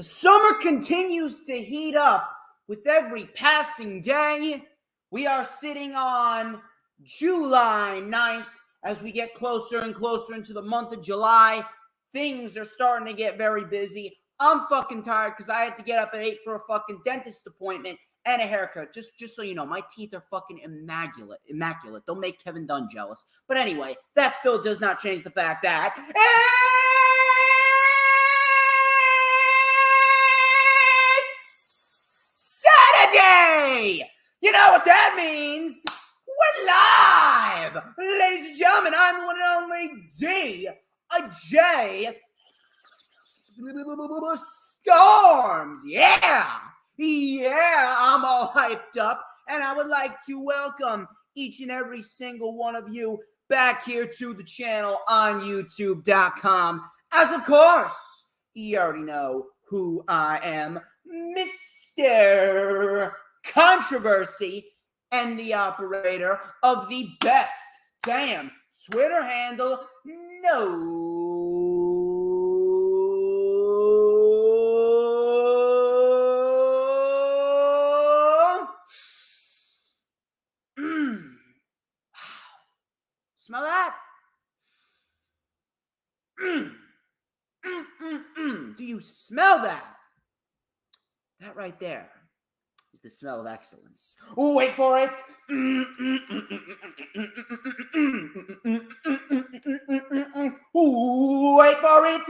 The summer continues to heat up with every passing day. We are sitting on July 9th as we get closer and closer into the month of July. Things are starting to get very busy. I'm fucking tired because I had to get up at 8 for a fucking dentist appointment and a haircut. Just so you know, my teeth are fucking immaculate. Don't make Kevin Dunn jealous. But anyway, that still does not change the fact that it's Saturday! You know what that means? We're live! Ladies and gentlemen, I'm the one and only D.J. Storms! Yeah, I'm all hyped up, and I would like to welcome each and every single one of you back here to the channel on YouTube.com. As of course, you already know who I am, Mr. Controversy, and the operator of the best damn Twitter handle, Smell that? Do you smell that? That right there is the smell of excellence. Oh, wait for it. Ooh, wait for it.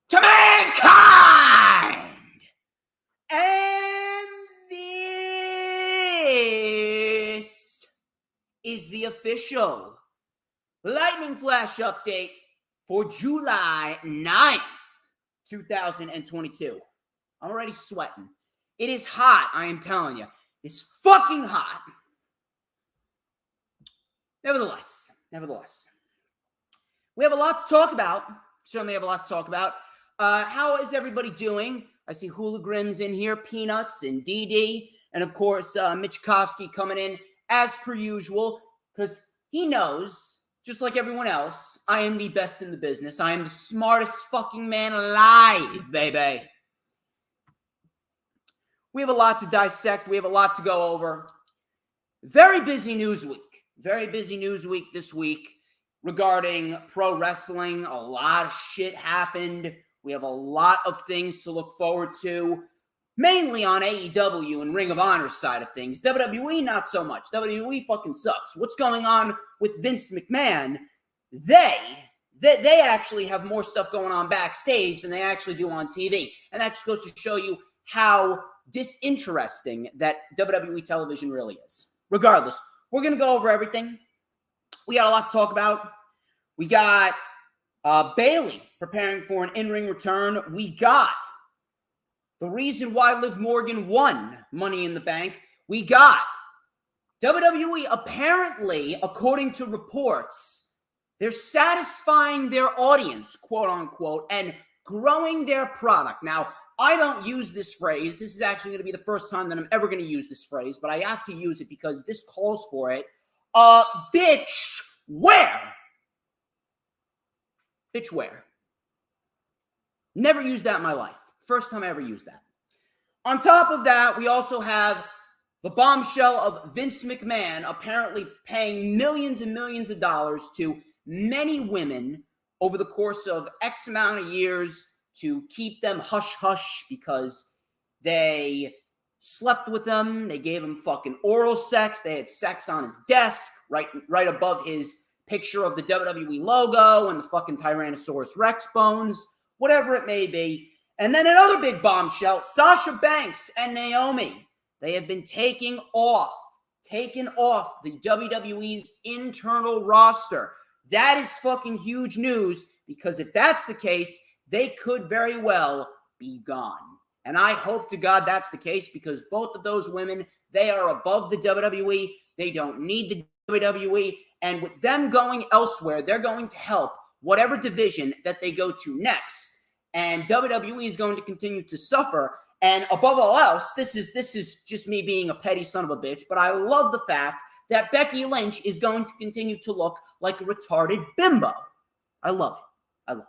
To mankind! And this is the official Lightning Flash update for July 9th, 2022. I'm already sweating. It is hot, I am telling you. It's fucking hot. Nevertheless, we have a lot to talk about. Certainly have a lot to talk about. How is everybody doing? I see Hooligrims in here, Peanuts and DD, and of course, Mcafee coming in as per usual, because he knows, just like everyone else, I am the best in the business. I am the smartest fucking man alive, baby. We have a lot to dissect. We have a lot to go over. Very busy news week. Very busy news week this week regarding pro wrestling. A lot of shit happened. We have a lot of things to look forward to, mainly on AEW and Ring of Honor side of things. WWE, not so much. WWE fucking sucks. What's going on with Vince McMahon? They actually have more stuff going on backstage than they actually do on TV. And that just goes to show you how disinteresting that WWE television really is. Regardless, we're going to go over everything. We got a lot to talk about. We got Bayley preparing for an in-ring return. We got the reason why Liv Morgan won Money in the Bank. We got WWE apparently, according to reports, they're satisfying their audience, quote unquote, and growing their product. Now, I don't use this phrase. This is actually going to be the first time that I'm ever going to use this phrase, but I have to use it because this calls for it. Bitch, where? Bitch, where? Never used that in my life. First time I ever used that. On top of that, we also have the bombshell of Vince McMahon apparently paying millions and millions of dollars to many women over the course of X amount of years to keep them hush-hush because they slept with him. They gave him fucking oral sex. They had sex on his desk right above his picture of the WWE logo and the fucking Tyrannosaurus Rex bones, whatever it may be. And then another big bombshell, Sasha Banks and Naomi. They have been taken off the WWE's internal roster. That is fucking huge news because if that's the case, they could very well be gone. And I hope to God that's the case because both of those women, they are above the WWE. They don't need the WWE. And with them going elsewhere, they're going to help whatever division that they go to next. And WWE is going to continue to suffer And above all else, this is just me being a petty son of a bitch, but I love the fact that Becky Lynch is going to continue to look like a retarded bimbo. I love it. I love it.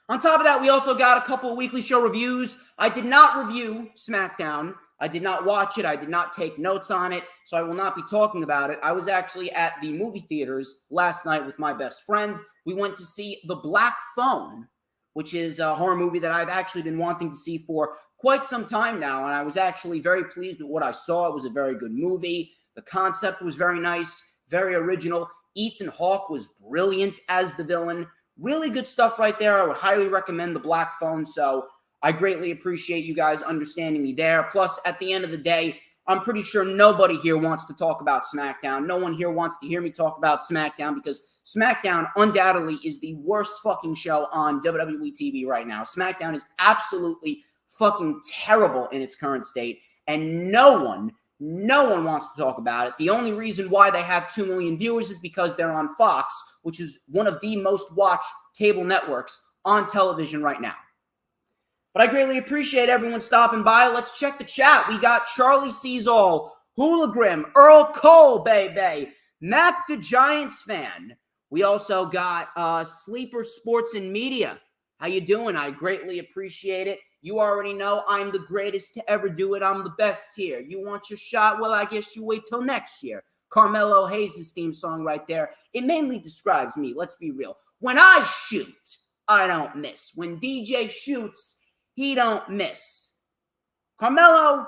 On top of that, we also got a couple of weekly show reviews. I did not review SmackDown. I did not watch it. I did not take notes on it, so I will not be talking about it. I was actually at the movie theaters last night with my best friend. We went to see The Black Phone, which is a horror movie that I've actually been wanting to see for quite some time now, and I was actually very pleased with what I saw. It was a very good movie. The concept was very nice, very original. Ethan Hawke was brilliant as the villain. Really good stuff right there. I would highly recommend The Black Phone, so I greatly appreciate you guys understanding me there. Plus, at the end of the day, I'm pretty sure nobody here wants to talk about SmackDown. No one here wants to hear me talk about SmackDown because SmackDown undoubtedly is the worst fucking show on WWE TV right now. SmackDown is absolutely fucking terrible in its current state, and no one wants to talk about it. The only reason why they have 2 million viewers is because they're on Fox, which is one of the most watched cable networks on television right now. But I greatly appreciate everyone stopping by. Let's check the chat. We got Charlie Sees All, Hoolagrim, Earl Cole, baby, Mac the Giants fan. We also got Sleeper Sports and Media. How you doing? I greatly appreciate it. You already know I'm the greatest to ever do it. I'm the best here. You want your shot? Well, I guess you wait till next year. Carmelo Hayes' theme song right there. It mainly describes me. Let's be real. When I shoot, I don't miss. When DJ shoots, he don't miss. Carmelo,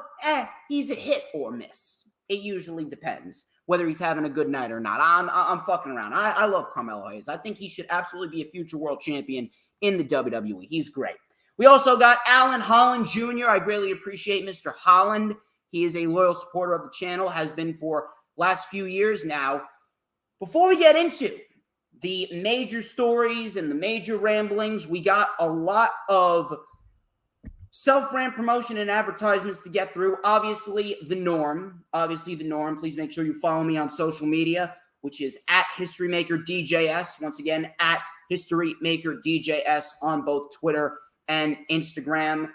he's a hit or miss. It usually depends whether he's having a good night or not. I'm fucking around. I love Carmelo Hayes. I think he should absolutely be a future world champion in the WWE. He's great. We also got Alan Holland Jr. I greatly appreciate Mr. Holland. He is a loyal supporter of the channel, has been for last few years now. Before we get into the major stories and the major ramblings, we got a lot of self-brand promotion and advertisements to get through. Obviously, the norm. Please make sure you follow me on social media, which is at HistoryMakerDJS. Once again, at HistoryMakerDJS on both Twitter and Instagram.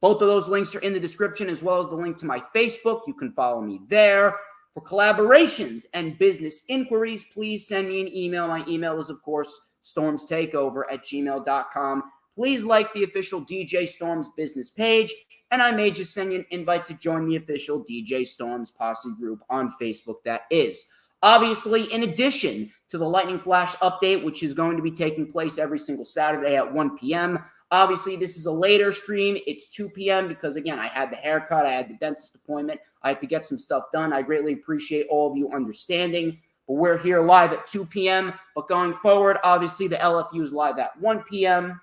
Both of those links are in the description, as well as the link to my Facebook. You can follow me there. For collaborations and business inquiries, please send me an email. My email is, of course, StormsTakeOver@gmail.com. Please like the official DJ Storms business page, and I may just send you an invite to join the official DJ Storms Posse group on Facebook. That is. Obviously, in addition to the Lightning Flash update, which is going to be taking place every single Saturday at 1 p.m., obviously, this is a later stream. It's 2 p.m. because, again, I had the haircut. I had the dentist appointment. I had to get some stuff done. I greatly appreciate all of you understanding. But we're here live at 2 p.m. But going forward, obviously, the LFU is live at 1 p.m.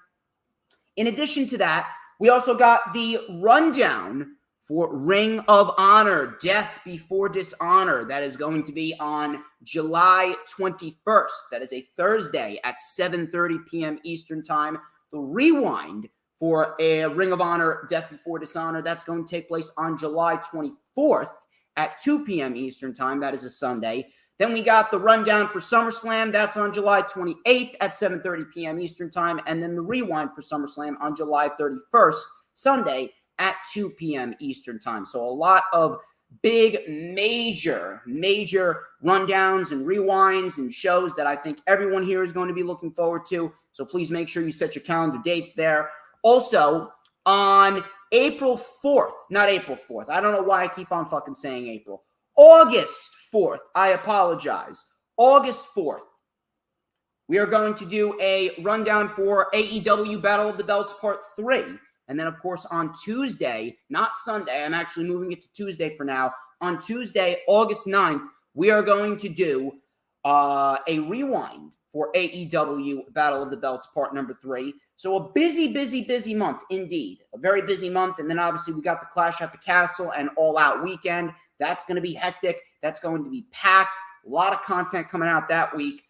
In addition to that, we also got the rundown for Ring of Honor, Death Before Dishonor. That is going to be on July 21st. That is a Thursday at 7:30 p.m. Eastern Time. The rewind for a Ring of Honor Death Before Dishonor, that's going to take place on July 24th at 2 p.m. Eastern Time. That is a Sunday. Then we got the rundown for SummerSlam. That's on July 28th at 7:30 p.m. Eastern Time. And then the rewind for SummerSlam on July 31st, Sunday at 2 p.m. Eastern Time. So a lot of big, major rundowns and rewinds and shows that I think everyone here is going to be looking forward to. So please make sure you set your calendar dates there. Also, on April 4th, not April 4th. I don't know why I keep on fucking saying April. August 4th. I apologize. August 4th. We are going to do a rundown for AEW Battle of the Belts Part 3. And then, of course, on Tuesday, not Sunday, I'm actually moving it to Tuesday for now. On Tuesday, August 9th, we are going to do a rewind for AEW Battle of the Belts Part number 3. So a busy month indeed. A very busy month. And then, obviously, we got the Clash at the Castle and All Out Weekend. That's going to be hectic. That's going to be packed. A lot of content coming out that week.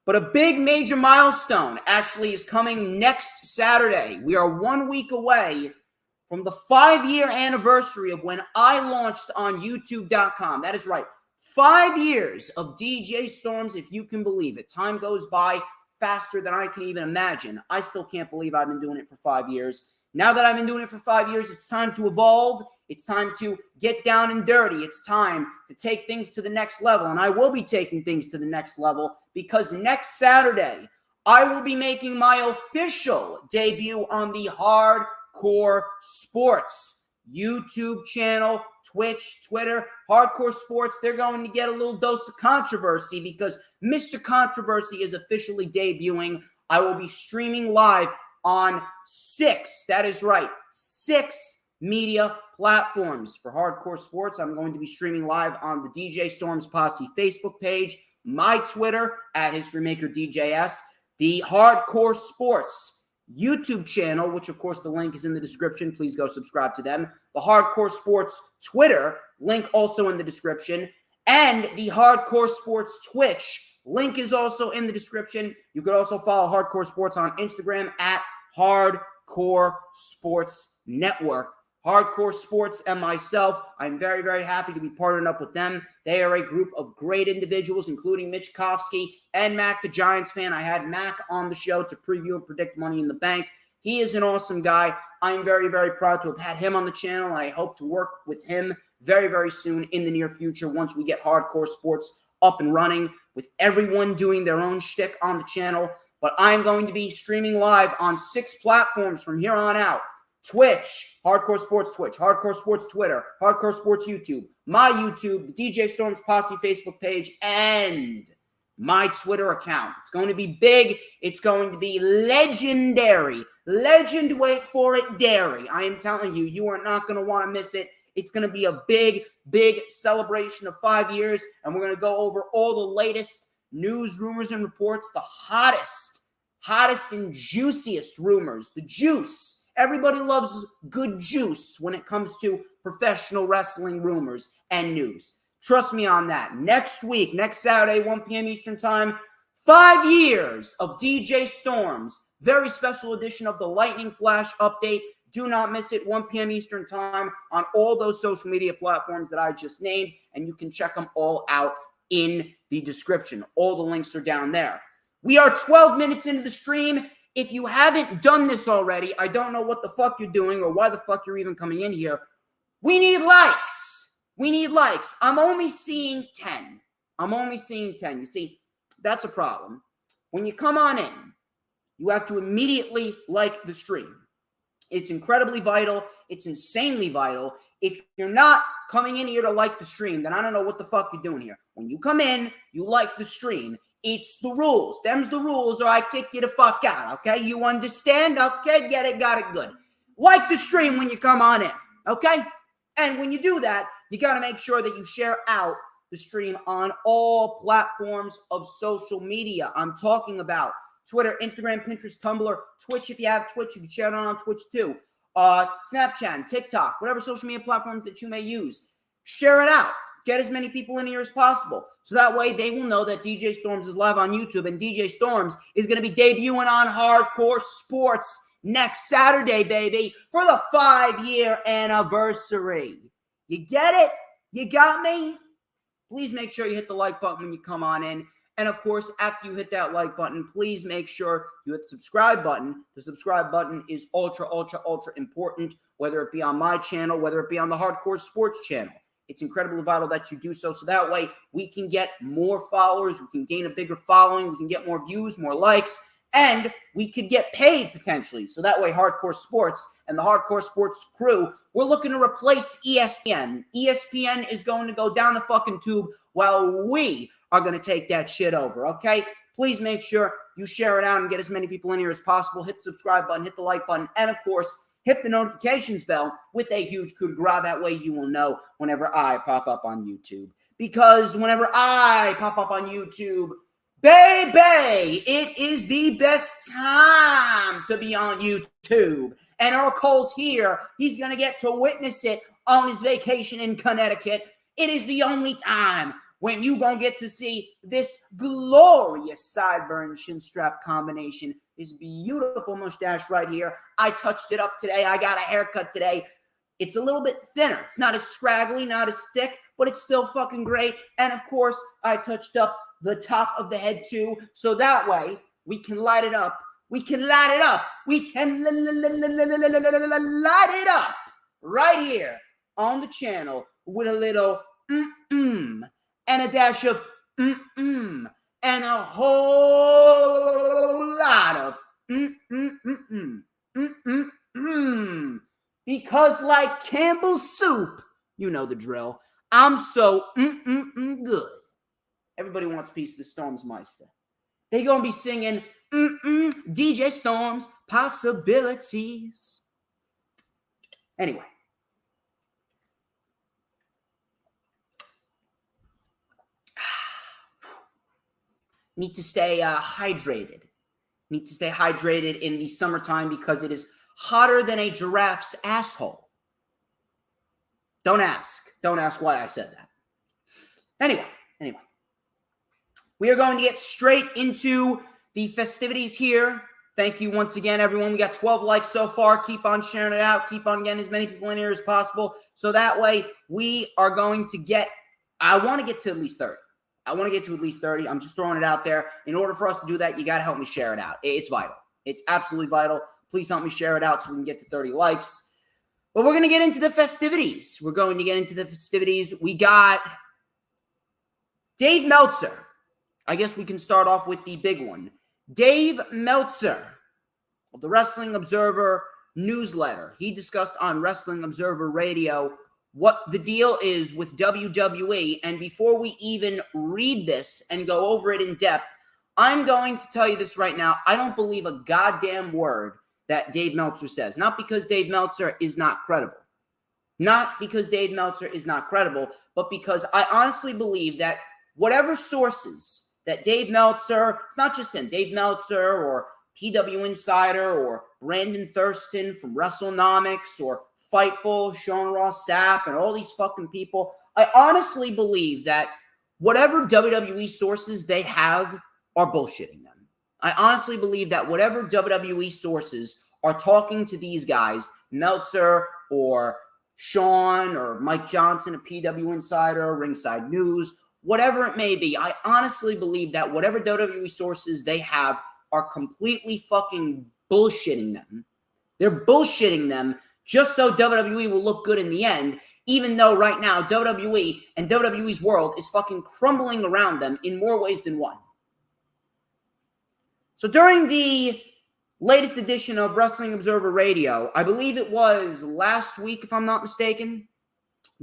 But a big major milestone actually is coming next Saturday. We are 1 week away from the 5-year anniversary of when I launched on YouTube.com. That is right. 5 years of DJ Storms, if you can believe it. Time goes by faster than I can even imagine. I still can't believe I've been doing it for 5 years. Now that I've been doing it for 5 years, it's time to evolve. It's time to get down and dirty. It's time to take things to the next level. And I will be taking things to the next level because next Saturday, I will be making my official debut on the Hardcore Sports YouTube channel, Twitch, Twitter. Hardcore Sports, they're going to get a little dose of controversy because Mr. Controversy is officially debuting. I will be streaming live on 6, that is right, 6 media platforms for Hardcore Sports. I'm going to be streaming live on the DJ Storms Posse Facebook page, my Twitter at HistoryMakerDJS, the Hardcore Sports YouTube channel, which of course the link is in the description. Please go subscribe to them. The Hardcore Sports Twitter, link also in the description, and the Hardcore Sports Twitch, link is also in the description. You could also follow Hardcore Sports on Instagram at Hardcore Sports Network. Hardcore Sports and myself, I'm very, very happy to be partnered up with them. They are a group of great individuals, including Mcafee and Mac, the Giants fan. I had Mac on the show to preview and predict Money in the Bank. He is an awesome guy. I'm very, very proud to have had him on the channel, and I hope to work with him very, very soon in the near future once we get Hardcore Sports up and running with everyone doing their own shtick on the channel. But I'm going to be streaming live on 6 platforms from here on out. Twitch, Hardcore Sports Twitch, Hardcore Sports Twitter, Hardcore Sports YouTube, my YouTube, the DJ Storms Posse Facebook page, and my Twitter account. It's going to be big. It's going to be legendary. Legend, wait for it, dairy. I am telling you, you are not going to want to miss it. It's going to be a big, big celebration of 5 years, and we're going to go over all the latest news, rumors, and reports, the hottest and juiciest rumors, the juice. Everybody loves good juice when it comes to professional wrestling rumors and news. Trust me on that. Next week, next Saturday, 1 p.m. Eastern Time, 5 years of DJ Storms. Very special edition of the Lightning Flash update. Do not miss it, 1 p.m. Eastern Time on all those social media platforms that I just named, and you can check them all out in the description. All the links are down there. We are 12 minutes into the stream. If you haven't done this already, I don't know what the fuck you're doing or why the fuck you're even coming in here. We need likes. We need likes. I'm only seeing 10. You see, that's a problem. When you come on in, you have to immediately like the stream. It's incredibly vital. It's insanely vital. If you're not coming in here to like the stream, then I don't know what the fuck you're doing here. When you come in, you like the stream. It's the rules. Them's the rules, or I kick you the fuck out, okay? You understand? Okay, get it, got it, good. Like the stream when you come on in, okay? And when you do that, you got to make sure that you share out the stream on all platforms of social media. I'm talking about Twitter, Instagram, Pinterest, Tumblr, Twitch. If you have Twitch, you can share it on Twitch too. Snapchat, TikTok, whatever social media platforms that you may use. Share it out. Get as many people in here as possible. So that way they will know that DJ Storms is live on YouTube, and DJ Storms is going to be debuting on Hardcore Sports next Saturday, baby, for the 5-year anniversary. You get it? You got me? Please make sure you hit the like button when you come on in. And of course, after you hit that like button, please make sure you hit the subscribe button. The subscribe button is ultra, ultra, ultra important, whether it be on my channel, whether it be on the Hardcore Sports channel. It's incredibly vital that you do so that way we can get more followers, we can gain a bigger following, we can get more views, more likes, and we could get paid potentially. So that way Hardcore Sports and the Hardcore Sports crew, we're looking to replace ESPN. ESPN is going to go down the fucking tube while we are going to take that shit over, okay? Please make sure you share it out and get as many people in here as possible. Hit the subscribe button, hit the like button, and of course, hit the notifications bell with a huge coup de grace. That way you will know whenever I pop up on YouTube. Because whenever I pop up on YouTube, baby, it is the best time to be on YouTube. And Earl Cole's here. He's going to get to witness it on his vacation in Connecticut. It is the only time when you going to get to see this glorious sideburn chin strap combination. This beautiful mustache right here. I touched it up today. I got a haircut today. It's a little bit thinner. It's not as scraggly, not as thick, but it's still fucking great. And of course, I touched up the top of the head too. So that way we can light it up We can light it up. We can light it up right here on the channel with a little and a dash of and a whole lot of because like Campbell's soup, you know the drill. I'm so good. Everybody wants a piece of the Storms Meister. They gonna be singing DJ Storms Possibilities. Anyway. Need to stay hydrated. Need to stay hydrated in the summertime because it is hotter than a giraffe's asshole. Don't ask. Don't ask why I said that. Anyway. We are going to get straight into the festivities here. Thank you once again, everyone. We got 12 likes so far. Keep on sharing it out. Keep on getting as many people in here as possible. So that way we are going to get, I want to get to at least 30. I'm just throwing it out there. In order for us to do that, you got to help me share it out. It's vital. It's absolutely vital. Please help me share it out so we can get to 30 likes. But we're going to get into the festivities. We got Dave Meltzer. I guess we can start off with the big one. Dave Meltzer of the Wrestling Observer newsletter. He discussed on Wrestling Observer Radio what the deal is with WWE. And before we even read this and go over it in depth, I'm going to tell you this right now. I don't believe a goddamn word that Dave Meltzer says. Not because Dave Meltzer is not credible. But because I honestly believe that whatever sources that Dave Meltzer, it's not just him, Dave Meltzer or PW Insider or Brandon Thurston from WrestleNomics or Fightful, Sean Ross Sapp, and all these fucking people, I honestly believe that whatever WWE sources they have are bullshitting them. I honestly believe that whatever WWE sources are talking to these guys, Meltzer or Sean or Mike Johnson of PW Insider, Ringside News, whatever it may be, I honestly believe that whatever WWE sources they have are completely fucking bullshitting them. They're bullshitting them just so WWE will look good in the end, even though right now WWE and WWE's world is fucking crumbling around them in more ways than one. So during the latest edition of Wrestling Observer Radio, I believe it was last week, if I'm not mistaken,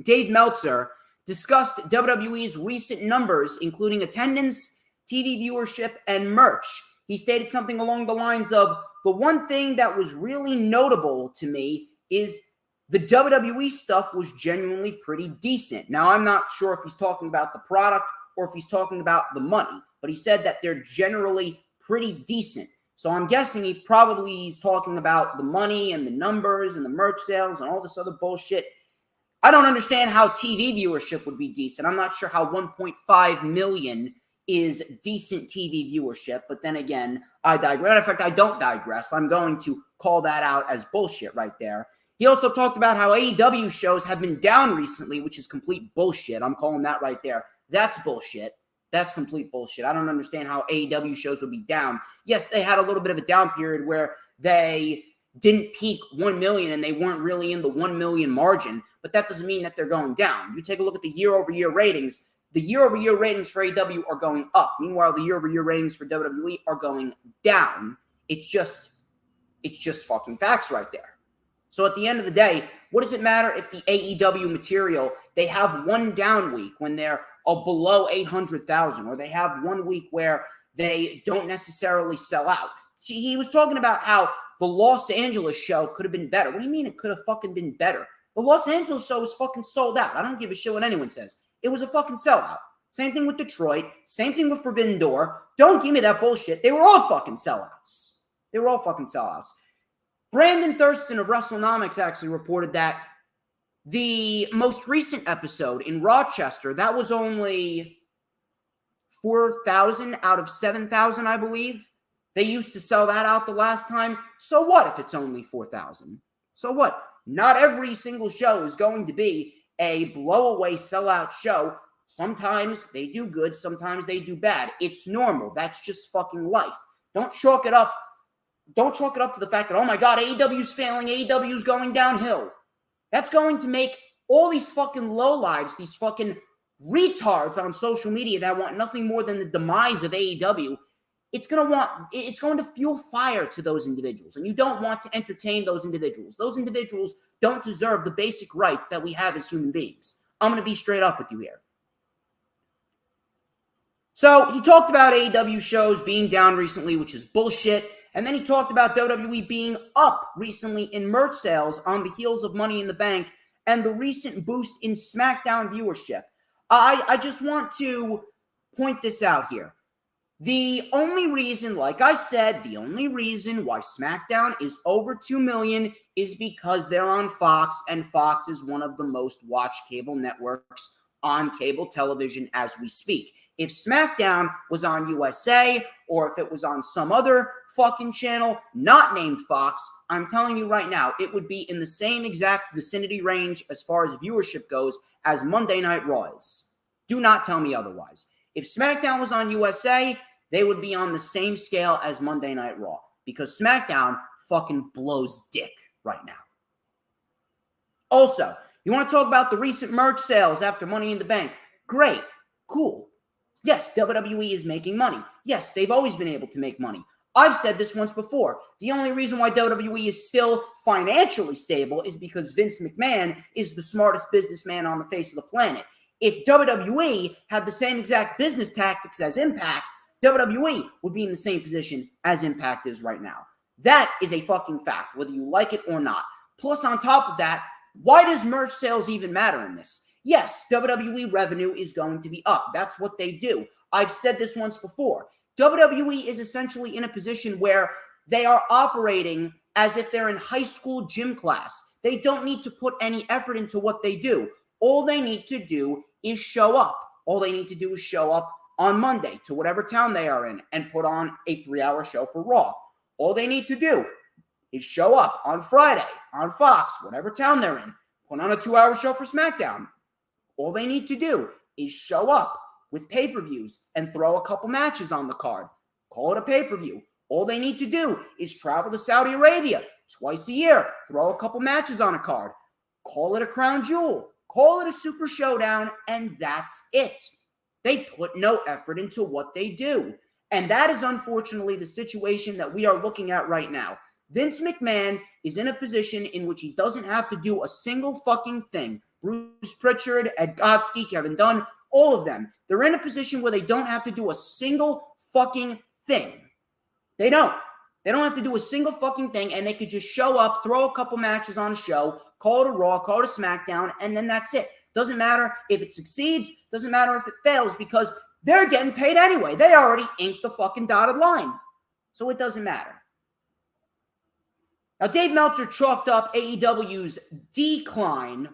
Dave Meltzer discussed WWE's recent numbers, including attendance, TV viewership, and merch. He stated something along the lines of, the one thing that was really notable to me is the WWE stuff was genuinely pretty decent. Now, I'm not sure if he's talking about the product or if he's talking about the money, but he said that they're generally pretty decent. So I'm guessing he's talking about the money and the numbers and the merch sales and all this other bullshit. I don't understand how TV viewership would be decent. I'm not sure how 1.5 million is decent TV viewership. But then again, I digress. In fact, I don't digress. I'm going to call that out as bullshit right there. He also talked about how AEW shows have been down recently, which is complete bullshit. I'm calling that right there. That's bullshit. That's complete bullshit. I don't understand how AEW shows would be down. Yes, they had a little bit of a down period where they didn't peak 1 million and they weren't really in the 1 million margin, but that doesn't mean that they're going down. You take a look at the year-over-year ratings. The year-over-year ratings for AEW are going up. Meanwhile, the year-over-year ratings for WWE are going down. It's just fucking facts right there. So at the end of the day, what does it matter if the AEW material, they have one down week when they're below 800,000, or they have 1 week where they don't necessarily sell out? See, he was talking about how the Los Angeles show could have been better. What do you mean it could have fucking been better? The Los Angeles show was fucking sold out. I don't give a shit what anyone says. It was a fucking sellout. Same thing with Detroit. Same thing with Forbidden Door. Don't give me that bullshit. They were all fucking sellouts. Brandon Thurston of WrestleNomics actually reported that the most recent episode in Rochester, that was only 4,000 out of 7,000, I believe. They used to sell that out the last time. So what if it's only 4,000? So what? Not every single show is going to be a blowaway sellout show. Sometimes they do good, sometimes they do bad. It's normal. That's just fucking life. Don't chalk it up don't chalk it up to the fact that, oh my God, AEW's failing, AEW's going downhill. That's going to make all these fucking lowlives, these fucking retards on social media that want nothing more than the demise of AEW, it's going to fuel fire to those individuals. And you don't want to entertain those individuals. Those individuals don't deserve the basic rights that we have as human beings. I'm going to be straight up with you here. So he talked about AEW shows being down recently, which is bullshit. And then he talked about WWE being up recently in merch sales on the heels of Money in the Bank and the recent boost in SmackDown viewership. I just want to point this out here. The only reason, like I said, the only reason why SmackDown is over 2 million is because they're on Fox, and Fox is one of the most watched cable networks on cable television as we speak. If SmackDown was on USA or if it was on some other fucking channel not named Fox, I'm telling you right now, it would be in the same exact vicinity range as far as viewership goes as Monday Night Raw is. Do not tell me otherwise. If SmackDown was on USA, they would be on the same scale as Monday Night Raw because SmackDown fucking blows dick right now. Also, you want to talk about the recent merch sales after Money in the Bank? Great. Cool. Yes, WWE is making money. Yes, they've always been able to make money. I've said this once before. The only reason why WWE is still financially stable is because Vince McMahon is the smartest businessman on the face of the planet. If WWE had the same exact business tactics as Impact, WWE would be in the same position as Impact is right now. That is a fucking fact, whether you like it or not. Plus, on top of that, why does merch sales even matter in this? Yes, WWE revenue is going to be up. That's what they do. I've said this once before. WWE is essentially in a position where they are operating as if they're in high school gym class. They don't need to put any effort into what they do. All they need to do is show up. All they need to do is show up on Monday to whatever town they are in and put on a 3-hour show for Raw. All they need to do is show up on Friday on Fox, whatever town they're in, put on a 2-hour show for SmackDown. All they need to do is show up with pay-per-views and throw a couple matches on the card. Call it a pay-per-view. All they need to do is travel to Saudi Arabia twice a year, throw a couple matches on a card. Call it a crown jewel. Call it a super showdown, and that's it. They put no effort into what they do. And that is unfortunately the situation that we are looking at right now. Vince McMahon is in a position in which he doesn't have to do a single fucking thing. Bruce Pritchard, Ed Godsky, Kevin Dunn, all of them. They're in a position where they don't have to do a single fucking thing. They don't. They don't have to do a single fucking thing, and they could just show up, throw a couple matches on a show, call it a Raw, call it a SmackDown, and then that's it. Doesn't matter if it succeeds, doesn't matter if it fails, because they're getting paid anyway. They already inked the fucking dotted line. So it doesn't matter. Now, Dave Meltzer chalked up AEW's decline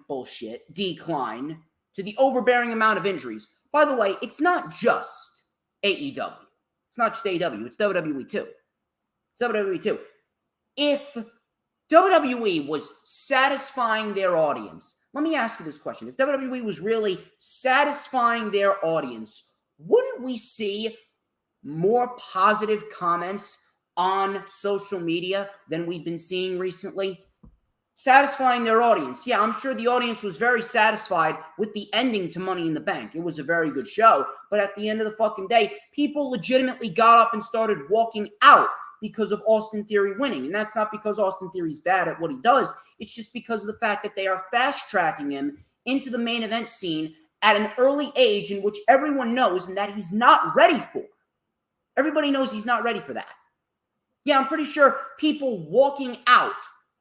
to the overbearing amount of injuries. By the way, it's not just AEW. It's not just AEW. It's WWE too. It's WWE too. If WWE was satisfying their audience, let me ask you this question. If WWE was really satisfying their audience, wouldn't we see more positive comments on social media than we've been seeing recently? Satisfying their audience. Yeah, I'm sure the audience was very satisfied with the ending to Money in the Bank. It was a very good show. But at the end of the fucking day, people legitimately got up and started walking out because of Austin Theory winning. And that's not because Austin Theory's bad at what he does. It's just because of the fact that they are fast-tracking him into the main event scene at an early age in which everyone knows and that he's not ready for. Everybody knows he's not ready for that. Yeah, I'm pretty sure people walking out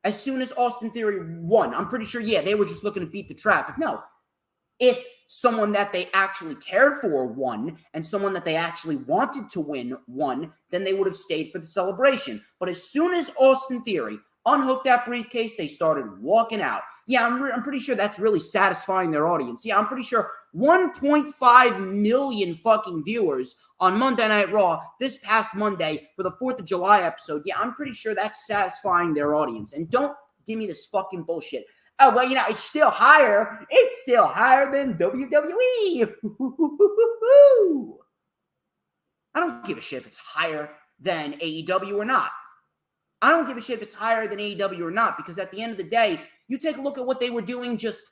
as soon as Austin Theory won, I'm pretty sure, yeah, they were just looking to beat the traffic. No. If someone that they actually cared for won and someone that they actually wanted to win won, then they would have stayed for the celebration. But as soon as Austin Theory unhooked that briefcase, they started walking out. Yeah, I'm pretty sure that's really satisfying their audience. Yeah, I'm pretty sure 1.5 million fucking viewers on Monday Night Raw this past Monday for the 4th of July episode. Yeah, I'm pretty sure that's satisfying their audience. And don't give me this fucking bullshit. Oh, well, you know, it's still higher. It's still higher than WWE. I don't give a shit if it's higher than AEW or not. I don't give a shit if it's higher than AEW or not, because at the end of the day, you take a look at what they were doing just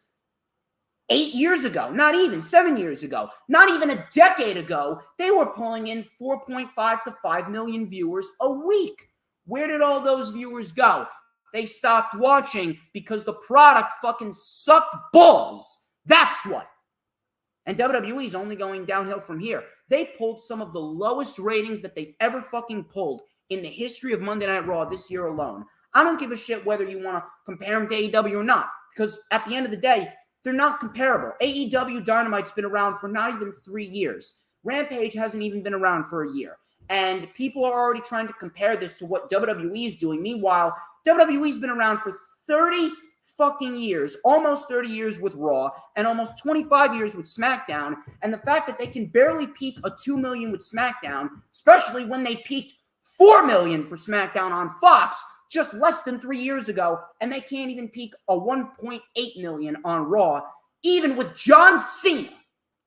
8 years ago, not even 7 years ago, not even a decade ago. They were pulling in 4.5 to 5 million viewers a week. Where did all those viewers go? They stopped watching because the product fucking sucked balls. That's what. And WWE is only going downhill from here. They pulled some of the lowest ratings that they've ever fucking pulled in the history of Monday Night Raw this year alone. I don't give a shit whether you want to compare them to AEW or not, because at the end of the day, they're not comparable. AEW Dynamite's been around for not even 3 years. Rampage hasn't even been around for a year. And people are already trying to compare this to what WWE is doing. Meanwhile, WWE's been around for 30 fucking years, almost 30 years with Raw, and almost 25 years with SmackDown. And the fact that they can barely peak a 2 million with SmackDown, especially when they peaked 4 million for SmackDown on Fox just less than 3 years ago, and they can't even peak a 1.8 million on Raw, even with John Cena.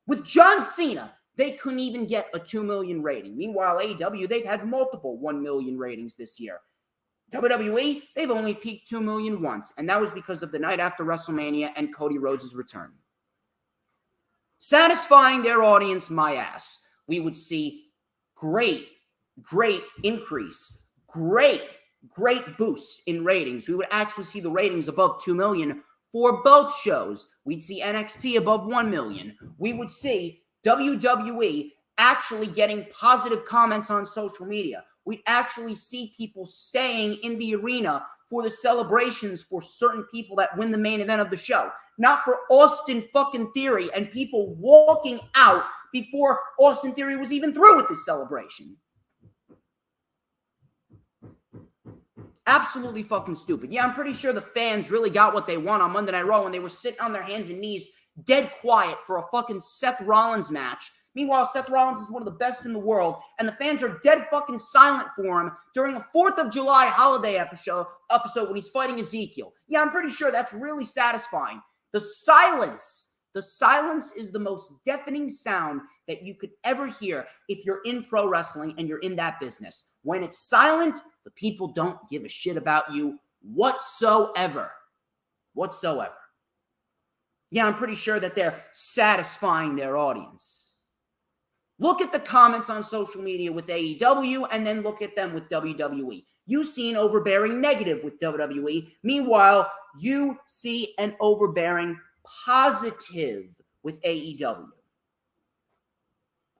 With John Cena, they couldn't even get a 2 million rating. Meanwhile, AEW, they've had multiple 1 million ratings this year. WWE, they've only peaked 2 million once, and that was because of the night after WrestleMania and Cody Rhodes' return. Satisfying their audience, my ass. We would see great increase, great boosts in ratings. We would actually see the ratings above 2 million for both shows. We'd see NXT above 1 million. We would see WWE actually getting positive comments on social media. We'd actually see people staying in the arena for the celebrations for certain people that win the main event of the show. Not for Austin fucking Theory and people walking out before Austin Theory was even through with this celebration. Absolutely fucking stupid. Yeah, I'm pretty sure the fans really got what they want on Monday Night Raw when they were sitting on their hands and knees, dead quiet for a fucking Seth Rollins match. Meanwhile, Seth Rollins is one of the best in the world, and the fans are dead fucking silent for him during a 4th of July holiday episode when he's fighting Ezekiel. Yeah, I'm pretty sure that's really satisfying. The silence is the most deafening sound that you could ever hear if you're in pro wrestling and you're in that business. When it's silent, the people don't give a shit about you whatsoever. Yeah, I'm pretty sure that they're satisfying their audience. Look at the comments on social media with AEW and then look at them with WWE. You see an overbearing negative with WWE. Meanwhile, you see an overbearing positive with AEW.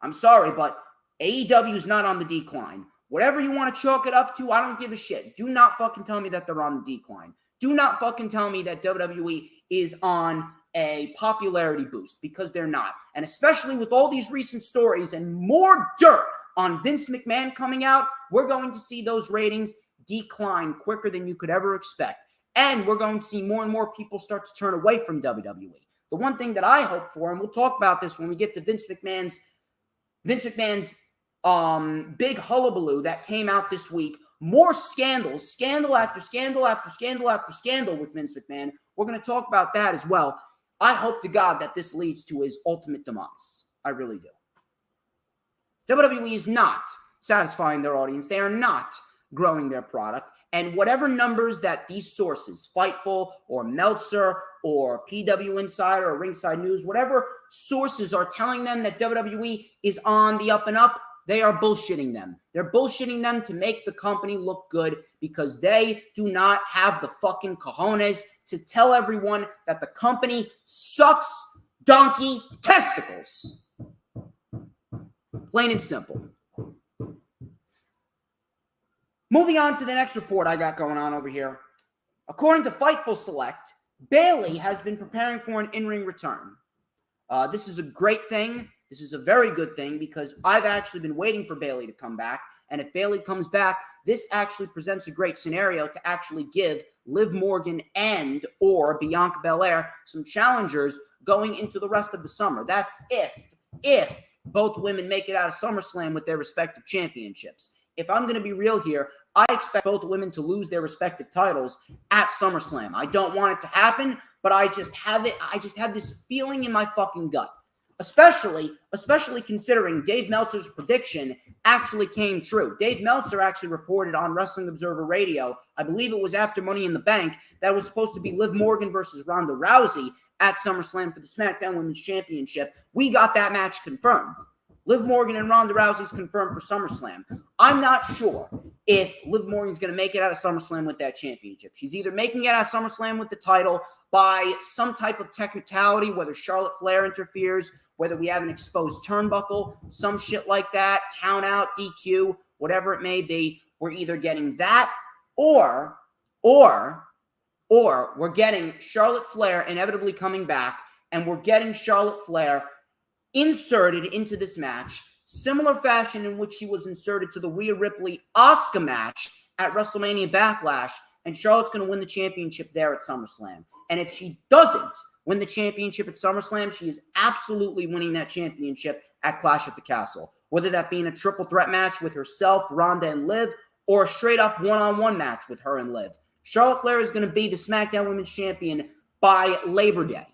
I'm sorry, but AEW is not on the decline. Whatever you want to chalk it up to, I don't give a shit. Do not fucking tell me that they're on the decline. Do not fucking tell me that WWE is on a popularity boost, because they're not. And especially with all these recent stories and more dirt on Vince McMahon coming out, we're going to see those ratings decline quicker than you could ever expect. And we're going to see more and more people start to turn away from WWE. The one thing that I hope for, and we'll talk about this when we get to Vince McMahon's big hullabaloo that came out this week, more scandals, scandal after scandal after scandal after scandal with Vince McMahon. We're going to talk about that as well. I hope to God that this leads to his ultimate demise. I really do. WWE is not satisfying their audience. They are not growing their product. And whatever numbers that these sources, Fightful or Meltzer or PW Insider or Ringside News, whatever sources are telling them that WWE is on the up and up, they are bullshitting them. They're bullshitting them to make the company look good, because they do not have the fucking cojones to tell everyone that the company sucks donkey testicles. Plain and simple. Moving on to the next report I got going on over here. According to Fightful Select, Bayley has been preparing for an in-ring return. This is a great thing. This is a very good thing, because I've actually been waiting for Bayley to come back. And if Bayley comes back, this actually presents a great scenario to actually give Liv Morgan and or Bianca Belair some challengers going into the rest of the summer. That's if both women make it out of SummerSlam with their respective championships. If I'm going to be real here, I expect both women to lose their respective titles at SummerSlam. I don't want it to happen, but I just have this feeling in my fucking gut. Especially considering Dave Meltzer's prediction actually came true. Dave Meltzer actually reported on Wrestling Observer Radio, I believe it was after Money in the Bank, that was supposed to be Liv Morgan versus Ronda Rousey at SummerSlam for the SmackDown Women's Championship. We got that match confirmed. Liv Morgan and Ronda Rousey's confirmed for SummerSlam. I'm not sure if Liv Morgan's going to make it out of SummerSlam with that championship. She's either making it out of SummerSlam with the title by some type of technicality, whether Charlotte Flair interferes, whether we have an exposed turnbuckle, some shit like that, count out, DQ, whatever it may be. We're either getting that or we're getting Charlotte Flair inevitably coming back, and we're getting Charlotte Flair inserted into this match, similar fashion in which she was inserted to the Rhea Ripley-Asuka match at WrestleMania Backlash, and Charlotte's going to win the championship there at SummerSlam. And if she doesn't win the championship at SummerSlam, she is absolutely winning that championship at Clash at the Castle, whether that be in a triple threat match with herself, Ronda, and Liv, or a straight-up one-on-one match with her and Liv. Charlotte Flair is going to be the SmackDown Women's Champion by Labor Day.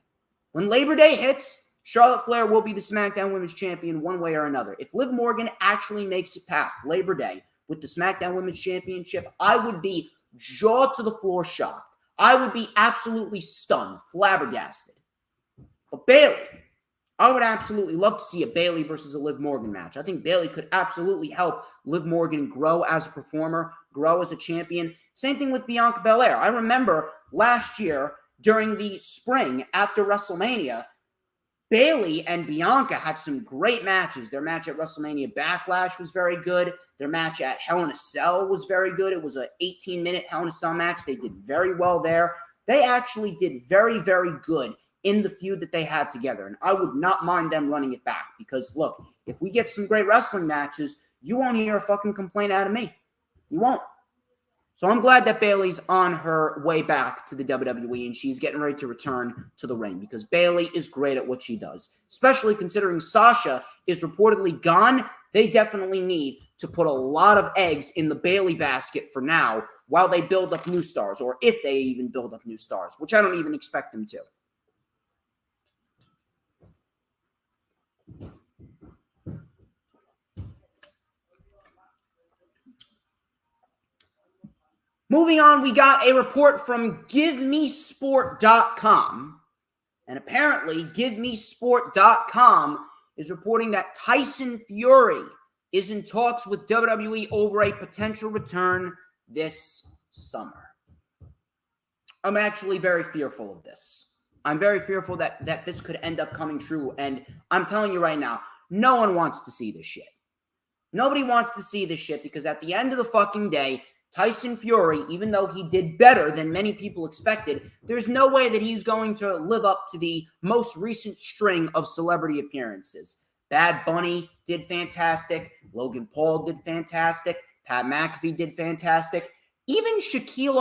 When Labor Day hits, Charlotte Flair will be the SmackDown Women's Champion one way or another. If Liv Morgan actually makes it past Labor Day with the SmackDown Women's Championship, I would be jaw-to-the-floor shocked. I would be absolutely stunned, flabbergasted. But Bayley, I would absolutely love to see a Bayley versus a Liv Morgan match. I think Bayley could absolutely help Liv Morgan grow as a performer, grow as a champion. Same thing with Bianca Belair. I remember last year during the spring after WrestleMania, Bayley and Bianca had some great matches. Their match at WrestleMania Backlash was very good. Their match at Hell in a Cell was very good. It was an 18-minute Hell in a Cell match. They did very well there. They actually did very, very good in the feud that they had together. And I would not mind them running it back because, look, if we get some great wrestling matches, you won't hear a fucking complaint out of me. You won't. So I'm glad that Bayley's on her way back to the WWE and she's getting ready to return to the ring because Bayley is great at what she does, especially considering Sasha is reportedly gone. They definitely need to put a lot of eggs in the Bayley basket for now while they build up new stars, or if they even build up new stars, which I don't even expect them to. Moving on, we got a report from GiveMeSport.com, and apparently GiveMeSport.com is reporting that Tyson Fury is in talks with WWE over a potential return this summer. I'm actually very fearful of this. I'm very fearful that this could end up coming true, and I'm telling you right now, no one wants to see this shit. Nobody wants to see this shit because at the end of the fucking day, Tyson Fury, even though he did better than many people expected, there's no way that he's going to live up to the most recent string of celebrity appearances. Bad Bunny did fantastic. Logan Paul did fantastic. Pat McAfee did fantastic. Even Shaquille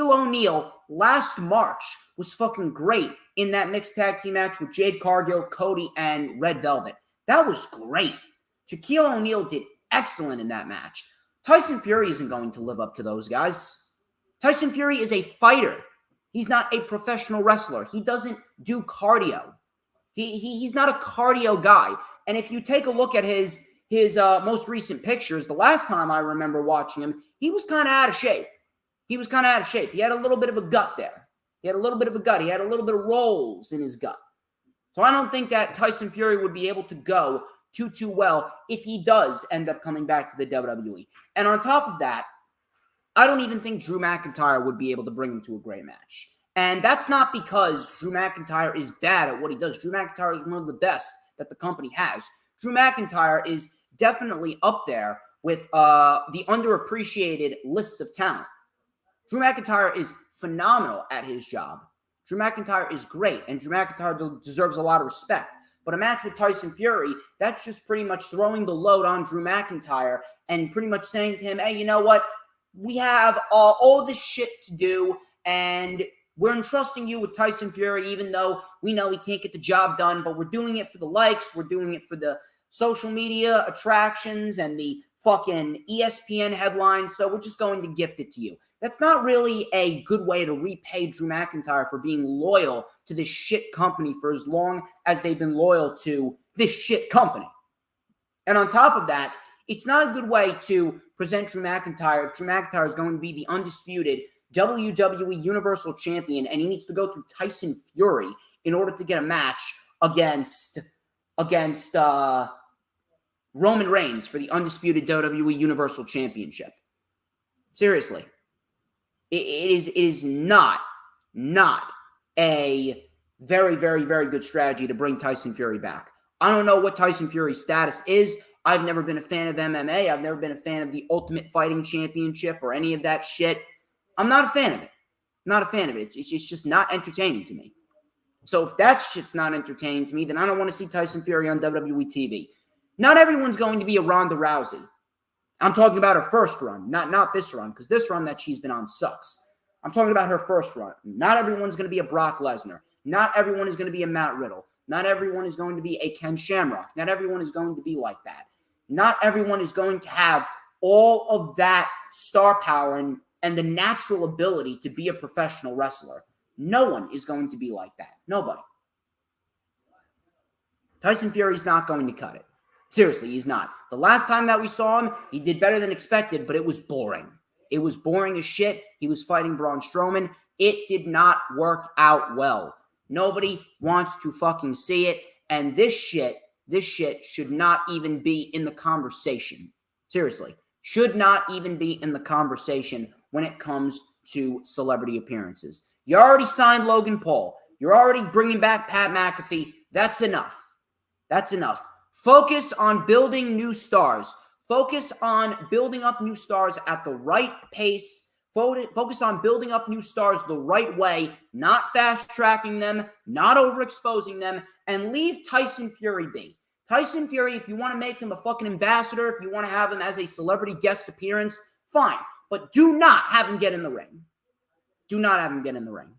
O'Neal last March was fucking great in that mixed tag team match with Jade Cargill, Cody, and Red Velvet. That was great. Shaquille O'Neal did excellent in that match. Tyson Fury isn't going to live up to those guys. Tyson Fury is a fighter. He's not a professional wrestler. He doesn't do cardio. He's not a cardio guy. And if you take a look at his most recent pictures, the last time I remember watching him, he was kind of out of shape. He had a little bit of a gut there. He had a little bit of rolls in his gut. So I don't think that Tyson Fury would be able to go too well if he does end up coming back to the WWE. And on top of that, I don't even think Drew McIntyre would be able to bring him to a great match. And that's not because Drew McIntyre is bad at what he does. Drew McIntyre is one of the best that the company has. Drew McIntyre is definitely up there with the underappreciated lists of talent. Drew McIntyre is phenomenal at his job. Drew McIntyre is great, and Drew McIntyre deserves a lot of respect. But a match with Tyson Fury, that's just pretty much throwing the load on Drew McIntyre and pretty much saying to him, hey, you know what? We have all this shit to do, and we're entrusting you with Tyson Fury, even though we know he can't get the job done, but we're doing it for the likes, we're doing it for the social media attractions and the fucking ESPN headlines, so we're just going to gift it to you. That's not really a good way to repay Drew McIntyre for being loyal to this shit company for as long as they've been loyal to this shit company. And on top of that, it's not a good way to present Drew McIntyre if Drew McIntyre is going to be the undisputed WWE Universal Champion and he needs to go through Tyson Fury in order to get a match against Roman Reigns for the undisputed WWE Universal Championship. Seriously. It is not a very, very, very good strategy to bring Tyson Fury back. I don't know what Tyson Fury's status is. I've never been a fan of MMA. I've never been a fan of the Ultimate Fighting Championship or any of that shit. I'm not a fan of it. Not a fan of it. It's just not entertaining to me. So if that shit's not entertaining to me, then I don't want to see Tyson Fury on WWE TV. Not everyone's going to be a Ronda Rousey. I'm talking about her first run, not this run, because this run that she's been on sucks. I'm talking about her first run. Not everyone's going to be a Brock Lesnar. Not everyone is going to be a Matt Riddle. Not everyone is going to be a Ken Shamrock. Not everyone is going to be like that. Not everyone is going to have all of that star power and the natural ability to be a professional wrestler. No one is going to be like that. Nobody. Tyson Fury's not going to cut it. Seriously, he's not. The last time that we saw him, he did better than expected, but it was boring. It was boring as shit. He was fighting Braun Strowman. It did not work out well. Nobody wants to fucking see it, and this shit should not even be in the conversation. Seriously, should not even be in the conversation when it comes to celebrity appearances. You already signed Logan Paul. You're already bringing back Pat McAfee. That's enough. That's enough. Focus on building new stars. Focus on building up new stars at the right pace. Focus on building up new stars the right way, not fast-tracking them, not overexposing them, and leave Tyson Fury be. Tyson Fury, if you want to make him a fucking ambassador, if you want to have him as a celebrity guest appearance, fine. But do not have him get in the ring. Do not have him get in the ring.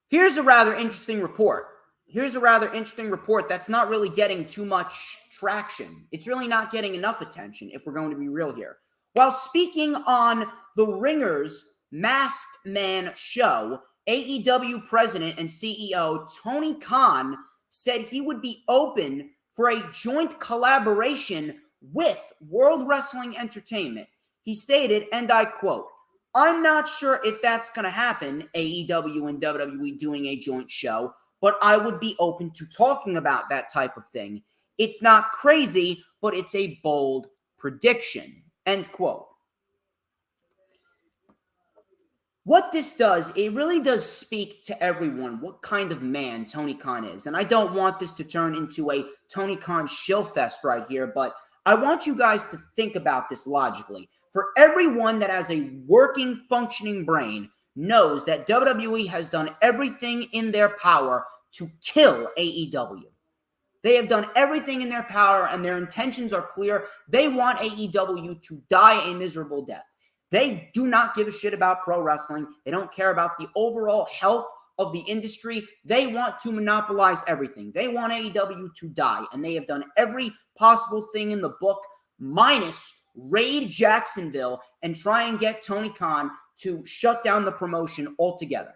Here's a rather interesting report. Here's a rather interesting report that's not really getting too much traction. It's really not getting enough attention, if we're going to be real here. While speaking on The Ringer's Masked Man show, AEW president and CEO Tony Khan said he would be open for a joint collaboration with World Wrestling Entertainment. He stated, and I quote, "I'm not sure if that's going to happen, AEW and WWE doing a joint show, but I would be open to talking about that type of thing. It's not crazy, but it's a bold prediction." End quote. What this does, it really does speak to everyone what kind of man Tony Khan is. And I don't want this to turn into a Tony Khan shill fest right here, but I want you guys to think about this logically. For everyone that has a working, functioning brain knows that WWE has done everything in their power to kill AEW. They have done everything in their power, and their intentions are clear. They want AEW to die a miserable death. They do not give a shit about pro wrestling. They don't care about the overall health of the industry. They want to monopolize everything. They want AEW to die, and they have done every possible thing in the book, minus raid Jacksonville and try and get Tony Khan to shut down the promotion altogether.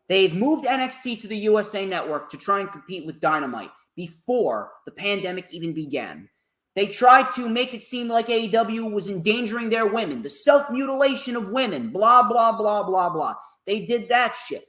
They've moved NXT to the USA Network to try and compete with Dynamite before the pandemic even began. They tried to make it seem like AEW was endangering their women, the self-mutilation of women, blah, blah, blah, blah, blah. They did that shit.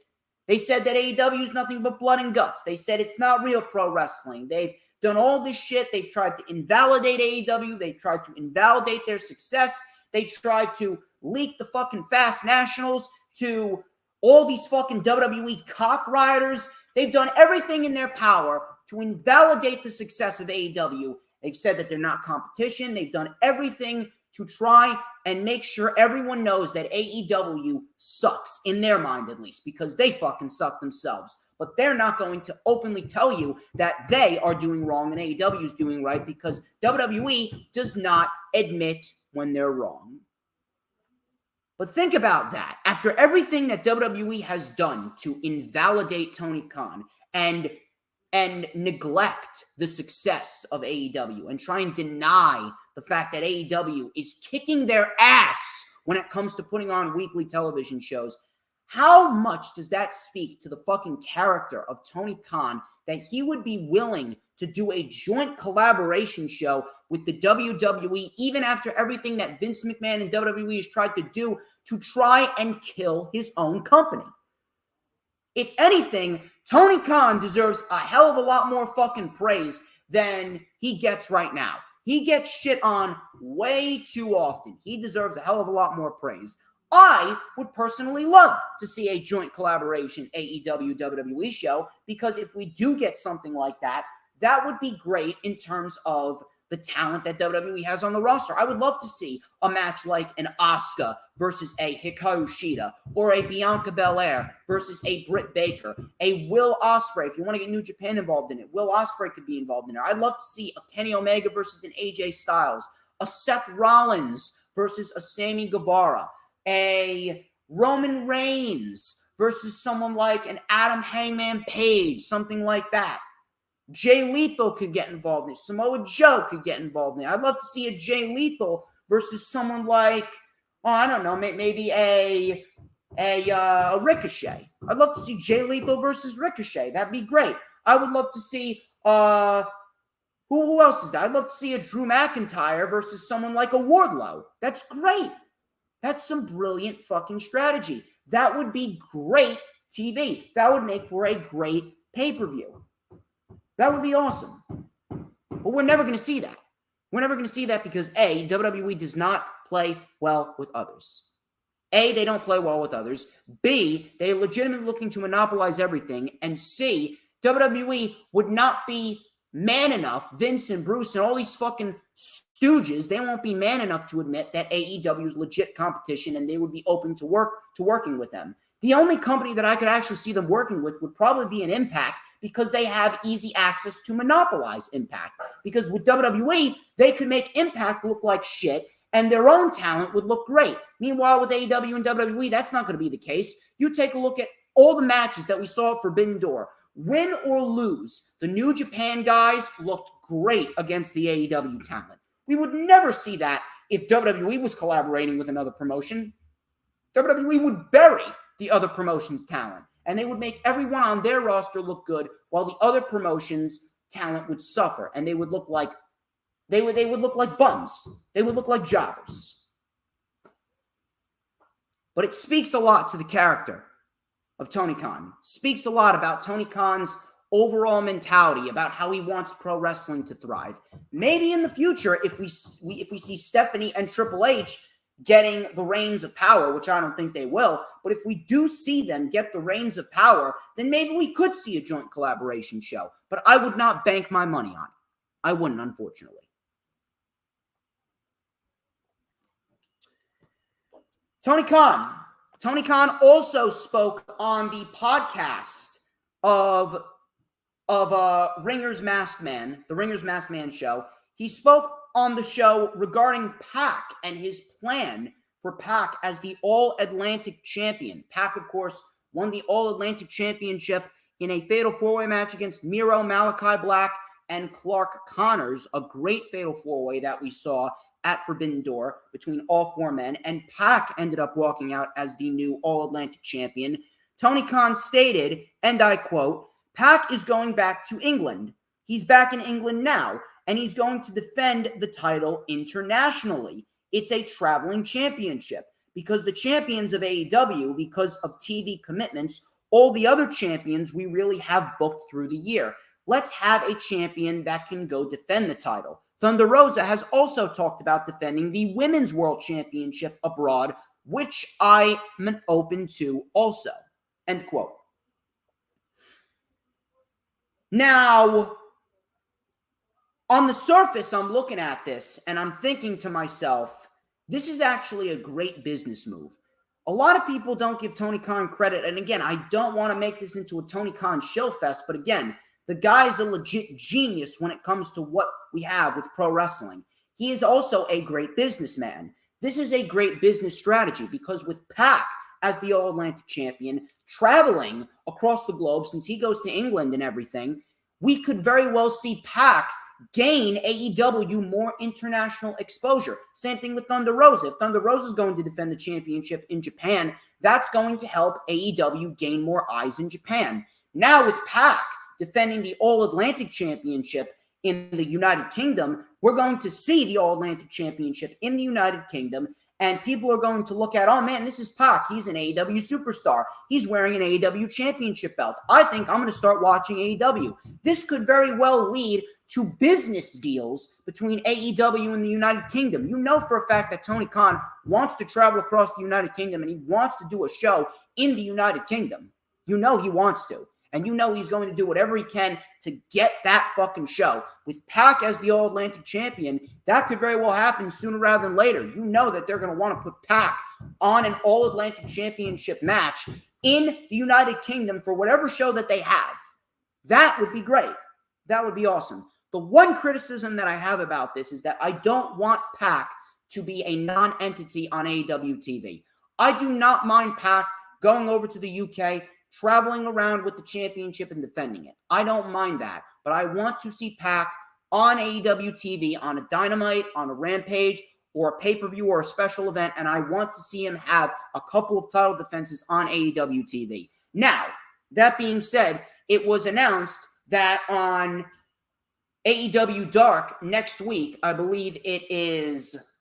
They said that AEW is nothing but blood and guts. They said it's not real pro wrestling. They've done all this shit. They've tried to invalidate AEW. They've tried to invalidate their success. They tried to leak the fucking Fast Nationals to all these fucking WWE cock rioters. They've done everything in their power to invalidate the success of AEW. They've said that they're not competition. They've done everything to try and make sure everyone knows that AEW sucks, in their mind at least, because they fucking suck themselves. But they're not going to openly tell you that they are doing wrong and AEW is doing right, because WWE does not admit when they're wrong. But think about that. After everything that WWE has done to invalidate Tony Khan and and neglect the success of AEW and try and deny the fact that AEW is kicking their ass when it comes to putting on weekly television shows, how much does that speak to the fucking character of Tony Khan that he would be willing to do a joint collaboration show with the WWE, even after everything that Vince McMahon and WWE has tried to do to try and kill his own company? If anything, Tony Khan deserves a hell of a lot more fucking praise than he gets right now. He gets shit on way too often. He deserves a hell of a lot more praise. I would personally love to see a joint collaboration AEW WWE show, because if we do get something like that, that would be great in terms of the talent that WWE has on the roster. I would love to see a match like an Asuka versus a Hikaru Shida, or a Bianca Belair versus a Britt Baker, a Will Ospreay. If you want to get New Japan involved in it, Will Ospreay could be involved in it. I'd love to see a Kenny Omega versus an AJ Styles, a Seth Rollins versus a Sammy Guevara, a Roman Reigns versus someone like an Adam Hangman Page, something like that. Jay Lethal could get involved in it. Samoa Joe could get involved in it. I'd love to see a Jay Lethal versus someone like, I don't know, maybe a Ricochet. I'd love to see Jay Lethal versus Ricochet. That'd be great. I would love to see, who else is that? I'd love to see a Drew McIntyre versus someone like a Wardlow. That's great. That's some brilliant fucking strategy. That would be great TV. That would make for a great pay-per-view. That would be awesome. But we're never going to see that. We're never going to see that because A, WWE does not play well with others. A, they don't play well with others. B, they're legitimately looking to monopolize everything. And C, WWE would not be man enough, Vince and Bruce and all these fucking stooges, they won't be man enough to admit that AEW is legit competition, and they would be open to working with them. The only company that I could actually see them working with would probably be an Impact, because they have easy access to monopolize Impact. Because with WWE, they could make Impact look like shit, and their own talent would look great. Meanwhile, with AEW and WWE, that's not going to be the case. You take a look at all the matches that we saw at Forbidden Door. Win or lose, the New Japan guys looked great against the AEW talent. We would never see that if WWE was collaborating with another promotion. WWE would bury the other promotion's talent, and they would make everyone on their roster look good, while the other promotion's talent would suffer, and they would look like they would look like bums. They would look like jobbers. But it speaks a lot to the character of Tony Khan. Speaks a lot about Tony Khan's overall mentality, about how he wants pro wrestling to thrive. Maybe in the future, if we see Stephanie and Triple H getting the reins of power, which I don't think they will, but if we do see them get the reins of power, then maybe we could see a joint collaboration show. But I would not bank my money on it. I wouldn't, unfortunately. Tony Khan also spoke on the podcast of Ringer's Masked Man, the Ringer's Masked Man show. He spoke on the show regarding Pac and his plan for Pac as the All-Atlantic Champion. Pac, of course, won the All-Atlantic Championship in a fatal four-way match against Miro, Malachi Black, and Clark Connors, a great fatal four-way that we saw at Forbidden Door between all four men, and Pac ended up walking out as the new All-Atlantic Champion. Tony Khan stated, and I quote, "Pac is going back to England. He's back in England now, and he's going to defend the title internationally. It's a traveling championship, because the champions of AEW, because of TV commitments, all the other champions we really have booked through the year. Let's have a champion that can go defend the title." Thunder Rosa has also talked about defending the Women's World Championship abroad, which I'm open to also. End quote. Now, on the surface, I'm looking at this and I'm thinking to myself, this is actually a great business move. A lot of people don't give Tony Khan credit. And again, I don't want to make this into a Tony Khan show fest, but again, the guy's a legit genius when it comes to what we have with pro wrestling. He is also a great businessman. This is a great business strategy, because with Pac as the All-Atlantic Champion, traveling across the globe, since he goes to England and everything, we could very well see Pac gain AEW more international exposure. Same thing with Thunder Rosa. If Thunder Rosa is going to defend the championship in Japan, that's going to help AEW gain more eyes in Japan. Now with Pac defending the All-Atlantic Championship in the United Kingdom, we're going to see the All-Atlantic Championship in the United Kingdom, and people are going to look at, oh man, this is Pac. He's an AEW superstar. He's wearing an AEW championship belt. I think I'm going to start watching AEW. This could very well lead to business deals between AEW and the United Kingdom. You know for a fact that Tony Khan wants to travel across the United Kingdom and he wants to do a show in the United Kingdom. You know he wants to. And you know he's going to do whatever he can to get that fucking show. With Pac as the All-Atlantic champion, that could very well happen sooner rather than later. You know that they're going to want to put Pac on an All-Atlantic championship match in the United Kingdom for whatever show that they have. That would be great. That would be awesome. The one criticism that I have about this is that I don't want Pac to be a non-entity on AEW TV. I do not mind Pac going over to the UK, traveling around with the championship and defending it. I don't mind that, but I want to see Pac on AEW TV, on a Dynamite, on a Rampage, or a pay-per-view or a special event, and I want to see him have a couple of title defenses on AEW TV. Now, that being said, it was announced that on AEW Dark next week, I believe it is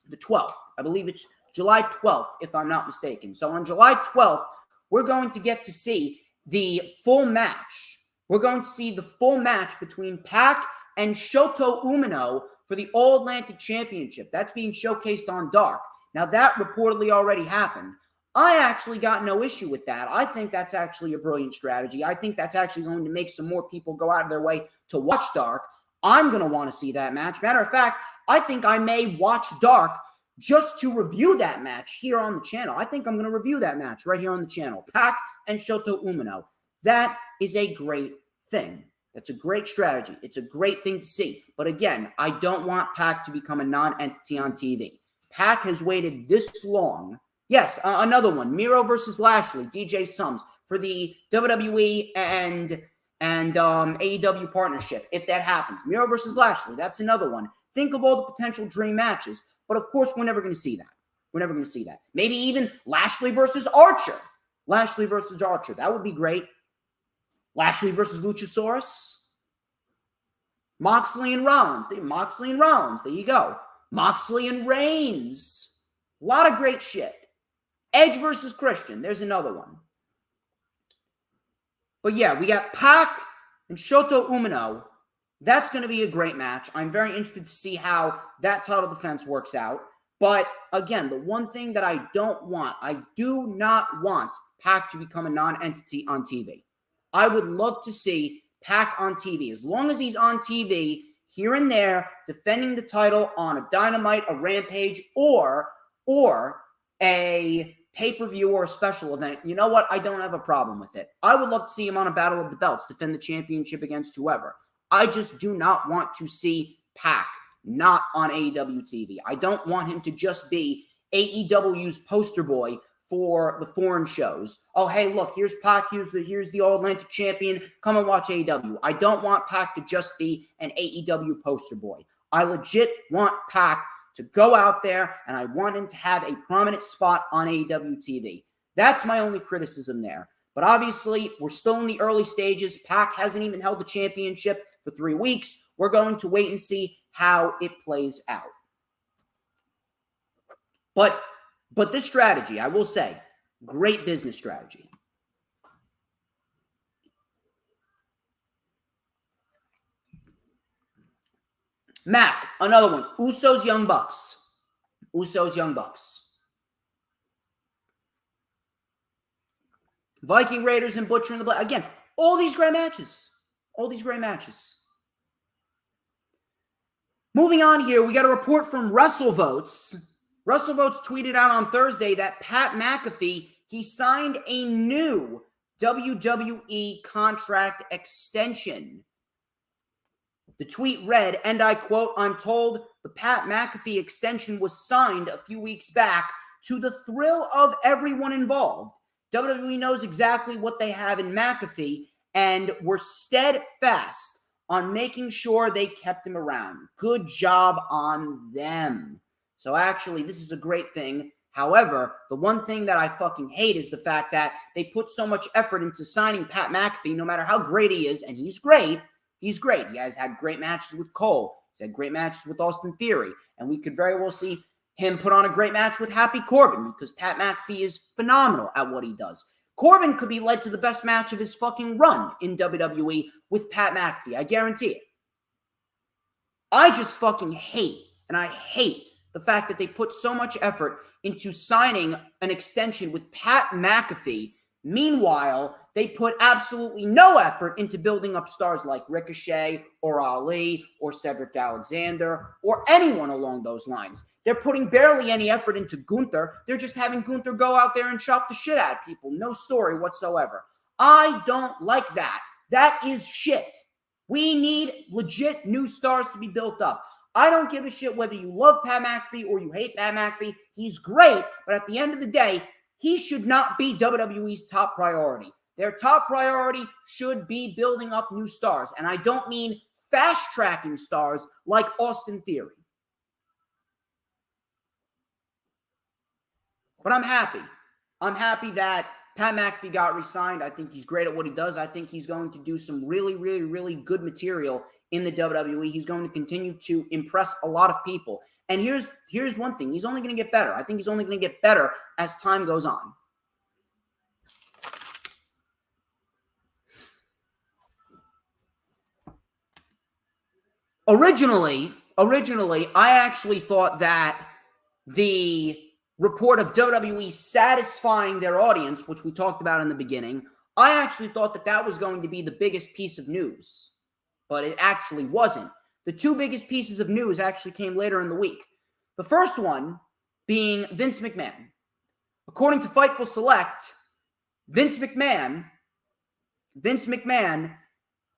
the 12th. I believe it's July 12th, if I'm not mistaken. So on July 12th, we're going to get to see the full match. We're going to see the full match between Pac and Shota Umino for the All-Atlantic Championship. That's being showcased on Dark. Now, that reportedly already happened. I actually got no issue with that. I think that's actually a brilliant strategy. I think that's actually going to make some more people go out of their way to watch Dark. I'm going to want to see that match. Matter of fact, I think I may watch Dark just to review that match here on the channel. I think I'm going to review that match right here on the channel. Pac and Shota Umino. That is a great thing. That's a great strategy. It's a great thing to see. But again, I don't want Pac to become a non-entity on TV. Pac has waited this long. Yes, another one. Miro versus Lashley, DJ Sums, for the WWE and AEW partnership, if that happens. Miro versus Lashley, that's another one. Think of all the potential dream matches. But, of course, we're never going to see that. We're never going to see that. Maybe even Lashley versus Archer. Lashley versus Archer. That would be great. Lashley versus Luchasaurus. Moxley and Rollins. Moxley and Rollins. There you go. Moxley and Reigns. A lot of great shit. Edge versus Christian. There's another one. But, yeah, we got Pac and Shota Umino. That's going to be a great match. I'm very interested to see how that title defense works out. But again, the one thing that I do not want Pac to become a non-entity on TV. I would love to see Pac on TV. As long as he's on TV here and there, defending the title on a Dynamite, a Rampage, or a pay-per-view or a special event, you know what? I don't have a problem with it. I would love to see him on a Battle of the Belts, defend the championship against whoever. I just do not want to see Pac not on AEW TV. I don't want him to just be AEW's poster boy for the foreign shows. Oh, hey, look, here's Pac, here's the All-Atlantic champion. Come and watch AEW. I don't want Pac to just be an AEW poster boy. I legit want Pac to go out there, and I want him to have a prominent spot on AEW TV. That's my only criticism there. But obviously, we're still in the early stages. Pac hasn't even held the championship for 3 weeks. We're going to wait and see how it plays out. But this strategy, I will say, great business strategy. Mac, another one. Usos, Young Bucks. Usos, Young Bucks. Viking Raiders and Butcher and the Blade. Again, all these great matches. All these great matches. Moving on here, we got a report from WrestleVotes. WrestleVotes tweeted out on Thursday that Pat McAfee, he signed a new WWE contract extension. The tweet read, and I quote, "I'm told the Pat McAfee extension was signed a few weeks back to the thrill of everyone involved. WWE knows exactly what they have in McAfee, and were steadfast on making sure they kept him around. Good job on them. So actually, this is a great thing. However, the one thing that I fucking hate is the fact that they put so much effort into signing Pat McAfee, no matter how great he is, and he's great. He's great. He has had great matches with Cole. He's had great matches with Austin Theory. And we could very well see him put on a great match with Happy Corbin because Pat McAfee is phenomenal at what he does. Corbin could be led to the best match of his fucking run in WWE with Pat McAfee. I guarantee it. I just fucking hate, and I hate the fact that they put so much effort into signing an extension with Pat McAfee. Meanwhile, they put absolutely no effort into building up stars like Ricochet or Ali or Cedric Alexander or anyone along those lines. They're putting barely any effort into Gunther. They're just having Gunther go out there and chop the shit out of people. No story whatsoever. I don't like that. That is shit. We need legit new stars to be built up. I don't give a shit whether you love Pat McAfee or you hate Pat McAfee. He's great, but at the end of the day, he should not be WWE's top priority. Their top priority should be building up new stars. And I don't mean fast-tracking stars like Austin Theory. But I'm happy. I'm happy that Pat McAfee got re-signed. I think he's great at what he does. I think he's going to do some really, really, really good material in the WWE. He's going to continue to impress a lot of people. And here's one thing. He's only going to get better. I think he's only going to get better as time goes on. Originally, I actually thought that the report of WWE satisfying their audience, which we talked about in the beginning, I actually thought that that was going to be the biggest piece of news. But it actually wasn't. The two biggest pieces of news actually came later in the week. The first one being Vince McMahon. According to Fightful Select, Vince McMahon,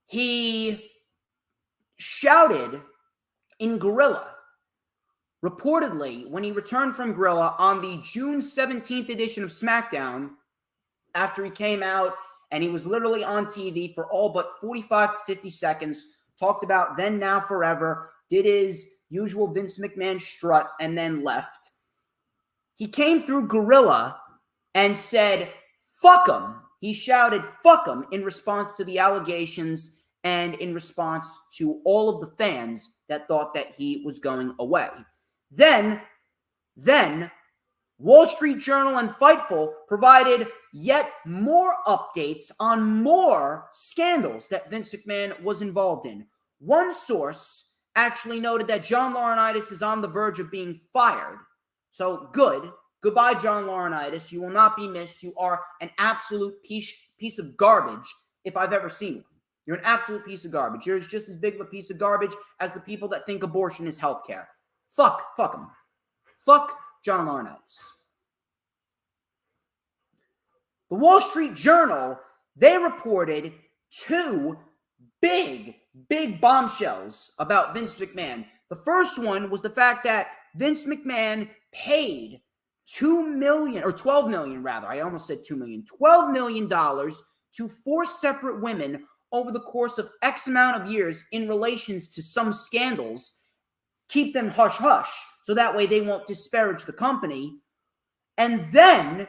he shouted in Gorilla, reportedly, when he returned from Gorilla on the June 17th edition of SmackDown, after he came out and he was literally on TV for all but 45 to 50 seconds, talked about then, now, forever, did his usual Vince McMahon strut, and then left. He came through Gorilla and said, fuck him. He shouted, fuck him, in response to the allegations and in response to all of the fans that thought that he was going away. Then, Wall Street Journal and Fightful provided yet more updates on more scandals that Vince McMahon was involved in. One source actually noted that John Laurinaitis is on the verge of being fired. So good. Goodbye, John Laurinaitis. You will not be missed. You are an absolute piece of garbage if I've ever seen one. You're an absolute piece of garbage. You're just as big of a piece of garbage as the people that think abortion is healthcare. Fuck them. Fuck John Laurinaitis. The Wall Street Journal, they reported two big bombshells about Vince McMahon. The first one was the fact that Vince McMahon paid $2 million, or $12 million rather. I almost said $2 million. $12 million to 4 separate women over the course of X amount of years in relations to some scandals. Keep them hush-hush, so that way they won't disparage the company. And then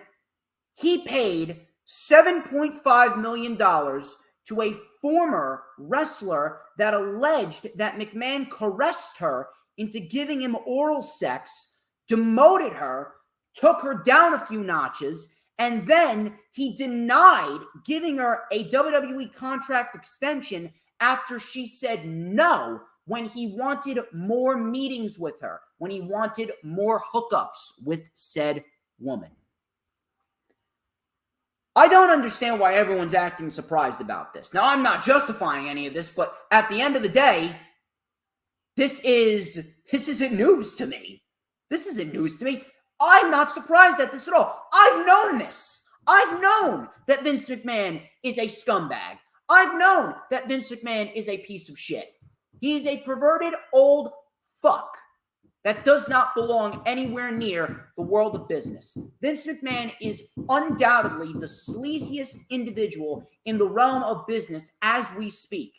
he paid $7.5 million to a former wrestler that alleged that McMahon caressed her into giving him oral sex, demoted her, took her down a few notches, and then he denied giving her a WWE contract extension after she said no when he wanted more meetings with her, when he wanted more hookups with said woman. I don't understand why everyone's acting surprised about this. Now, I'm not justifying any of this, but at the end of the day, this isn't news to me. This isn't news to me. I'm not surprised at this at all. I've known this. I've known that Vince McMahon is a scumbag. I've known that Vince McMahon is a piece of shit. He's a perverted old fuck that does not belong anywhere near the world of business. Vince McMahon is undoubtedly the sleaziest individual in the realm of business as we speak.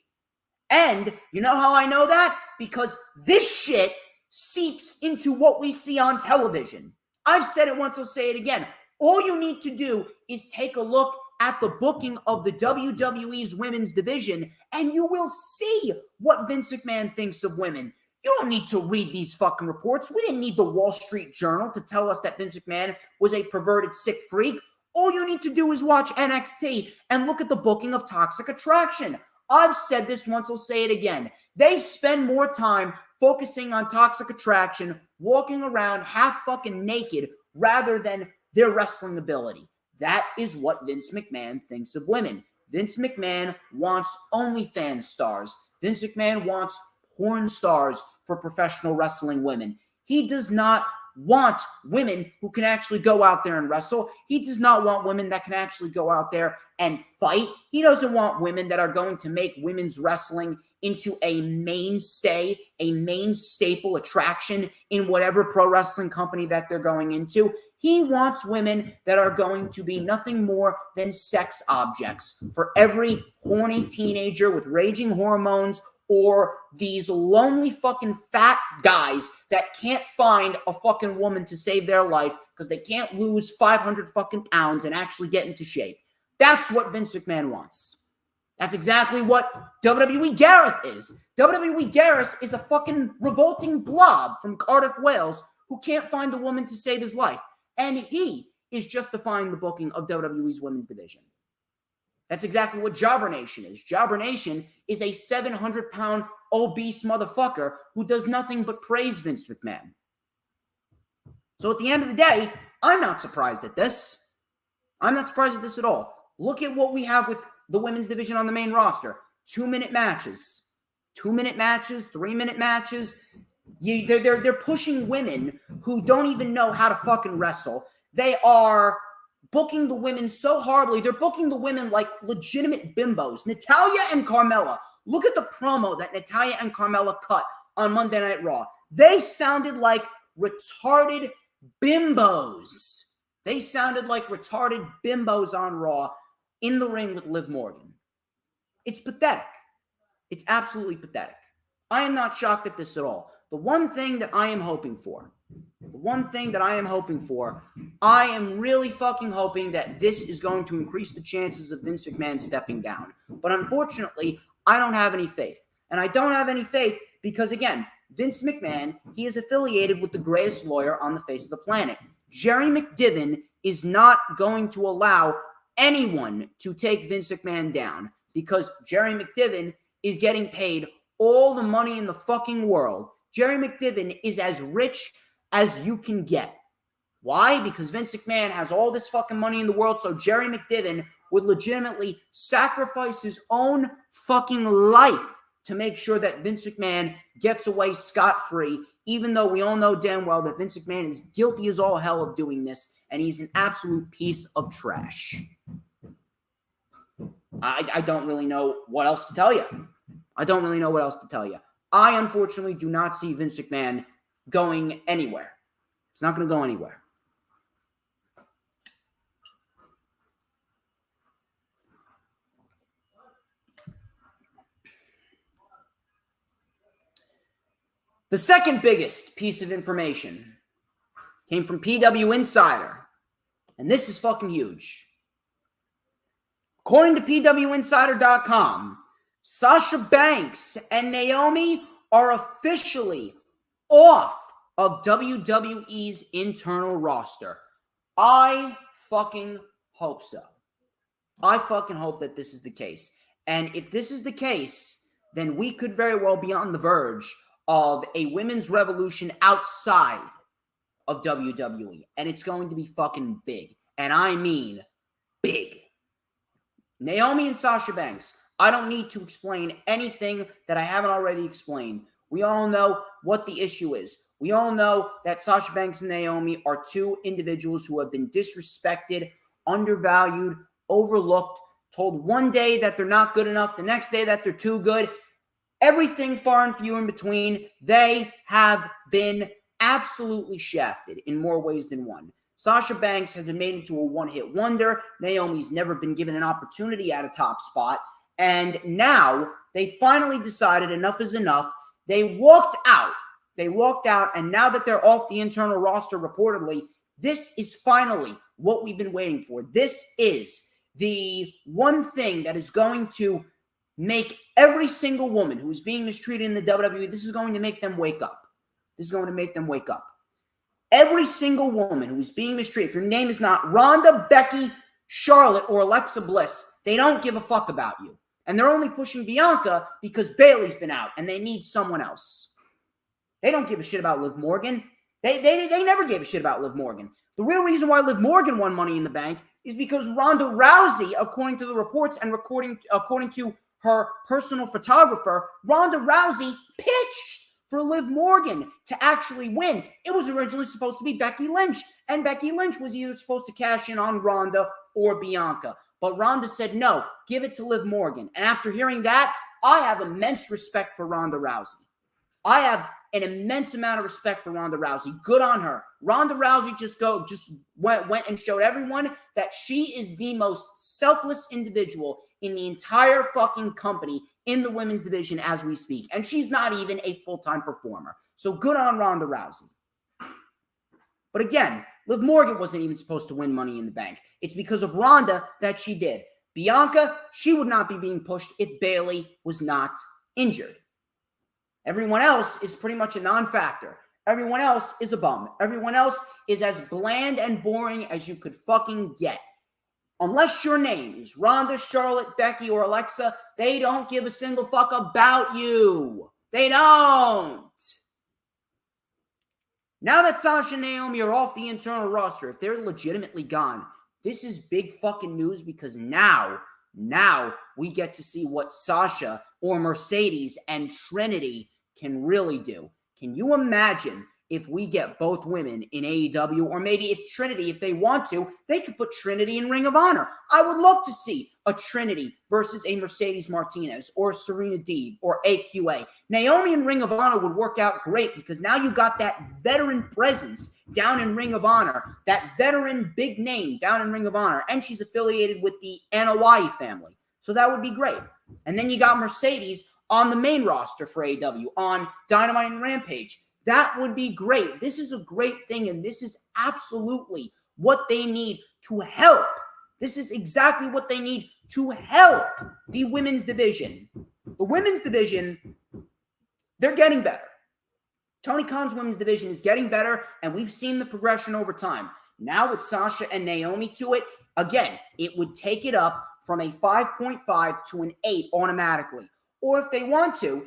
And you know how I know that? Because this shit seeps into what we see on television. I've said it once, I'll say it again. All you need to do is take a look at the booking of the WWE's women's division, and you will see what Vince McMahon thinks of women. You don't need to read these fucking reports. We didn't need the Wall Street Journal to tell us that Vince McMahon was a perverted sick freak. All you need to do is watch NXT and look at the booking of Toxic Attraction. I've said this once, I'll say it again. They spend more time focusing on Toxic Attraction, walking around half fucking naked, rather than their wrestling ability. That is what Vince McMahon thinks of women. Vince McMahon wants OnlyFans stars. Vince McMahon wants porn stars for professional wrestling women. He does not want women who can actually go out there and wrestle. He does not want women that can actually go out there and fight. He doesn't want women that are going to make women's wrestling into a mainstay, a main staple attraction in whatever pro wrestling company that they're going into. He wants women that are going to be nothing more than sex objects for every horny teenager with raging hormones or these lonely fucking fat guys that can't find a fucking woman to save their life because they can't lose 500 fucking pounds and actually get into shape. That's what Vince McMahon wants. That's exactly what WWE Gareth is. WWE Gareth is a fucking revolting blob from Cardiff, Wales, who can't find a woman to save his life. And he is justifying the booking of WWE's women's division. That's exactly what Jobber Nation is. Jobber Nation is a 700-pound obese motherfucker who does nothing but praise Vince McMahon. So at the end of the day, I'm not surprised at this. I'm not surprised at this at all. Look at what we have with the women's division on the main roster. 2-minute matches. 2-minute matches, 3-minute matches. They're pushing women who don't even know how to fucking wrestle. They are booking the women so horribly. They're booking the women like legitimate bimbos. Natalya and Carmella. Look at the promo that Natalya and Carmella cut on Monday Night Raw. They sounded like retarded bimbos. They sounded like retarded bimbos on Raw in the ring with Liv Morgan. It's pathetic. It's absolutely pathetic. I am not shocked at this at all. The one thing that I am hoping for, I am really fucking hoping that this is going to increase the chances of Vince McMahon stepping down. But unfortunately, I don't have any faith. And I don't have any faith because, again, Vince McMahon, he is affiliated with the greatest lawyer on the face of the planet. Jerry McDivitt is not going to allow anyone to take Vince McMahon down because Jerry McDivitt is getting paid all the money in the fucking world. Jerry McDivitt is as rich as you can get. Why? Because Vince McMahon has all this fucking money in the world, so Jerry McDivitt would legitimately sacrifice his own fucking life to make sure that Vince McMahon gets away scot-free, even though we all know damn well that Vince McMahon is guilty as all hell of doing this, and he's an absolute piece of trash. I don't really know what else to tell you. I, unfortunately, do not see Vince McMahon going anywhere. It's not going to go anywhere. The second biggest piece of information came from PW Insider, and this is fucking huge. According to PWInsider.com, Sasha Banks and Naomi are officially off of WWE's internal roster. I fucking hope so. I fucking hope that this is the case. And if this is the case, then we could very well be on the verge of a women's revolution outside of WWE. And it's going to be fucking big. And I mean big. Naomi and Sasha Banks, I don't need to explain anything that I haven't already explained. We all know what the issue is. We all know that Sasha Banks and Naomi are two individuals who have been disrespected, undervalued, overlooked, told one day that they're not good enough, the next day that they're too good. Everything far and few in between. They have been absolutely shafted in more ways than one. Sasha Banks has been made into a one-hit wonder. Naomi's never been given an opportunity at a top spot. And now they finally decided enough is enough. They walked out. And now that they're off the internal roster reportedly, this is finally what we've been waiting for. This is the one thing that is going to make every single woman who is being mistreated in the WWE, this is going to make them wake up. Every single woman who is being mistreated, if your name is not Ronda, Becky, Charlotte, or Alexa Bliss, they don't give a fuck about you. And they're only pushing Bianca because Bayley's been out and they need someone else. They don't give a shit about Liv Morgan. They never gave a shit about Liv Morgan. The real reason why Liv Morgan won Money in the Bank is because Ronda Rousey, according to the reports and according to her personal photographer, Ronda Rousey pitched for Liv Morgan to actually win. It was originally supposed to be Becky Lynch, and Becky Lynch was either supposed to cash in on Ronda or Bianca. But Ronda said, no, give it to Liv Morgan. And after hearing that, I have immense respect for Ronda Rousey. I have an immense amount of respect for Ronda Rousey. Good on her. Ronda Rousey just went and showed everyone that she is the most selfless individual in the entire fucking company in the women's division as we speak. And she's not even a full-time performer. So good on Ronda Rousey. But again, Liv Morgan wasn't even supposed to win Money in the Bank. It's because of Ronda that she did. Bianca, she would not be being pushed if Bayley was not injured. Everyone else is pretty much a non-factor. Everyone else is a bum. Everyone else is as bland and boring as you could fucking get. Unless your name is Ronda, Charlotte, Becky, or Alexa, they don't give a single fuck about you. They don't. Now that Sasha and Naomi are off the internal roster, if they're legitimately gone, this is big fucking news because now we get to see what Sasha or Mercedes and Trinity can really do. Can you imagine if we get both women in AEW, or maybe if Trinity, if they want to, they could put Trinity in Ring of Honor. I would love to see a Trinity versus a Mercedes Martinez or Serena Deeb or AQA. Naomi in Ring of Honor would work out great because now you got that veteran presence down in Ring of Honor, that veteran big name down in Ring of Honor, and she's affiliated with the Anoa'i family. So that would be great. And then you got Mercedes on the main roster for AEW, on Dynamite and Rampage. That would be great. This is a great thing, and this is absolutely what they need to help. This is exactly what they need to help the women's division. The women's division, they're getting better. Tony Khan's women's division is getting better, and we've seen the progression over time. Now with Sasha and Naomi to it, again, it would take it up from a 5.5 to an 8 automatically. Or if they want to,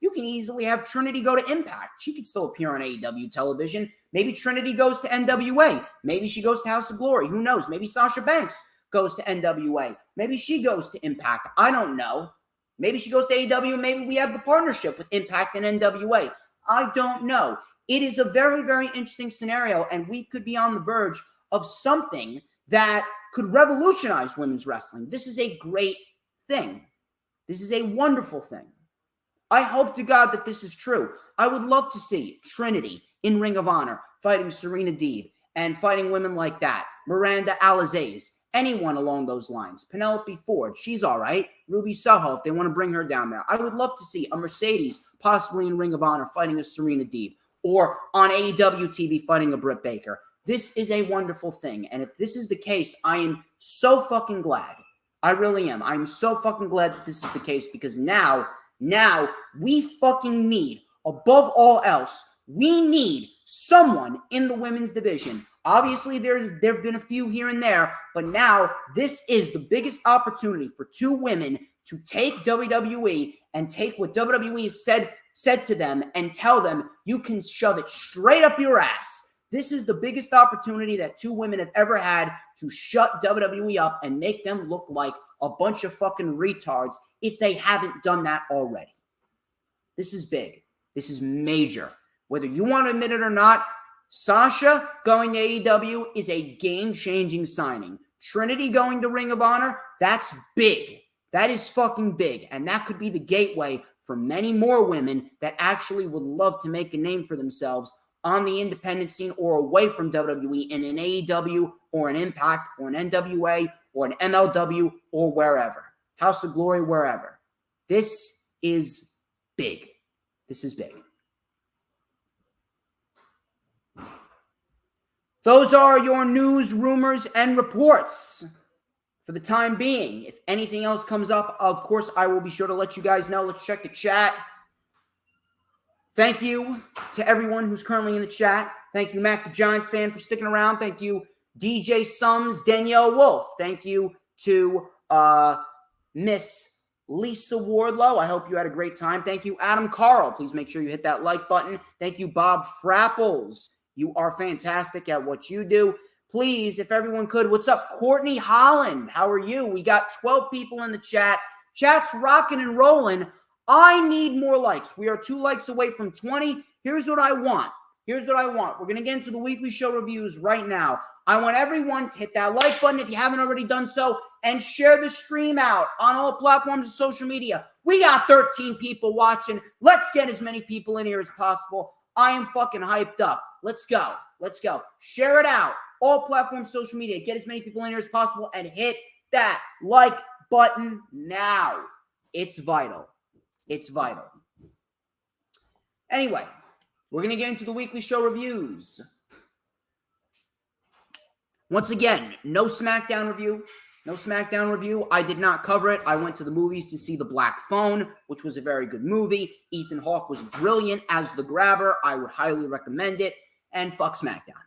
you can easily have Trinity go to Impact. She could still appear on AEW television. Maybe Trinity goes to NWA. Maybe she goes to House of Glory. Who knows? Maybe Sasha Banks goes to NWA. Maybe she goes to Impact. I don't know. Maybe she goes to AEW. Maybe we have the partnership with Impact and NWA. I don't know. It is a very, very interesting scenario, and we could be on the verge of something that could revolutionize women's wrestling. This is a great thing. This is a wonderful thing. I hope to God that this is true. I would love to see Trinity in Ring of Honor fighting Serena Deeb and fighting women like that. Miranda Alizé, anyone along those lines. Penelope Ford, she's all right. Ruby Soho, if they want to bring her down there. I would love to see a Mercedes possibly in Ring of Honor fighting a Serena Deeb, or on AEW TV fighting a Britt Baker. This is a wonderful thing. And if this is the case, I am so fucking glad. I really am. I'm so fucking glad that this is the case, because now we fucking need, above all else, we need someone in the women's division. Obviously, there have been a few here and there, but now this is the biggest opportunity for two women to take WWE and take what WWE said to them and tell them, you can shove it straight up your ass. This is the biggest opportunity that two women have ever had to shut WWE up and make them look like a bunch of fucking retards if they haven't done that already. This is big. This is major. Whether you want to admit it or not, Sasha going to AEW is a game-changing signing. Trinity going to Ring of Honor, that's big. That is fucking big. And that could be the gateway for many more women that actually would love to make a name for themselves on the independent scene or away from WWE in an AEW or an Impact or an NWA or an MLW or wherever. House of Glory, wherever. This is big. This is big. Those are your news, rumors, and reports for the time being. If anything else comes up, of course, I will be sure to let you guys know. Let's check the chat. Thank you to everyone who's currently in the chat. Thank you, Mac the Giants fan, for sticking around. Thank you, DJ Sums, Danielle Wolf. Thank you to Miss Lisa Wardlow. I hope you had a great time. Thank you, Adam Carl. Please make sure you hit that like button. Thank you, Bob Frapples. You are fantastic at what you do. Please, if everyone could, what's up? Courtney Holland, how are you? We got 12 people in the chat. Chat's rocking and rolling. I need more likes. We are 2 likes away from 20. Here's what I want. We're going to get into the weekly show reviews right now. I want everyone to hit that like button if you haven't already done so and share the stream out on all platforms of social media. We got 13 people watching. Let's get as many people in here as possible. I am fucking hyped up. Let's go. Share it out. All platforms, social media. Get as many people in here as possible and hit that like button now. It's vital. Anyway, we're going to get into the weekly show reviews. Once again, no SmackDown review. I did not cover it. I went to the movies to see The Black Phone, which was a very good movie. Ethan Hawke was brilliant as the grabber. I would highly recommend it. And fuck SmackDown.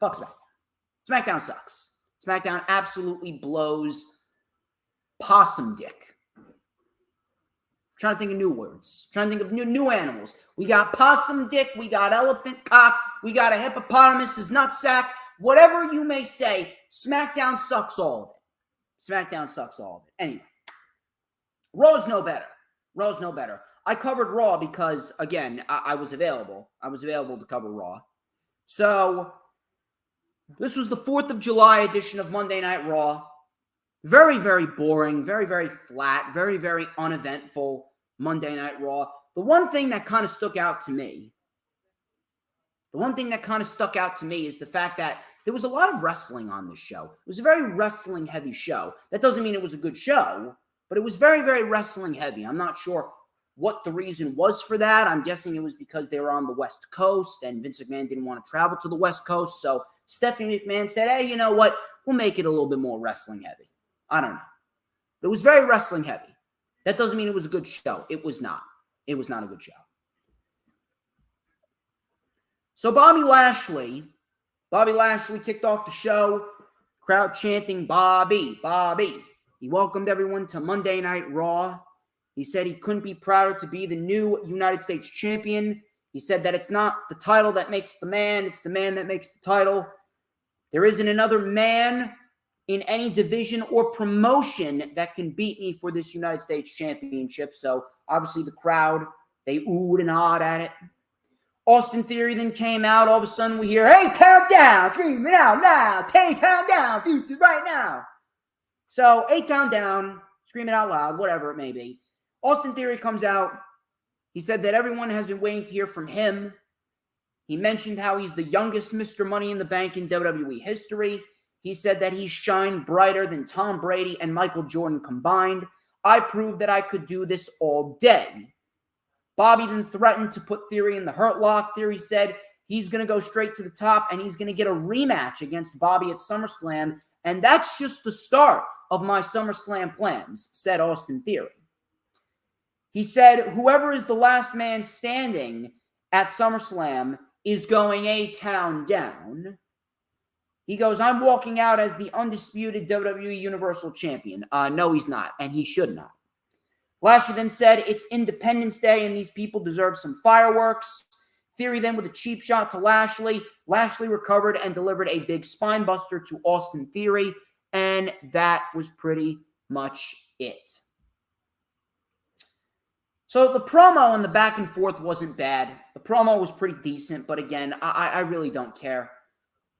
SmackDown sucks. SmackDown absolutely blows possum dick. Trying to think of new words. Trying to think of new animals. We got possum dick. We got elephant cock. We got a hippopotamus's nutsack. Whatever you may say, SmackDown sucks all of it. Anyway, Raw's no better. I covered Raw because, again, I was available. I was available to cover Raw. So, this was the 4th of July edition of Monday Night Raw. Very, very boring. Very, very flat. Very, very uneventful Monday Night Raw. The one thing that kind of stuck out to me is the fact that there was a lot of wrestling on this show. It was a very wrestling-heavy show. That doesn't mean it was a good show, but it was very, very wrestling-heavy. I'm not sure what the reason was for that. I'm guessing it was because they were on the West Coast, and Vince McMahon didn't want to travel to the West Coast, so Stephanie McMahon said, hey, you know what? We'll make it a little bit more wrestling-heavy. I don't know. It was very wrestling-heavy. That doesn't mean it was a good show. It was not. It was not a good show. So Bobby Lashley kicked off the show, crowd chanting, Bobby, Bobby. He welcomed everyone to Monday Night Raw. He said he couldn't be prouder to be the new United States champion. He said that it's not the title that makes the man, it's the man that makes the title. There isn't another man in any division or promotion that can beat me for this United States championship. So obviously the crowd, they oohed and awed at it. Austin Theory then came out. All of a sudden we hear, hey, countdown, screaming out loud, A-Town down, dude, right now. So A-Town down, screaming out loud, whatever it may be. Austin Theory comes out. He said that everyone has been waiting to hear from him. He mentioned how he's the youngest Mr. Money in the Bank in WWE history. He said that he shined brighter than Tom Brady and Michael Jordan combined. I proved that I could do this all day. Bobby then threatened to put Theory in the Hurt Lock. Theory said he's going to go straight to the top and he's going to get a rematch against Bobby at SummerSlam. And that's just the start of my SummerSlam plans, said Austin Theory. He said whoever is the last man standing at SummerSlam is going A-Town down. He goes, I'm walking out as the undisputed WWE Universal Champion. No, he's not, and he should not. Lashley then said, it's Independence Day and these people deserve some fireworks. Theory then with a cheap shot to Lashley. Lashley recovered and delivered a big spine buster to Austin Theory, and that was pretty much it. So the promo and the back and forth wasn't bad. The promo was pretty decent, but again, I really don't care.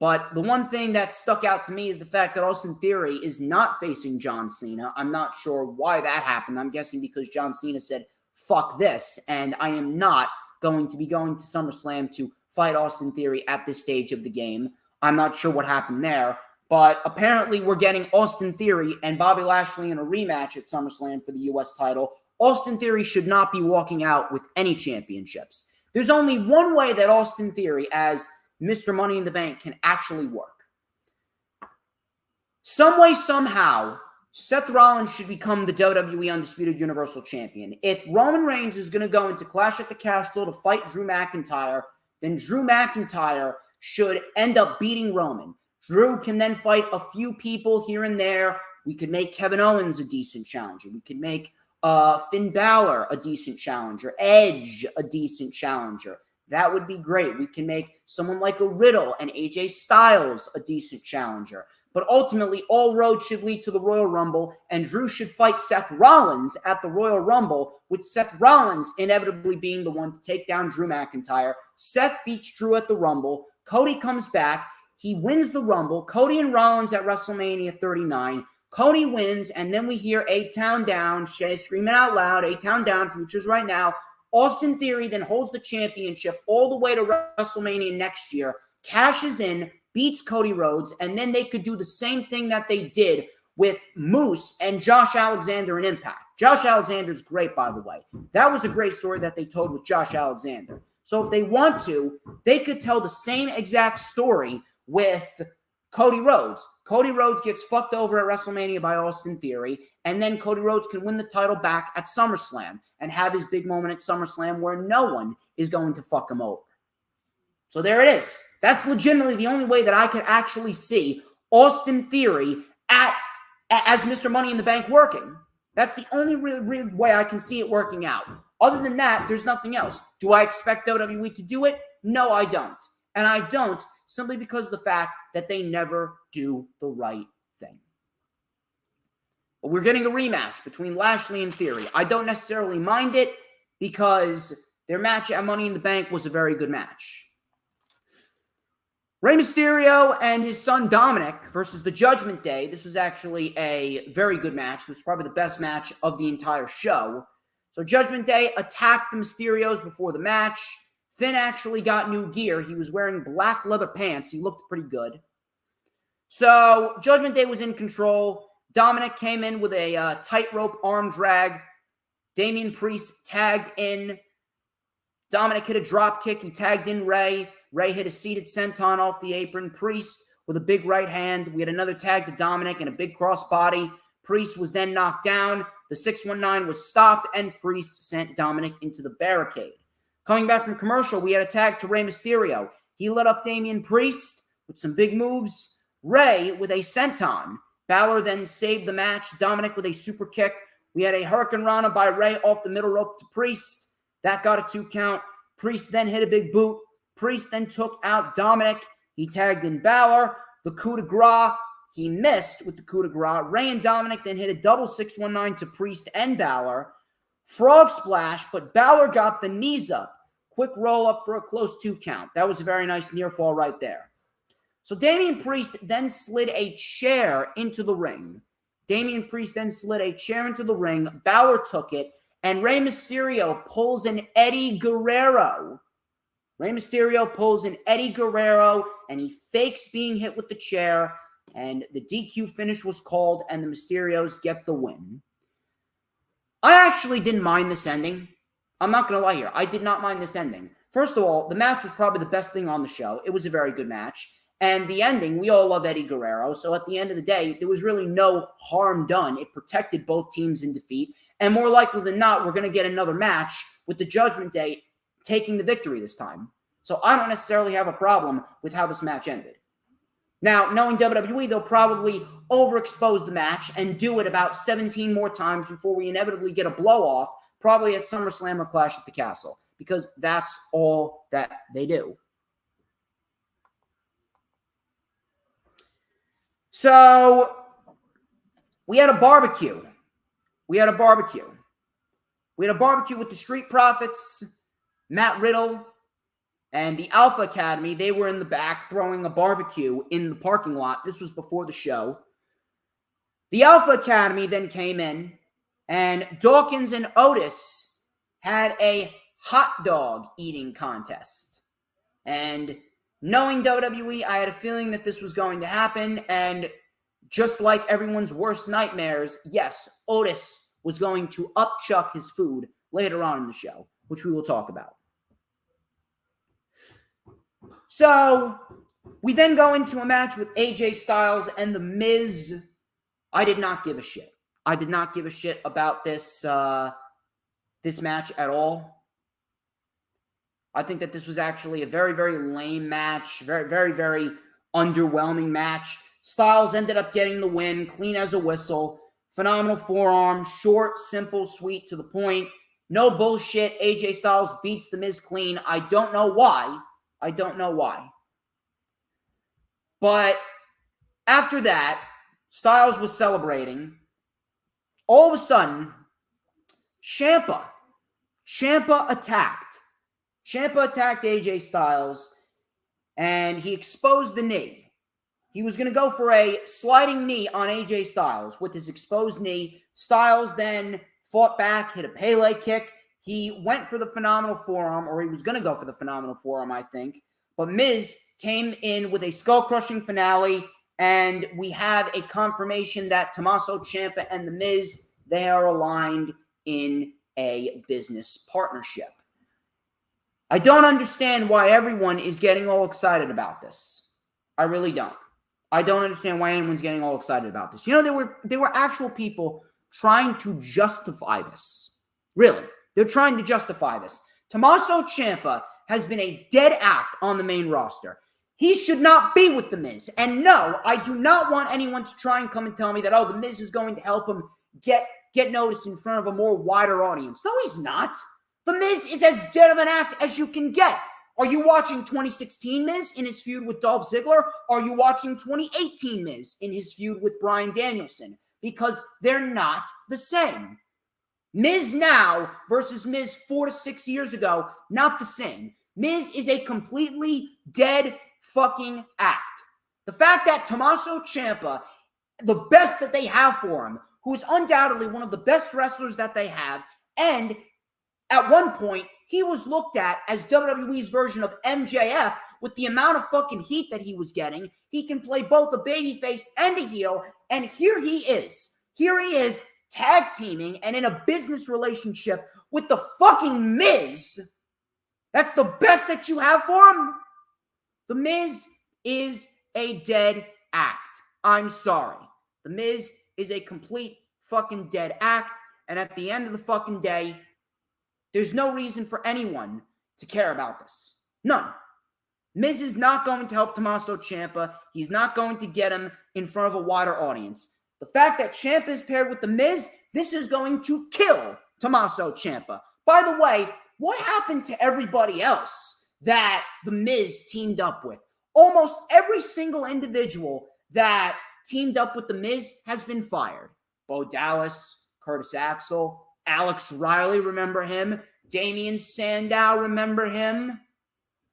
But the one thing that stuck out to me is the fact that Austin Theory is not facing John Cena. I'm not sure why that happened. I'm guessing because John Cena said, fuck this, and I am not going to be going to SummerSlam to fight Austin Theory at this stage of the game. I'm not sure what happened there, but apparently we're getting Austin Theory and Bobby Lashley in a rematch at SummerSlam for the U.S. title. Austin Theory should not be walking out with any championships. There's only one way that Austin Theory, as Mr. Money in the Bank, can actually work. Some way, somehow, Seth Rollins should become the WWE Undisputed Universal Champion. If Roman Reigns is going to go into Clash at the Castle to fight Drew McIntyre, then Drew McIntyre should end up beating Roman. Drew can then fight a few people here and there. We could make Kevin Owens a decent challenger. We could make Finn Balor a decent challenger. Edge a decent challenger. That would be great. We can make someone like a Riddle and AJ Styles a decent challenger. But ultimately, all roads should lead to the Royal Rumble, and Drew should fight Seth Rollins at the Royal Rumble, with Seth Rollins inevitably being the one to take down Drew McIntyre. Seth beats Drew at the Rumble. Cody comes back. He wins the Rumble. Cody and Rollins at WrestleMania 39. Cody wins, and then we hear A-Town Down, Shay screaming out loud, A-Town Down, Futures right now. Austin Theory then holds the championship all the way to WrestleMania next year, cashes in, beats Cody Rhodes, and then they could do the same thing that they did with Moose and Josh Alexander in Impact. Josh Alexander's great, by the way. That was a great story that they told with Josh Alexander. So if they want to, they could tell the same exact story with Cody Rhodes. Cody Rhodes gets fucked over at WrestleMania by Austin Theory, and then Cody Rhodes can win the title back at SummerSlam and have his big moment at SummerSlam where no one is going to fuck him over. So there it is. That's legitimately the only way that I could actually see Austin Theory as Mr. Money in the Bank working. That's the only real way I can see it working out. Other than that, there's nothing else. Do I expect WWE to do it? No, I don't. And I don't simply because of the fact that they never do the right thing. But we're getting a rematch between Lashley and Theory. I don't necessarily mind it because their match at Money in the Bank was a very good match. Rey Mysterio and his son Dominic versus the Judgment Day. This was actually a very good match. This was probably the best match of the entire show. So Judgment Day attacked the Mysterios before the match. Finn actually got new gear. He was wearing black leather pants. He looked pretty good. So Judgment Day was in control. Dominic came in with a tightrope arm drag. Damian Priest tagged in. Dominic hit a drop kick. He tagged in Rey. Rey hit a seated senton off the apron. Priest with a big right hand. We had another tag to Dominic and a big crossbody. Priest was then knocked down. The 619 was stopped, and Priest sent Dominic into the barricade. Coming back from commercial, we had a tag to Rey Mysterio. He led up Damian Priest with some big moves. Rey with a senton. Balor then saved the match. Dominic with a super kick. We had a Hurricane Rana by Rey off the middle rope to Priest. That got a 2 count. Priest then hit a big boot. Priest then took out Dominic. He tagged in Balor. The coup de grace, he missed with the coup de grace. Rey and Dominic then hit a double 619 to Priest and Balor. Frog splash, but Balor got the knees up. Quick roll up for a close 2 count. That was a very nice near fall right there. So Damian Priest then slid a chair into the ring. Balor took it, and Rey Mysterio pulls an Eddie Guerrero. And he fakes being hit with the chair, and the DQ finish was called, and the Mysterios get the win. I actually didn't mind this ending. I'm not going to lie here. I did not mind this ending. First of all, the match was probably the best thing on the show. It was a very good match. And the ending, we all love Eddie Guerrero. So at the end of the day, there was really no harm done. It protected both teams in defeat. And more likely than not, we're going to get another match with the Judgment Day taking the victory this time. So I don't necessarily have a problem with how this match ended. Now, knowing WWE, they'll probably overexpose the match and do it about 17 more times before we inevitably get a blow-off, probably at SummerSlam or Clash at the Castle, because that's all that they do. So, we had a barbecue. We had a barbecue with the Street Profits, Matt Riddle, and the Alpha Academy. They were in the back throwing a barbecue in the parking lot. This was before the show. The Alpha Academy then came in, and Dawkins and Otis had a hot dog eating contest. And knowing WWE, I had a feeling that this was going to happen. And just like everyone's worst nightmares, yes, Otis was going to upchuck his food later on in the show, which we will talk about. So we then go into a match with AJ Styles and The Miz. I did not give a shit. I did not give a shit about this match at all. I think that this was actually a very, very lame match. Very, very, very underwhelming match. Styles ended up getting the win, clean as a whistle. Phenomenal forearm, short, simple, sweet, to the point. No bullshit. AJ Styles beats The Miz clean. I don't know why. But after that, Styles was celebrating. All of a sudden, Ciampa attacked. Ciampa attacked AJ Styles, and he exposed the knee. He was going to go for a sliding knee on AJ Styles with his exposed knee. Styles then fought back, hit a Pele kick. He went for the phenomenal forearm, or he was going to go for the phenomenal forearm, I think. But Miz came in with a skull-crushing finale, and we have a confirmation that Tommaso Ciampa and The Miz, they are aligned in a business partnership. I don't understand why everyone is getting all excited about this. I really don't. I don't understand why anyone's getting all excited about this. You know, there were actual people trying to justify this. Really. They're trying to justify this. Tommaso Ciampa has been a dead act on the main roster. He should not be with The Miz. And no, I do not want anyone to try and come and tell me that, oh, The Miz is going to help him get noticed in front of a more wider audience. No, he's not. The Miz is as dead of an act as you can get. Are you watching 2016 Miz in his feud with Dolph Ziggler? Are you watching 2018 Miz in his feud with Bryan Danielson? Because they're not the same. Miz now versus Miz 4 to 6 years ago, not the same. Miz is a completely dead fucking act. The fact that Tommaso Ciampa, the best that they have for him, who is undoubtedly one of the best wrestlers that they have, and at one point, he was looked at as WWE's version of MJF with the amount of fucking heat that he was getting. He can play both a babyface and a heel, and here he is. Here he is, tag teaming and in a business relationship with the fucking Miz. That's the best that you have for him? The Miz is a dead act. I'm sorry. The Miz is a complete fucking dead act, and at the end of the fucking day, there's no reason for anyone to care about this. None. Miz is not going to help Tommaso Ciampa. He's not going to get him in front of a wider audience. The fact that Ciampa is paired with The Miz, this is going to kill Tommaso Ciampa. By the way, what happened to everybody else that The Miz teamed up with? Almost every single individual that teamed up with The Miz has been fired. Bo Dallas, Curtis Axel, Alex Riley, remember him? Damian Sandow, remember him?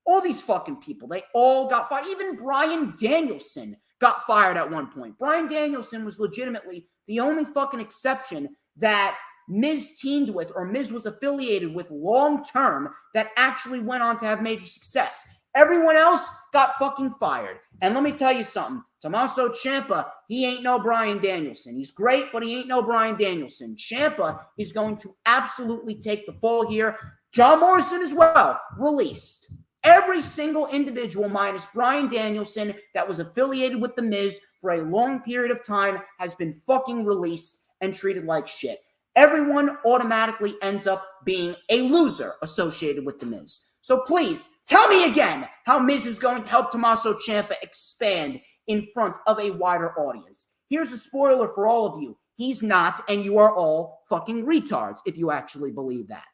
All these fucking people, they all got fired. Even Bryan Danielson got fired at one point. Bryan Danielson was legitimately the only fucking exception that Miz teamed with or Miz was affiliated with long term that actually went on to have major success. Everyone else got fucking fired. And let me tell you something. Tommaso Ciampa, he ain't no Bryan Danielson. He's great, but he ain't no Bryan Danielson. Ciampa is going to absolutely take the fall here. John Morrison as well, released. Every single individual minus Bryan Danielson that was affiliated with The Miz for a long period of time has been fucking released and treated like shit. Everyone automatically ends up being a loser associated with The Miz. So please, tell me again how Miz is going to help Tommaso Ciampa expand in front of a wider audience. Here's a spoiler for all of you. He's not, and you are all fucking retards if you actually believe that.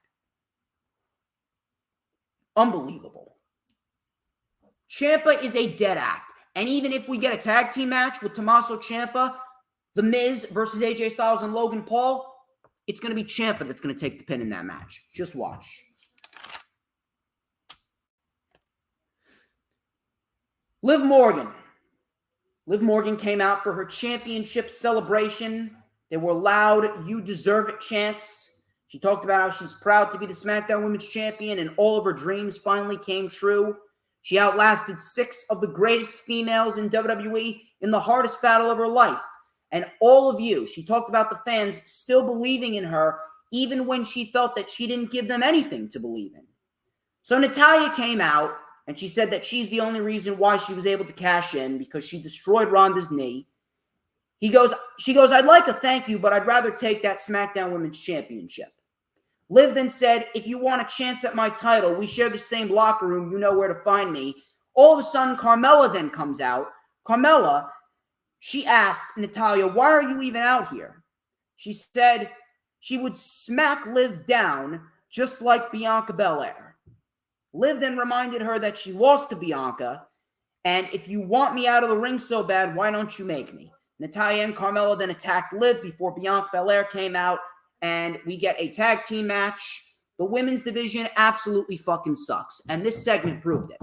Unbelievable. Ciampa is a dead act. And even if we get a tag team match with Tommaso Ciampa, The Miz versus AJ Styles and Logan Paul, it's going to be Ciampa that's going to take the pin in that match. Just watch. Liv Morgan. Liv Morgan came out for her championship celebration. There were loud, "You deserve it" chants. She talked about how she's proud to be the SmackDown Women's Champion and all of her dreams finally came true. She outlasted 6 of the greatest females in WWE in the hardest battle of her life. And all of you, she talked about the fans still believing in her even when she felt that she didn't give them anything to believe in. So Natalya came out and she said that she's the only reason why she was able to cash in because she destroyed Ronda's knee. She goes, I'd like a thank you, but I'd rather take that SmackDown Women's Championship. Liv then said, if you want a chance at my title, we share the same locker room, you know where to find me. All of a sudden, Carmella then comes out. Carmella, she asked Natalya, why are you even out here? She said she would smack Liv down just like Bianca Belair. Liv then reminded her that she lost to Bianca, and if you want me out of the ring so bad, why don't you make me? Natalya and Carmella then attacked Liv before Bianca Belair came out, and we get a tag team match. The women's division absolutely fucking sucks, and this segment proved it.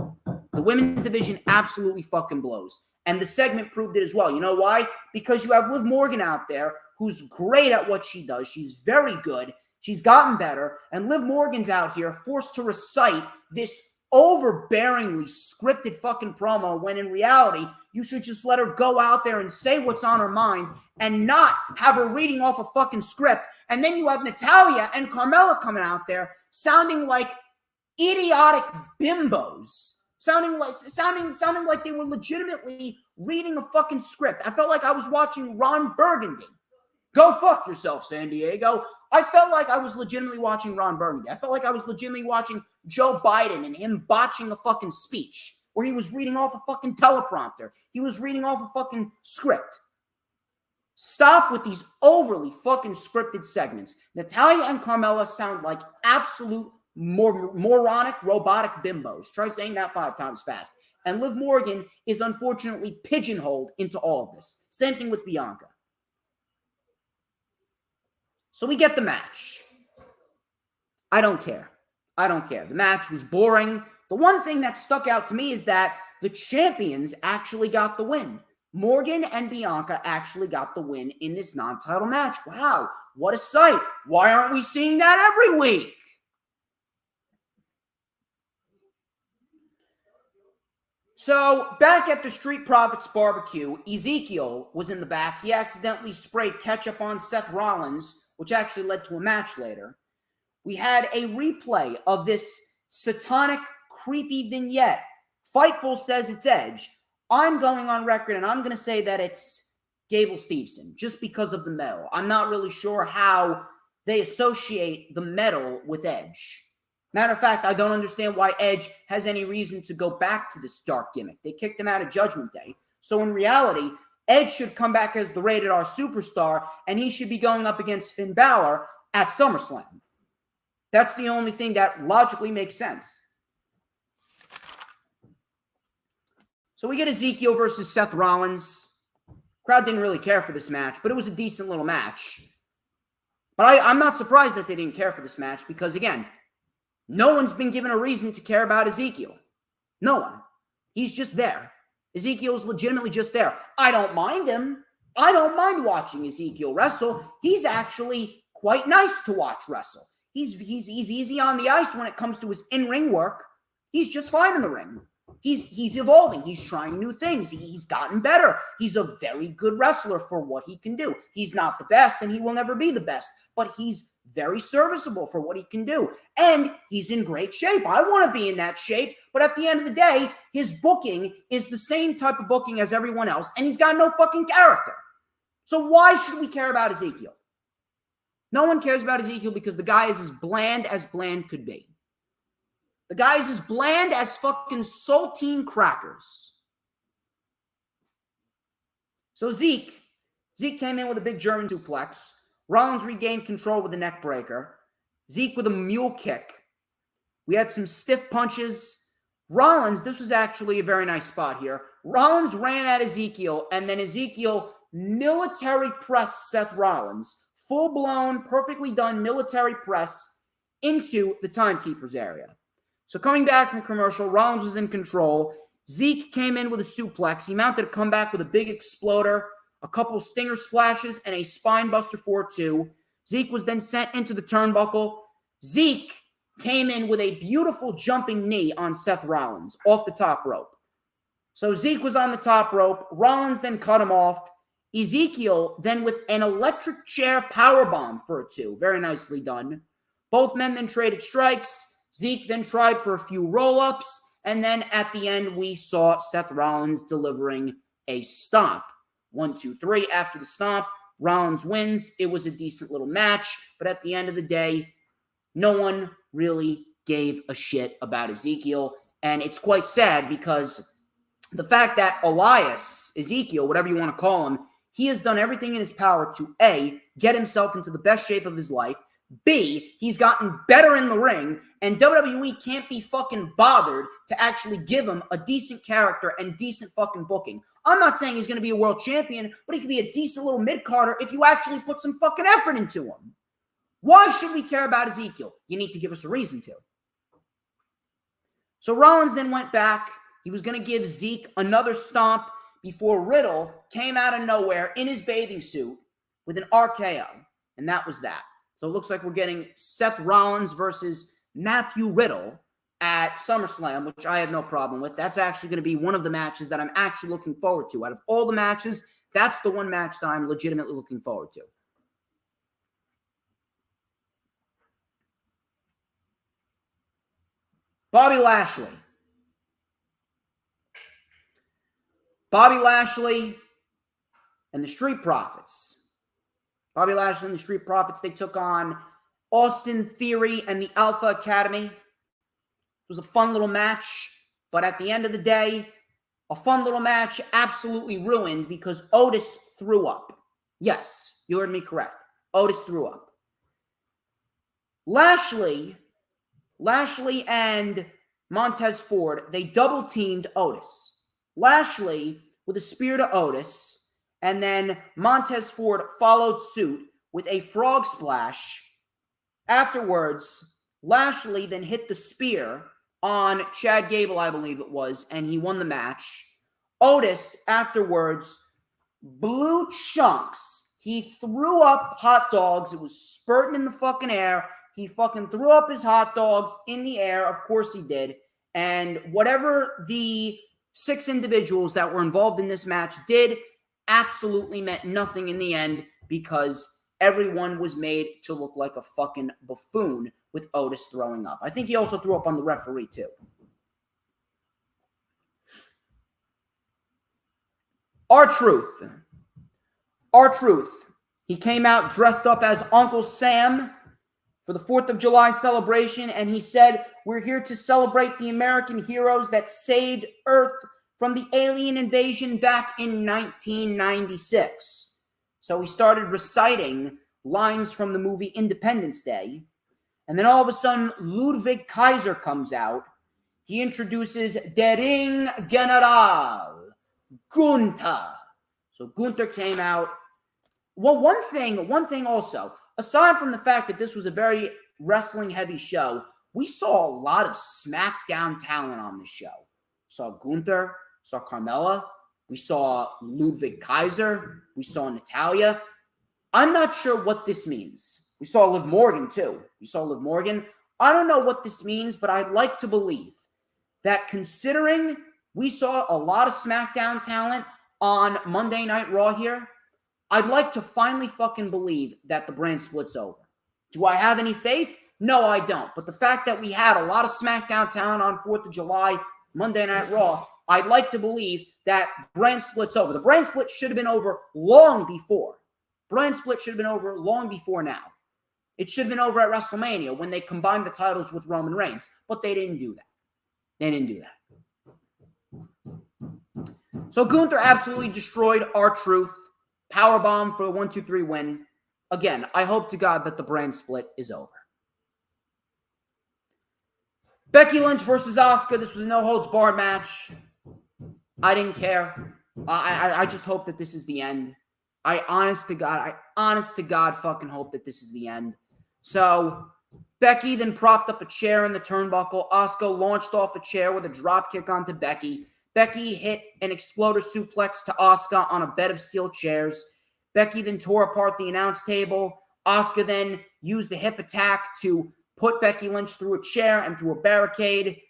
The women's division absolutely fucking blows, and the segment proved it as well. You know why? Because you have Liv Morgan out there who's great at what she does. She's very good. She's gotten better, and Liv Morgan's out here forced to recite this overbearingly scripted fucking promo when in reality, you should just let her go out there and say what's on her mind and not have her reading off a fucking script. And then you have Natalya and Carmella coming out there sounding like idiotic bimbos, sounding like they were legitimately reading a fucking script. I felt like I was watching Ron Burgundy. Go fuck yourself, San Diego. I felt like I was legitimately watching Ron Burgundy. I felt like I was legitimately watching Joe Biden and him botching a fucking speech where he was reading off a fucking teleprompter. He was reading off a fucking script. Stop with these overly fucking scripted segments. Natalya and Carmella sound like absolute moronic, robotic bimbos. Try saying that 5 times fast. And Liv Morgan is unfortunately pigeonholed into all of this. Same thing with Bianca. So we get the match. I don't care. The match was boring. The one thing that stuck out to me is that the champions actually got the win. Morgan and Bianca actually got the win in this non-title match. Wow, what a sight. Why aren't we seeing that every week? So, back at the Street Profits barbecue, Ezekiel was in the back. He accidentally sprayed ketchup on Seth Rollins, which actually led to a match later. We had a replay of this satanic, creepy vignette. Fightful says it's Edge. I'm going on record, and I'm going to say that it's Gable Steveson, just because of the medal. I'm not really sure how they associate the medal with Edge. Matter of fact, I don't understand why Edge has any reason to go back to this dark gimmick. They kicked him out of Judgment Day. So in reality, Edge should come back as the Rated R Superstar, and he should be going up against Finn Balor at SummerSlam. That's the only thing that logically makes sense. So we get Ezekiel versus Seth Rollins. Crowd didn't really care for this match, but it was a decent little match. But I'm not surprised that they didn't care for this match because, again, no one's been given a reason to care about Ezekiel. No one. He's just there. Ezekiel's legitimately just there. I don't mind him. I don't mind watching Ezekiel wrestle. He's actually quite nice to watch wrestle. He's easy on the ice when it comes to his in-ring work. He's just fine in the ring. He's evolving. He's trying new things. He's gotten better. He's a very good wrestler for what he can do. He's not the best, and he will never be the best, but he's very serviceable for what he can do. And he's in great shape. I want to be in that shape, but at the end of the day, his booking is the same type of booking as everyone else, and he's got no fucking character. So why should we care about Ezekiel? No one cares about Ezekiel because the guy is as bland could be. The guy is as bland as fucking saltine crackers. So Zeke came in with a big German suplex. Rollins regained control with a neck breaker. Zeke with a mule kick. We had some stiff punches. Rollins, this was actually a very nice spot here. Rollins ran at Ezekiel, and then Ezekiel military pressed Seth Rollins. Full-blown, perfectly done military press into the timekeeper's area. So coming back from commercial, Rollins was in control. Zeke came in with a suplex. He mounted a comeback with a big exploder, a couple stinger splashes, and a spinebuster 4-2. Zeke was then sent into the turnbuckle. Zeke came in with a beautiful jumping knee on Seth Rollins off the top rope. So Zeke was on the top rope. Rollins then cut him off. Ezekiel then with an electric chair powerbomb for a 2. Very nicely done. Both men then traded strikes. Zeke then tried for a few roll-ups. And then at the end, we saw Seth Rollins delivering a stomp. 1, 2, 3. After the stomp, Rollins wins. It was a decent little match. But at the end of the day, no one really gave a shit about Ezekiel. And it's quite sad because the fact that Ezekiel, whatever you want to call him, he has done everything in his power to A, get himself into the best shape of his life. B, he's gotten better in the ring, and WWE can't be fucking bothered to actually give him a decent character and decent fucking booking. I'm not saying he's going to be a world champion, but he could be a decent little mid-carder if you actually put some fucking effort into him. Why should we care about Ezekiel? You need to give us a reason to. So Rollins then went back. He was going to give Zeke another stomp before Riddle came out of nowhere in his bathing suit with an RKO. And that was that. So it looks like we're getting Seth Rollins versus Matthew Riddle at SummerSlam, which I have no problem with. That's actually going to be one of the matches that I'm actually looking forward to. Out of all the matches, that's the one match that I'm legitimately looking forward to. Bobby Lashley. Bobby Lashley and the Street Profits. Bobby Lashley and the Street Profits, they took on Austin Theory and the Alpha Academy. It was a fun little match, but at the end of the day, a fun little match absolutely ruined because Otis threw up. Yes, you heard me correct. Otis threw up. Lashley and Montez Ford, they double-teamed Otis. Lashley with a spear to Otis, and then Montez Ford followed suit with a frog splash. Afterwards, Lashley then hit the spear on Chad Gable, I believe it was, and he won the match. Otis, afterwards, blew chunks. He threw up hot dogs. It was spurting in the fucking air. He fucking threw up his hot dogs in the air. Of course he did. And whatever the 6 individuals that were involved in this match did absolutely meant nothing in the end because everyone was made to look like a fucking buffoon with Otis throwing up. I think he also threw up on the referee too. R-Truth. He came out dressed up as Uncle Sam for the 4th of July celebration, and he said, "We're here to celebrate the American heroes that saved Earth from the alien invasion back in 1996. So he started reciting lines from the movie Independence Day, and then all of a sudden, Ludwig Kaiser comes out. He introduces Der Ring General, Gunther. So Gunther came out. Well, one thing also, aside from the fact that this was a very wrestling-heavy show, we saw a lot of SmackDown talent on this show. We saw Gunther, saw Carmella, we saw Ludwig Kaiser, we saw Natalya. I'm not sure what this means. We saw Liv Morgan, too. I don't know what this means, but I'd like to believe that considering we saw a lot of SmackDown talent on Monday Night Raw here, I'd like to finally fucking believe that the brand split's over. Do I have any faith? No, I don't. But the fact that we had a lot of SmackDown talent on 4th of July, Monday Night Raw, I'd like to believe that brand split's over. The brand split should have been over long before. Now. It should have been over at WrestleMania when they combined the titles with Roman Reigns. But they didn't do that. So Gunther absolutely destroyed R-Truth. Powerbomb for the 1-2-3 win. Again, I hope to God that the brand split is over. Becky Lynch versus Asuka. This was a no-holds-barred match. I didn't care. I just hope that this is the end. I honest to God fucking hope that this is the end. So, Becky then propped up a chair in the turnbuckle. Asuka launched off a chair with a drop kick onto Becky. Becky hit an exploder suplex to Asuka on a bed of steel chairs. Becky then tore apart the announce table. Asuka then used the hip attack to put Becky Lynch through a chair and through a barricade.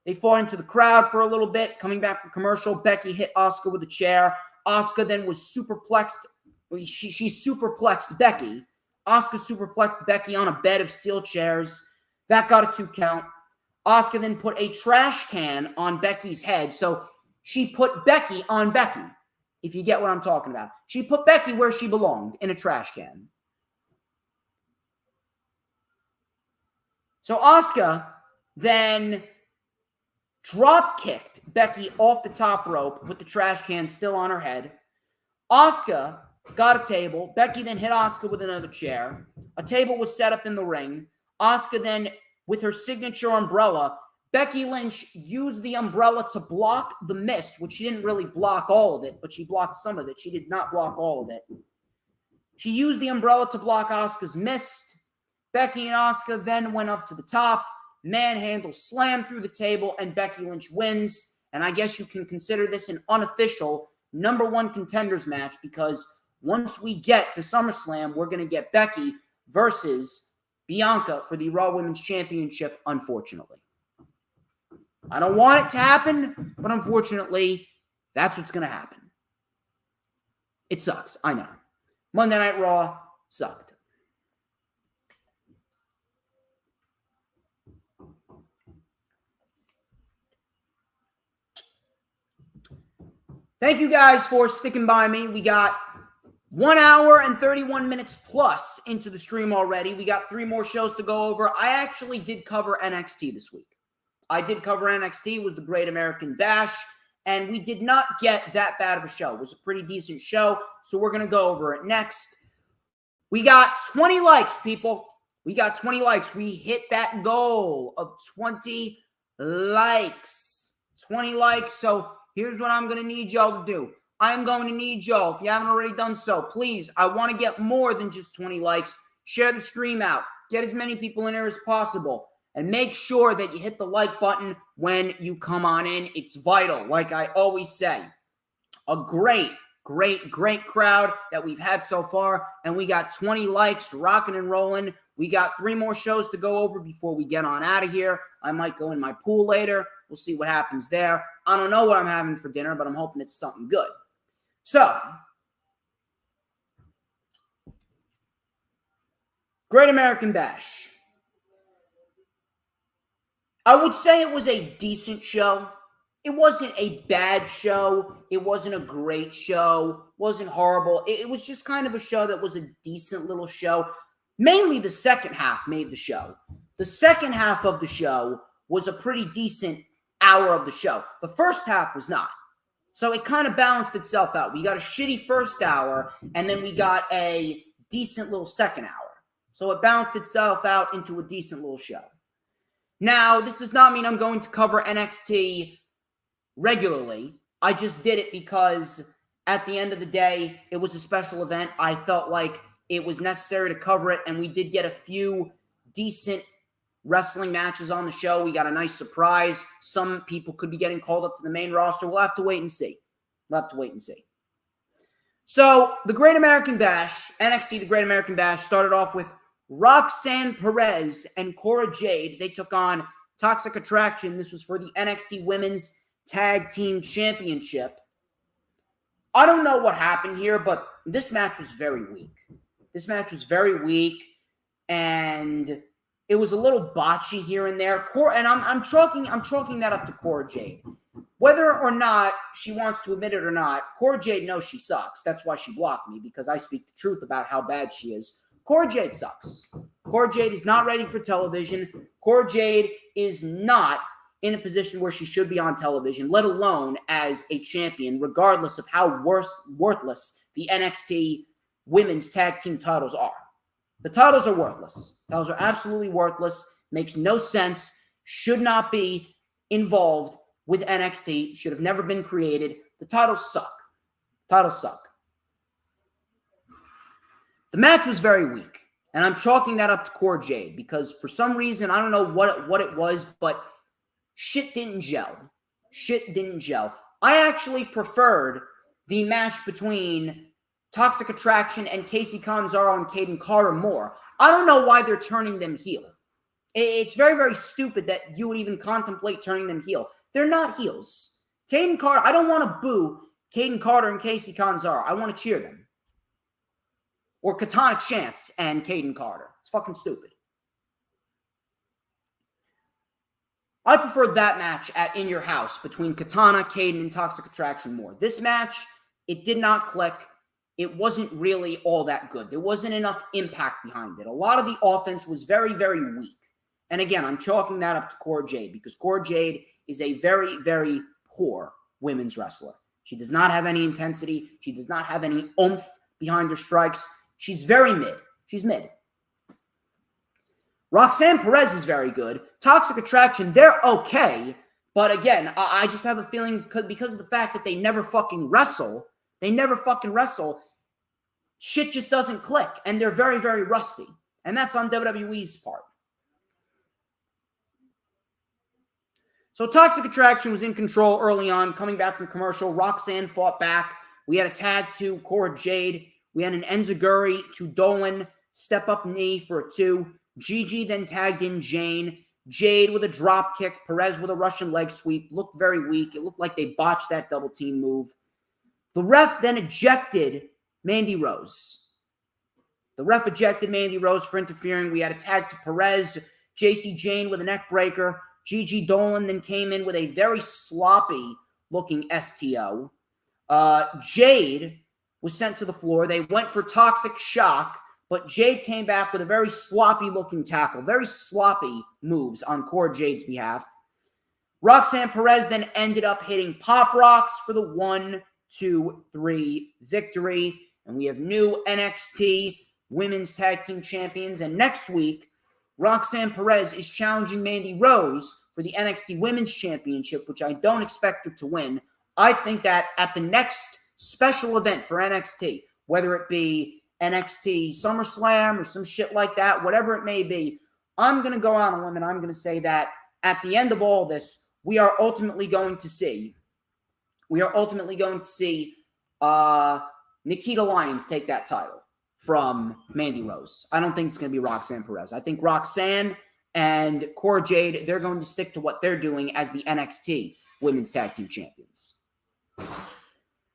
They fought into the crowd for a little bit. Coming back from commercial, Becky hit Asuka with a chair. Asuka then was superplexed. She superplexed Becky. Asuka superplexed Becky on a bed of steel chairs. That got a 2 count. Asuka then put a trash can on Becky's head. So she put Becky on Becky, if you get what I'm talking about. She put Becky where she belonged, in a trash can. So Asuka then drop kicked Becky off the top rope with the trash can still on her head. Asuka got a table. Becky then hit Asuka with another chair. A table was set up in the ring. Asuka then, with her signature umbrella, Becky Lynch used the umbrella to block the mist, which she didn't really block all of it, but she blocked some of it. She did not block all of it. She used the umbrella to block Asuka's mist. Becky and Asuka then went up to the top. Manhandle slam through the table, and Becky Lynch wins. And I guess you can consider this an unofficial #1 contenders match, because once we get to SummerSlam, we're going to get Becky versus Bianca for the Raw Women's Championship, unfortunately. I don't want it to happen, but unfortunately, that's what's going to happen. It sucks, I know. Monday Night Raw sucked. Thank you guys for sticking by me. We got 1 hour and 31 minutes plus into the stream already. We got 3 more shows to go over. I actually did cover NXT this week. It was the Great American Bash, and we did not get that bad of a show. It was a pretty decent show, so we're going to go over it next. We got 20 likes, people. We got 20 likes. We hit that goal of 20 likes. 20 likes, so here's what I'm going to need y'all to do. I'm going to need y'all, if you haven't already done so, please, I want to get more than just 20 likes. Share the stream out. Get as many people in there as possible. And make sure that you hit the like button when you come on in. It's vital, like I always say. A great crowd that we've had so far. And we got 20 likes, rocking and rolling. We got 3 more shows to go over before we get on out of here. I might go in my pool later. We'll see what happens there. I don't know what I'm having for dinner, but I'm hoping it's something good. So, Great American Bash. I would say it was a decent show. It wasn't a bad show. It wasn't a great show. It wasn't horrible. It was just kind of a show that was a decent little show. Mainly the second half made the show. The second half of the show was a pretty decent hour of the show. The first half was not. So it kind of balanced itself out. We got a shitty first hour, and then we got a decent little second hour. So it balanced itself out into a decent little show. Now, this does not mean I'm going to cover NXT regularly. I just did it because at the end of the day, it was a special event. I felt like it was necessary to cover it, and we did get a few decent wrestling matches on the show. We got a nice surprise. Some people could be getting called up to the main roster. We'll have to wait and see. So, the Great American Bash, NXT, the Great American Bash, started off with Roxanne Perez and Cora Jade. They took on Toxic Attraction. This was for the NXT Women's Tag Team Championship. I don't know what happened here, but this match was very weak. And it was a little botchy here and there. And I'm chalking that up to Cora Jade. Whether or not she wants to admit it or not, Cora Jade knows she sucks. That's why she blocked me, because I speak the truth about how bad she is. Cora Jade sucks. Cora Jade is not ready for television. Cora Jade is not in a position where she should be on television, let alone as a champion, regardless of how worthless the NXT Women's Tag Team titles are. The titles are worthless. Titles are absolutely worthless. Makes no sense. Should not be involved with NXT. Should have never been created. The titles suck. The match was very weak, and I'm chalking that up to Cora Jade because for some reason, I don't know what it was, but shit didn't gel. I actually preferred the match between Toxic Attraction and Casey Catanzaro and Caden Carter more. I don't know why they're turning them heel. It's very, very stupid that you would even contemplate turning them heel. They're not heels. Caden Carter, I don't want to boo Caden Carter and Casey Catanzaro. I want to cheer them. Or Katana Chance and Caden Carter. It's fucking stupid. I prefer that match at In Your House between Katana, Caden, and Toxic Attraction more. This match, it did not click. It wasn't really all that good. There wasn't enough impact behind it. A lot of the offense was very, very weak. And again, I'm chalking that up to Cora Jade because Cora Jade is a very, very poor women's wrestler. She does not have any intensity. She does not have any oomph behind her strikes. She's very mid. She's mid. Roxanne Perez is very good. Toxic Attraction, they're okay. But again, I just have a feeling because of the fact that they never fucking wrestle, shit just doesn't click. And they're very, very rusty. And that's on WWE's part. So Toxic Attraction was in control early on, coming back from commercial. Roxanne fought back. We had a tag to Cora Jade. We had an enziguri to Dolan. Step up knee for a 2. Gigi then tagged in Jane. Jade with a drop kick. Perez with a Russian leg sweep. Looked very weak. It looked like they botched that double team move. The ref then ejected Mandy Rose. The ref ejected Mandy Rose for interfering. We had a tag to Perez. JC Jane with a neck breaker. Gigi Dolan then came in with a very sloppy-looking STO. Jade was sent to the floor. They went for Toxic Shock, but Jade came back with a very sloppy-looking tackle. Very sloppy moves on Cora Jade's behalf. Roxanne Perez then ended up hitting Pop Rocks for the 1, 2, 3 victory. And we have new NXT Women's Tag Team Champions. And next week, Roxanne Perez is challenging Mandy Rose for the NXT Women's Championship, which I don't expect her to win. I think that at the next special event for NXT, whether it be NXT SummerSlam or some shit like that, whatever it may be, I'm going to go out on a limb and I'm going to say that at the end of all this, we are ultimately going to see Nikita Lyons take that title from Mandy Rose. I don't think it's going to be Roxanne Perez. I think Roxanne and Cora Jade, they're going to stick to what they're doing as the NXT Women's Tag Team Champions.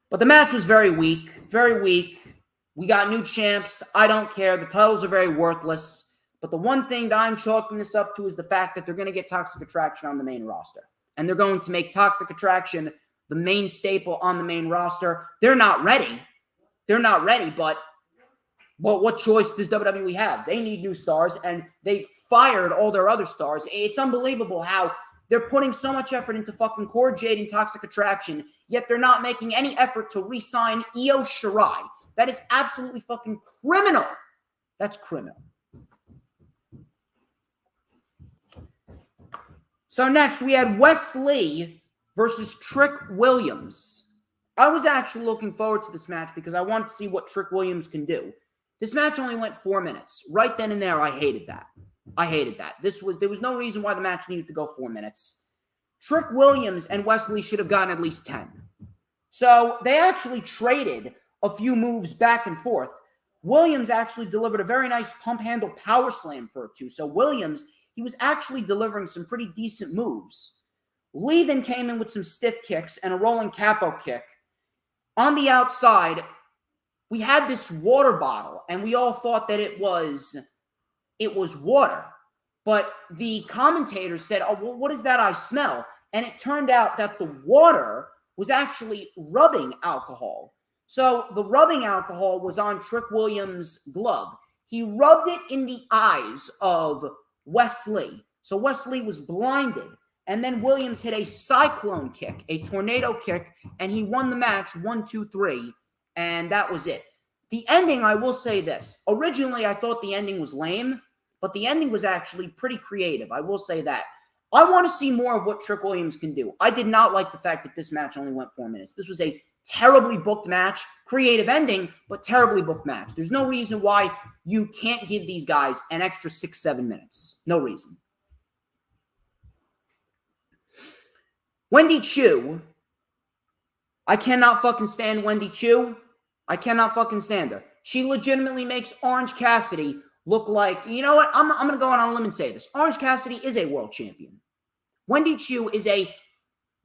But the match was very weak, very weak. We got new champs. I don't care. The titles are very worthless. But the one thing that I'm chalking this up to is the fact that they're going to get Toxic Attraction on the main roster. And they're going to make Toxic Attraction the main staple on the main roster. They're not ready. But what choice does WWE have? They need new stars, and they've fired all their other stars. It's unbelievable how they're putting so much effort into fucking Cora Jade and Toxic Attraction, yet they're not making any effort to re-sign Io Shirai. That is absolutely fucking criminal. That's criminal. So next, we had Wesley versus Trick Williams. I was actually looking forward to this match because I wanted to see what Trick Williams can do. This match only went 4 minutes. Right then and there, I hated that. There was no reason why the match needed to go 4 minutes. Trick Williams and Wesley should have gotten at least 10. So they actually traded a few moves back and forth. Williams actually delivered a very nice pump handle power slam for a 2. So Williams, he was actually delivering some pretty decent moves. Lee then came in with some stiff kicks and a rolling capo kick. On the outside, we had this water bottle, and we all thought that it was water. But the commentator said, "Oh, well, what is that I smell?" And it turned out that the water was actually rubbing alcohol. So the rubbing alcohol was on Trick Williams' glove. He rubbed it in the eyes of Wesley. So Wesley was blinded. And then Williams hit a cyclone kick, a tornado kick, and he won the match 1, 2, 3. And that was it. The ending, I will say this. Originally, I thought the ending was lame, but the ending was actually pretty creative. I will say that. I want to see more of what Trick Williams can do. I did not like the fact that this match only went 4 minutes. This was a terribly booked match. Creative ending, but terribly booked match. There's no reason why you can't give these guys an extra 6, 7 minutes. No reason. Wendy Chu. I cannot fucking stand Wendy Chu. I cannot fucking stand her. She legitimately makes Orange Cassidy look like, you know what? I'm going to go on a limb and say this. Orange Cassidy is a world champion. Wendy Chu is a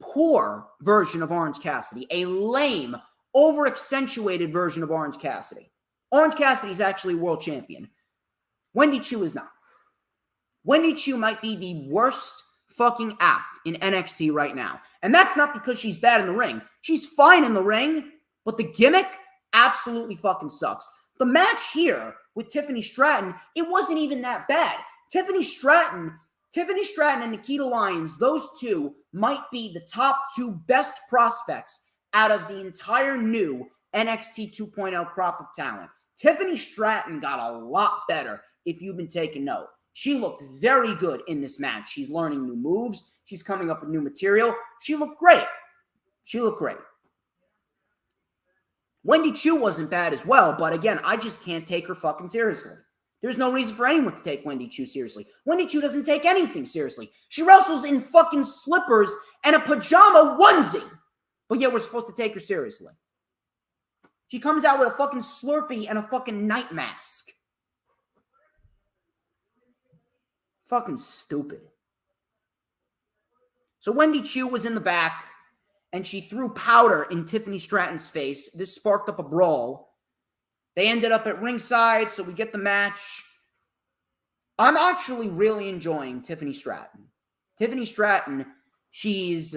poor version of Orange Cassidy, a lame, over-accentuated version of Orange Cassidy. Orange Cassidy is actually a world champion. Wendy Chu is not. Wendy Chu might be the worst fucking act in NXT right now. And that's not because she's bad in the ring. She's fine in the ring, but the gimmick absolutely fucking sucks. The match here with Tiffany Stratton, it wasn't even that bad. Tiffany Stratton and Nikita Lyons, those two might be the top two best prospects out of the entire new NXT 2.0 crop of talent. Tiffany Stratton got a lot better if you've been taking note. She looked very good in this match. She's learning new moves. She's coming up with new material. She looked great. Wendy Chu wasn't bad as well, but again, I just can't take her fucking seriously. There's no reason for anyone to take Wendy Chu seriously. Wendy Chu doesn't take anything seriously. She wrestles in fucking slippers and a pajama onesie, but yet we're supposed to take her seriously. She comes out with a fucking Slurpee and a fucking night mask. Fucking stupid. So Wendy Chu was in the back, and she threw powder in Tiffany Stratton's face. This sparked up a brawl. They ended up at ringside, so we get the match. I'm actually really enjoying Tiffany Stratton. Tiffany Stratton, she's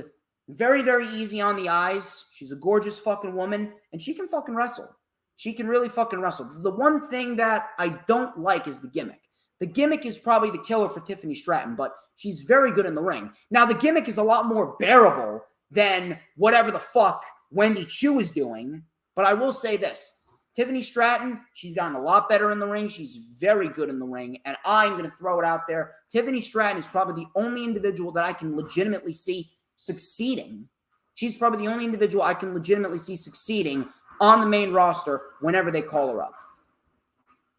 very, very easy on the eyes. She's a gorgeous fucking woman, and she can fucking wrestle. She can really fucking wrestle. The one thing that I don't like is the gimmick. The gimmick is probably the killer for Tiffany Stratton, but she's very good in the ring. Now, the gimmick is a lot more bearable than whatever the fuck Wendy Chu is doing, but I will say this. Tiffany Stratton, she's gotten a lot better in the ring. She's very good in the ring, and I'm going to throw it out there. Tiffany Stratton is probably the only individual that I can legitimately see succeeding. She's probably the only individual I can legitimately see succeeding on the main roster whenever they call her up.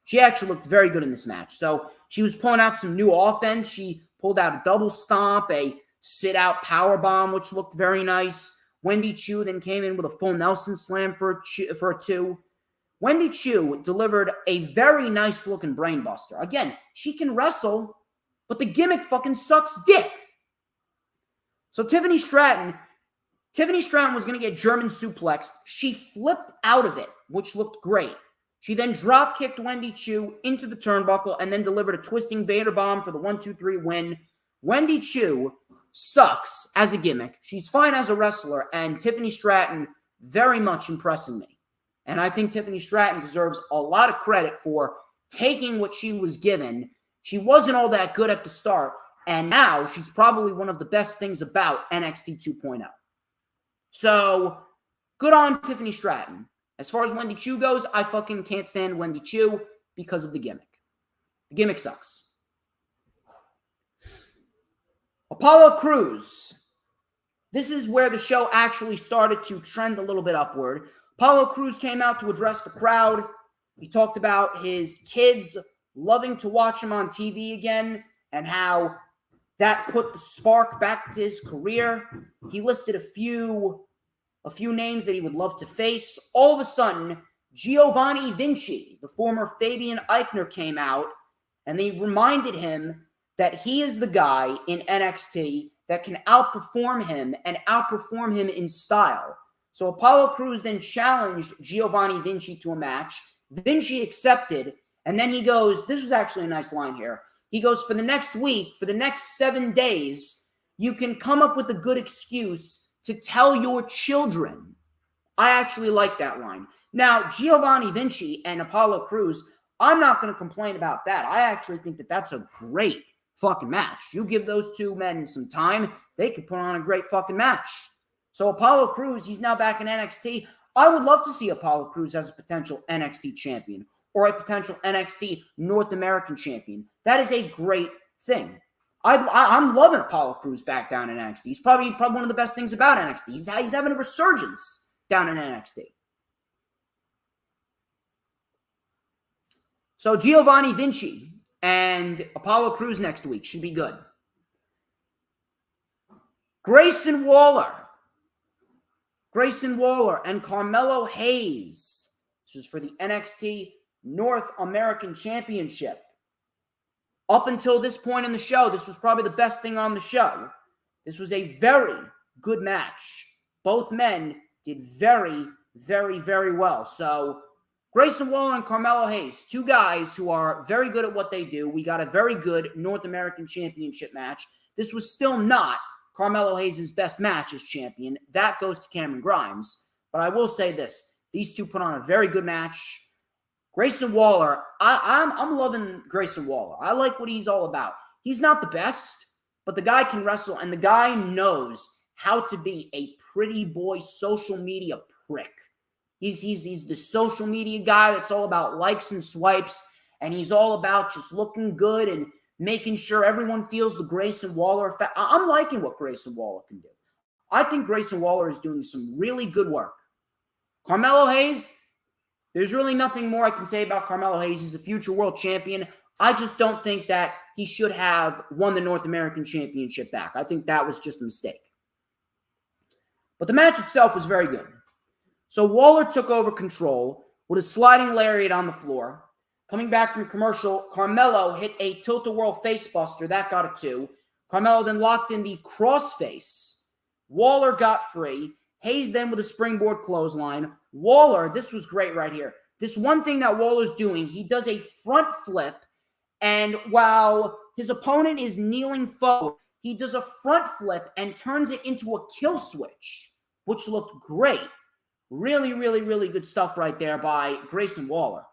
She actually looked very good in this match. So she was pulling out some new offense. She pulled out a double stomp, a sit-out powerbomb, which looked very nice. Wendy Chu then came in with a full Nelson slam for a two. Wendy Chu delivered a very nice-looking brainbuster. Again, she can wrestle, but the gimmick fucking sucks dick. So Tiffany Stratton was going to get German suplexed. She flipped out of it, which looked great. She then drop-kicked Wendy Chu into the turnbuckle and then delivered a twisting Vader bomb for the 1-2-3 win. Wendy Chu sucks as a gimmick. She's fine as a wrestler, and Tiffany Stratton very much impressing me. And I think Tiffany Stratton deserves a lot of credit for taking what she was given. She wasn't all that good at the start, and now she's probably one of the best things about NXT 2.0. So, good on Tiffany Stratton. As far as Wendy Chu goes, I fucking can't stand Wendy Chu because of the gimmick. The gimmick sucks. Apollo Cruz. This is where the show actually started to trend a little bit upward. Apollo Cruz came out to address the crowd. He talked about his kids loving to watch him on TV again and how that put the spark back to his career. He listed a few names that he would love to face. All of a sudden, Giovanni Vinci, the former Fabian Eichner, came out, and they reminded him that he is the guy in NXT that can outperform him and outperform him in style. So Apollo Cruz then challenged Giovanni Vinci to a match. Vinci accepted, and then he goes, this was actually a nice line here. He goes, for the next week, for the next 7 days, you can come up with a good excuse to tell your children. I actually like that line. Now, Giovanni Vinci and Apollo Cruz, I'm not going to complain about that. I actually think that that's a great fucking match. You give those two men some time, they could put on a great fucking match. So Apollo Cruz, he's now back in NXT. I would love to see Apollo Cruz as a potential NXT champion or a potential NXT North American champion. That is a great thing. I'm loving Apollo Cruz back down in NXT. He's probably one of the best things about NXT. He's having a resurgence down in NXT. So Giovanni Vinci and Apollo Cruz next week should be good. Grayson Waller and Carmelo Hayes. This was for the NXT North American Championship. Up until this point in the show, this was probably the best thing on the show. This was a very good match. Both men did very, very, very well. So, Grayson Waller and Carmelo Hayes, two guys who are very good at what they do. We got a very good North American Championship match. This was still not Carmelo Hayes' best match as champion. That goes to Cameron Grimes. But I will say this. These two put on a very good match. Grayson Waller, I'm loving Grayson Waller. I like what he's all about. He's not the best, but the guy can wrestle, and the guy knows how to be a pretty boy social media prick. He's the social media guy that's all about likes and swipes, and he's all about just looking good and making sure everyone feels the Grayson Waller effect. I'm liking what Grayson Waller can do. I think Grayson Waller is doing some really good work. Carmelo Hayes, there's really nothing more I can say about Carmelo Hayes. He's a future world champion. I just don't think that he should have won the North American Championship back. I think that was just a mistake. But the match itself was very good. So Waller took over control with a sliding lariat on the floor. Coming back from commercial, Carmelo hit a tilt-a-whirl facebuster. That got a 2. Carmelo then locked in the crossface. Waller got free. Hayes then with a springboard clothesline. Waller, this was great right here. This one thing that Waller's doing, he does a front flip, and while his opponent is kneeling forward, he does a front flip and turns it into a kill switch, which looked great. Really, really, really good stuff right there by Grayson Waller.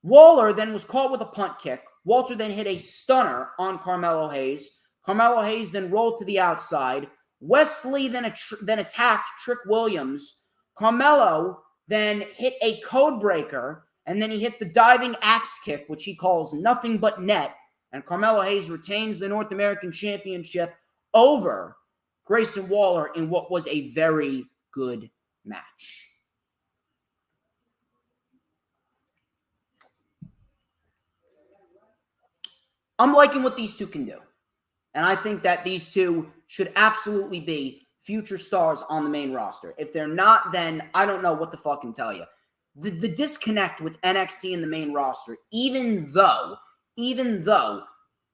Waller then was caught with a punt kick. Walter then hit a stunner on Carmelo Hayes. Carmelo Hayes then rolled to the outside. Wesley then attacked Trick Williams. Carmelo then hit a code breaker, and then he hit the diving axe kick, which he calls nothing but net. And Carmelo Hayes retains the North American Championship over Grayson Waller in what was a very good match. I'm liking what these two can do. And I think that these two should absolutely be future stars on the main roster. If they're not, then I don't know what the fuck can tell you. The disconnect with NXT and the main roster, even though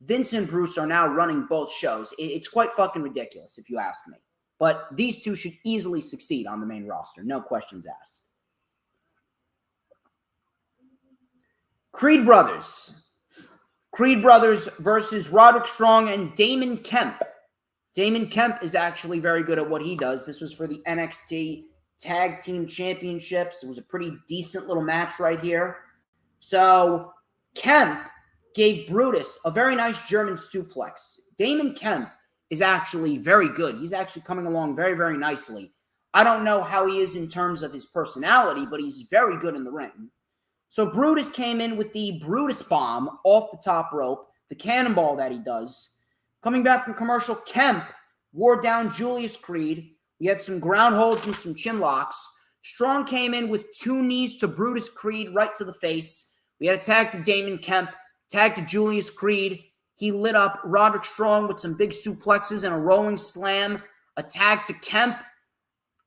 Vince and Bruce are now running both shows, it's quite fucking ridiculous if you ask me. But these two should easily succeed on the main roster. No questions asked. Creed Brothers. Creed Brothers versus Roderick Strong and Damon Kemp. Damon Kemp is actually very good at what he does. This was for the NXT Tag Team Championships. It was a pretty decent little match right here. So Kemp gave Brutus a very nice German suplex. Damon Kemp is actually very good. He's actually coming along very, very nicely. I don't know how he is in terms of his personality, but he's very good in the ring. So Brutus came in with the Brutus Bomb off the top rope, the cannonball that he does. Coming back from commercial, Kemp wore down Julius Creed. We had some ground holds and some chin locks. Strong came in with 2 knees to Brutus Creed right to the face. We had a tag to Damon Kemp, tag to Julius Creed. He lit up Roderick Strong with some big suplexes and a rolling slam. A tag to Kemp.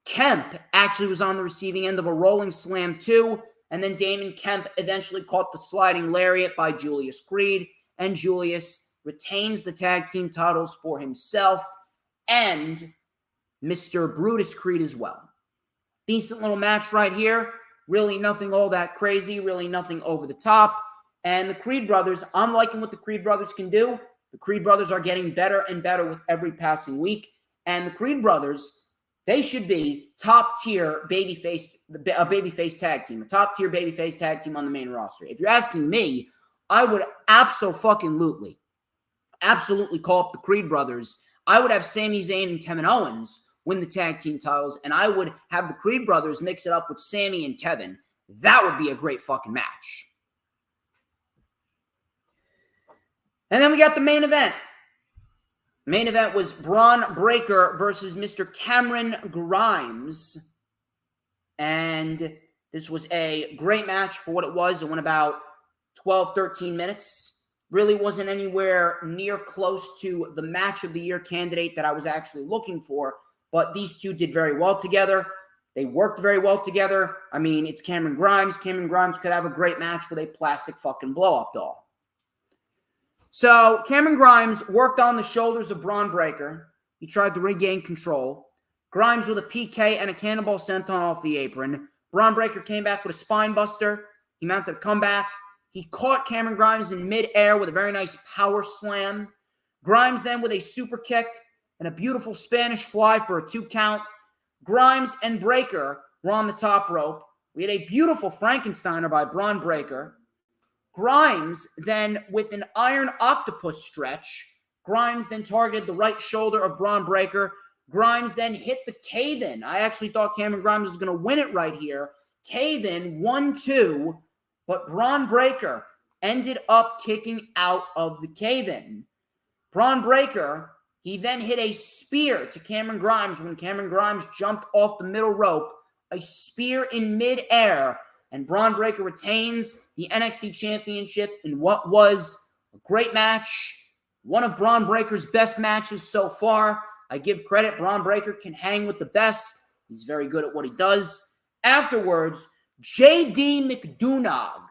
Kemp actually was on the receiving end of a rolling slam too. And then Damon Kemp eventually caught the sliding lariat by Julius Creed. And Julius retains the tag team titles for himself and Mr. Brutus Creed as well. Decent little match right here. Really nothing all that crazy. Really nothing over the top. And the Creed Brothers, I'm liking what the Creed Brothers can do. The Creed Brothers are getting better and better with every passing week. And the Creed Brothers, they should be top-tier babyface tag team. A top-tier babyface tag team on the main roster. If you're asking me, I would absolutely call up the Creed Brothers. I would have Sami Zayn and Kevin Owens win the tag team titles, and I would have the Creed Brothers mix it up with Sami and Kevin. That would be a great fucking match. And then we got the main event. Main event was Braun Breaker versus Mr. Cameron Grimes. And this was a great match for what it was. It went about 12, 13 minutes. Really wasn't anywhere near close to the match of the year candidate that I was actually looking for. But these two did very well together. They worked very well together. I mean, it's Cameron Grimes. Cameron Grimes could have a great match with a plastic fucking blow-up doll. So Cameron Grimes worked on the shoulders of Braun Breaker. He tried to regain control. Grimes with a PK and a cannonball senton off the apron. Braun Breaker came back with a spine buster. He mounted a comeback. He caught Cameron Grimes in midair with a very nice power slam. Grimes then with a super kick and a beautiful Spanish fly for a 2 count. Grimes and Breaker were on the top rope. We had a beautiful Frankensteiner by Braun Breaker. Grimes then with an iron octopus stretch. Grimes then targeted the right shoulder of Braun Breaker. Grimes then hit the cave-in. I actually thought Cameron Grimes was going to win it right here. Cave-in, 1-2, but Braun Breaker ended up kicking out of the cave-in. Braun Breaker, he then hit a spear to Cameron Grimes when Cameron Grimes jumped off the middle rope. A spear in midair, and Braun Breaker retains the NXT Championship in what was a great match. One of Braun Breaker's best matches so far. I give credit. Braun Breaker can hang with the best. He's very good at what he does. Afterwards, J.D. McDonough.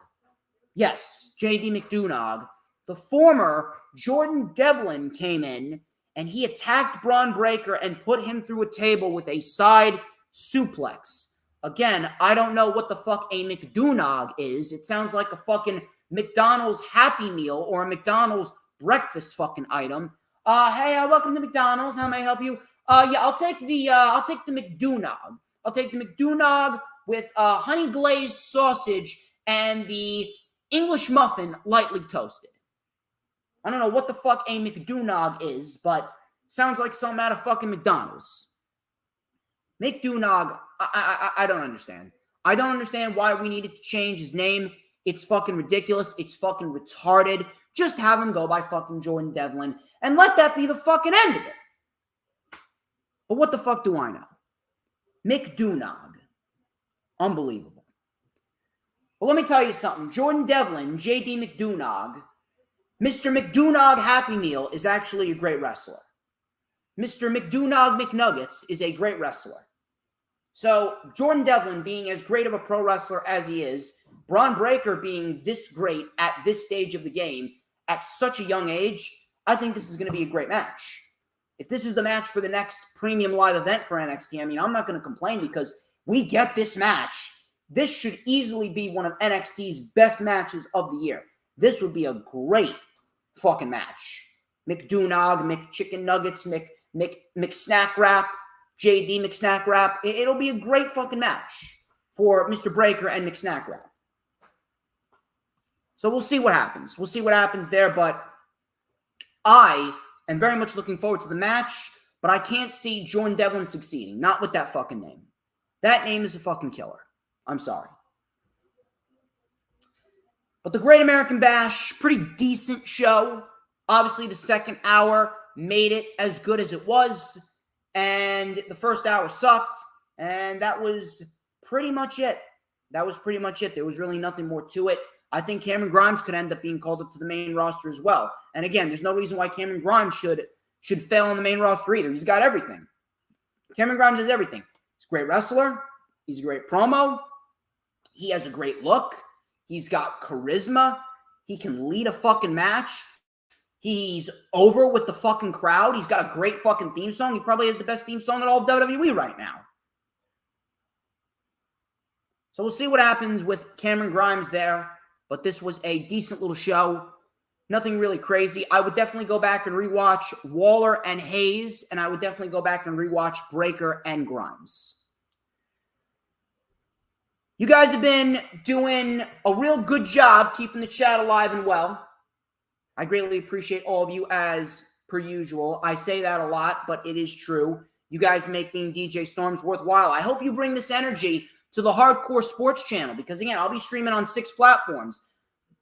Yes, J.D. McDonough. The former Jordan Devlin came in, and he attacked Braun Breaker and put him through a table with a side suplex. Again, I don't know what the fuck a McDonough is. It sounds like a fucking McDonald's Happy Meal or a McDonald's breakfast fucking item. Hey, welcome to McDonald's. How may I help you? Yeah, I'll take the McDonough. I'll take the McDonough with honey glazed sausage and the English muffin lightly toasted. I don't know what the fuck a McDonough is, but sounds like something out of fucking McDonald's. McDonough, I don't understand. I don't understand why we needed to change his name. It's fucking ridiculous. It's fucking retarded. Just have him go by fucking Jordan Devlin and let that be the fucking end of it. But what the fuck do I know? McDonough. Unbelievable. Well, let me tell you something. Jordan Devlin, J.D. McDonough, Mr. McDonough Happy Meal is actually a great wrestler. Mr. McDonough McNuggets is a great wrestler. So, Jordan Devlin being as great of a pro wrestler as he is, Braun Breaker being this great at this stage of the game, at such a young age, I think this is going to be a great match. If this is the match for the next premium live event for NXT, I mean, I'm not going to complain because we get this match. This should easily be one of NXT's best matches of the year. This would be a great fucking match. McDonough, McChicken Nuggets, McSnack Wrap, JD McSnack Wrap. It'll be a great fucking match for Mr. Breaker and McSnack Wrap. So we'll see what happens. We'll see what happens there, but I am very much looking forward to the match, but I can't see Jordan Devlin succeeding. Not with that fucking name. That name is a fucking killer. I'm sorry. But the Great American Bash, pretty decent show. Obviously, the second hour made it as good as it was, and the first hour sucked, and that was pretty much it. That was pretty much it. There was really nothing more to it. I think Cameron Grimes could end up being called up to the main roster as well. And again, there's no reason why Cameron Grimes should fail on the main roster either. He's got everything. Cameron Grimes has everything. He's a great wrestler. He's a great promo. He has a great look. He's got charisma. He can lead a fucking match. He's over with the fucking crowd. He's got a great fucking theme song. He probably has the best theme song in all of WWE right now. So we'll see what happens with Cameron Grimes there. But this was a decent little show. Nothing really crazy. I would definitely go back and rewatch Waller and Hayes. And I would definitely go back and rewatch Breaker and Grimes. You guys have been doing a real good job keeping the chat alive and well. I greatly appreciate all of you as per usual. I say that a lot, but it is true. You guys make being DJ Storms worthwhile. I hope you bring this energy to the Hardcore Sports channel because, again, I'll be streaming on 6 platforms.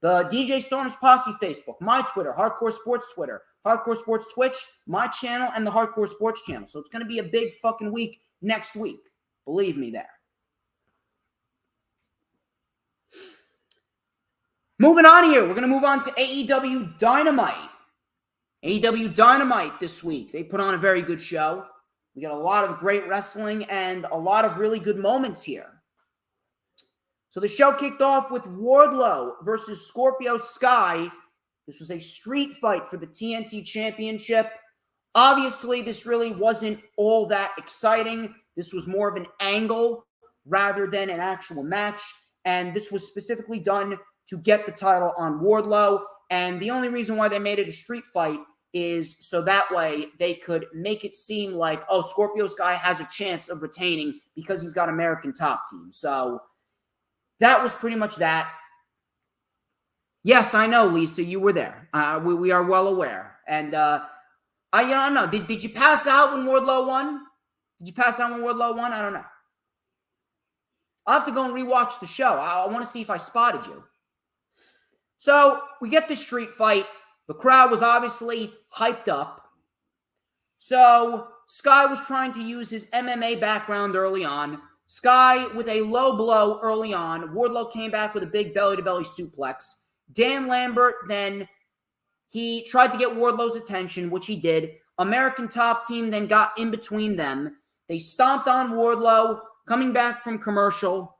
The DJ Storms Posse Facebook, my Twitter, Hardcore Sports Twitter, Hardcore Sports Twitch, my channel, and the Hardcore Sports channel. So it's going to be a big fucking week next week. Believe me there. Moving on here, we're going to move on to AEW Dynamite. AEW Dynamite this week. They put on a very good show. We got a lot of great wrestling and a lot of really good moments here. So the show kicked off with Wardlow versus Scorpio Sky. This was a street fight for the TNT Championship. Obviously, this really wasn't all that exciting. This was more of an angle rather than an actual match. And this was specifically done to get the title on Wardlow. And the only reason why they made it a street fight is so that way they could make it seem like, oh, Scorpio Sky has a chance of retaining because he's got American Top Team. So that was pretty much that. Yes, I know, Lisa, you were there. We are well aware. And I don't know. Did you pass out when Wardlow won? Did you pass out when Wardlow won? I don't know. I'll have to go and rewatch the show. I want to see if I spotted you. So we get the street fight. The crowd was obviously hyped up. So Sky was trying to use his MMA background early on. Sky with a low blow early on. Wardlow came back with a big belly-to-belly suplex. Dan Lambert then, he tried to get Wardlow's attention, which he did. American Top Team then got in between them. They stomped on Wardlow, coming back from commercial.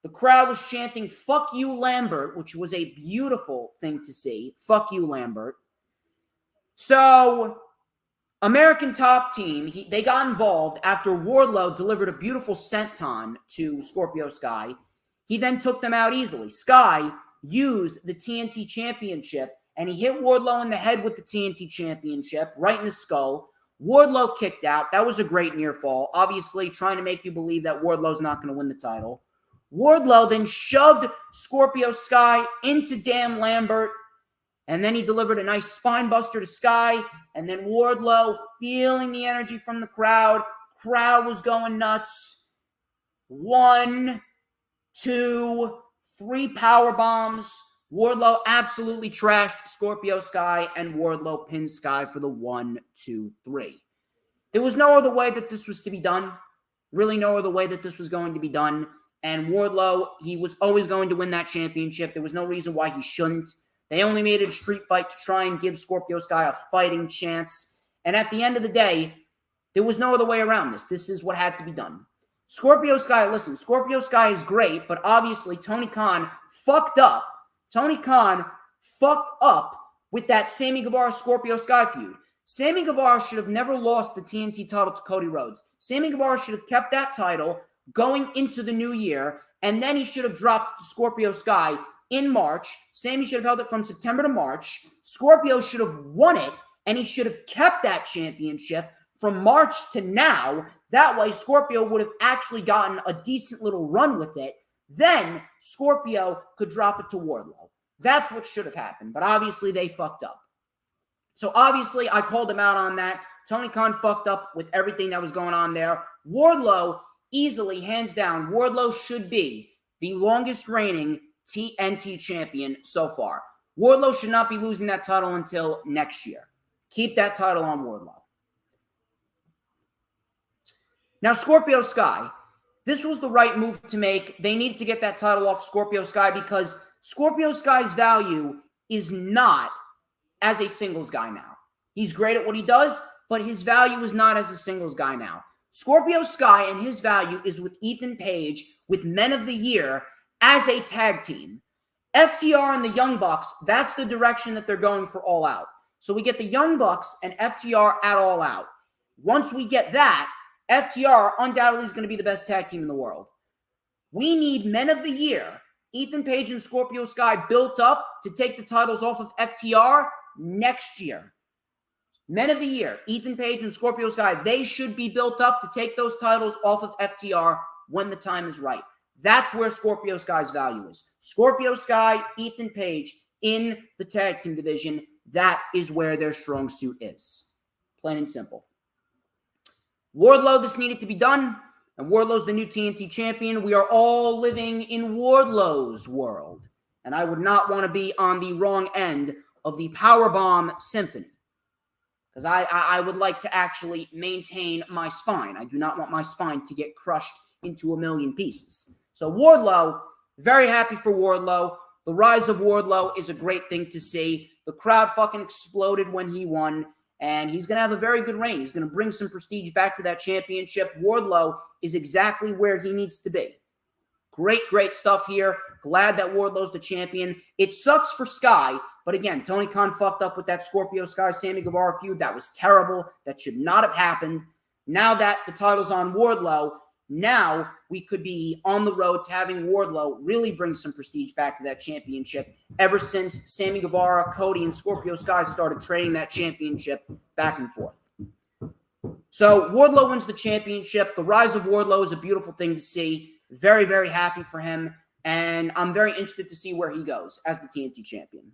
The crowd was chanting, "Fuck you, Lambert," which was a beautiful thing to see. Fuck you, Lambert. So, American Top Team, they got involved after Wardlow delivered a beautiful senton to Scorpio Sky. He then took them out easily. Sky used the TNT Championship, and he hit Wardlow in the head with the TNT Championship, right in the skull. Wardlow kicked out. That was a great near fall. Obviously, trying to make you believe that Wardlow's not going to win the title. Wardlow then shoved Scorpio Sky into Dan Lambert, and then he delivered a nice spine buster to Sky, and then Wardlow, feeling the energy from the crowd was going nuts. 1, 2, 3 power bombs. Wardlow absolutely trashed Scorpio Sky, and Wardlow pinned Sky for the 1, 2, 3. There was no other way that this was to be done. Really no other way that this was going to be done. And Wardlow, he was always going to win that championship. There was no reason why he shouldn't. They only made it a street fight to try and give Scorpio Sky a fighting chance. And at the end of the day, there was no other way around this. This is what had to be done. Scorpio Sky, listen, Scorpio Sky is great, but obviously Tony Khan fucked up. Tony Khan fucked up with that Sammy Guevara-Scorpio Sky feud. Sammy Guevara should have never lost the TNT title to Cody Rhodes. Sammy Guevara should have kept that title going into the new year, and then he should have dropped it to Scorpio Sky in March. Sammy should have held it from September to March. Scorpio should have won it, and he should have kept that championship from March to now. That way, Scorpio would have actually gotten a decent little run with it. Then Scorpio could drop it to Wardlow. That's what should have happened, but obviously they fucked up. So obviously I called him out on that. Tony Khan fucked up with everything that was going on there. Wardlow, easily, hands down, Wardlow should be the longest reigning TNT champion so far. Wardlow should not be losing that title until next year. Keep that title on Wardlow. Now, Scorpio Sky, this was the right move to make. They needed to get that title off Scorpio Sky because Scorpio Sky's value is not as a singles guy now. He's great at what he does, but his value is not as a singles guy now. Scorpio Sky and his value is with Ethan Page, with Men of the Year, as a tag team. FTR and the Young Bucks, that's the direction that they're going for All Out. So we get the Young Bucks and FTR at All Out. Once we get that, FTR undoubtedly is going to be the best tag team in the world. We need Men of the Year, Ethan Page and Scorpio Sky, built up to take the titles off of FTR next year. Men of the Year, Ethan Page and Scorpio Sky, they should be built up to take those titles off of FTR when the time is right. That's where Scorpio Sky's value is. Scorpio Sky, Ethan Page in the tag team division, that is where their strong suit is. Plain and simple. Wardlow, this needed to be done, and Wardlow's the new TNT champion. We are all living in Wardlow's world, and I would not want to be on the wrong end of the Powerbomb Symphony, because I would like to actually maintain my spine. I do not want my spine to get crushed into a million pieces. So Wardlow, very happy for Wardlow. The rise of Wardlow is a great thing to see. The crowd fucking exploded when he won. And he's going to have a very good reign. He's going to bring some prestige back to that championship. Wardlow is exactly where he needs to be. Great stuff here. Glad that Wardlow's the champion. It sucks for Sky, but again, Tony Khan fucked up with that Scorpio Sky Sammy Guevara feud. That was terrible. That should not have happened. Now that the title's on Wardlow, now we could be on the road to having Wardlow really bring some prestige back to that championship ever since Sammy Guevara, Cody, and Scorpio Sky started trading that championship back and forth. So Wardlow wins the championship. The rise of Wardlow is a beautiful thing to see. Very happy for him. And I'm very interested to see where he goes as the TNT champion.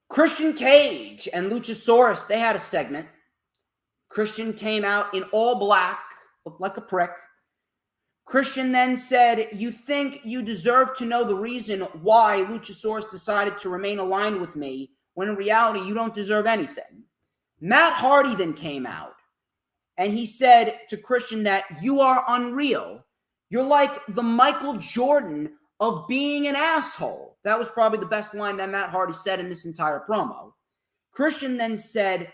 Christian Cage and Luchasaurus, they had a segment. Christian came out in all black, looked like a prick. Christian then said, "You think you deserve to know the reason why Luchasaurus decided to remain aligned with me, when in reality you don't deserve anything." Matt Hardy then came out, and he said to Christian that you are unreal. You're like the Michael Jordan of being an asshole. That was probably the best line that Matt Hardy said in this entire promo. Christian then said,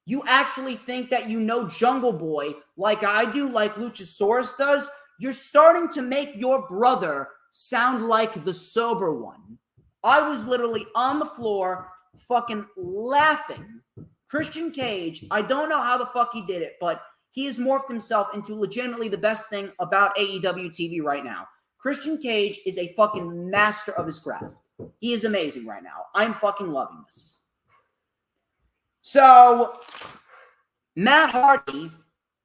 "You actually think that you know Jungle Boy like I do, like Luchasaurus does? You're starting to make your brother sound like the sober one." I was literally on the floor fucking laughing. Christian Cage, I don't know how the fuck he did it, but he has morphed himself into legitimately the best thing about AEW TV right now. Christian Cage is a fucking master of his craft. He is amazing right now. I'm fucking loving this. So, Matt Hardy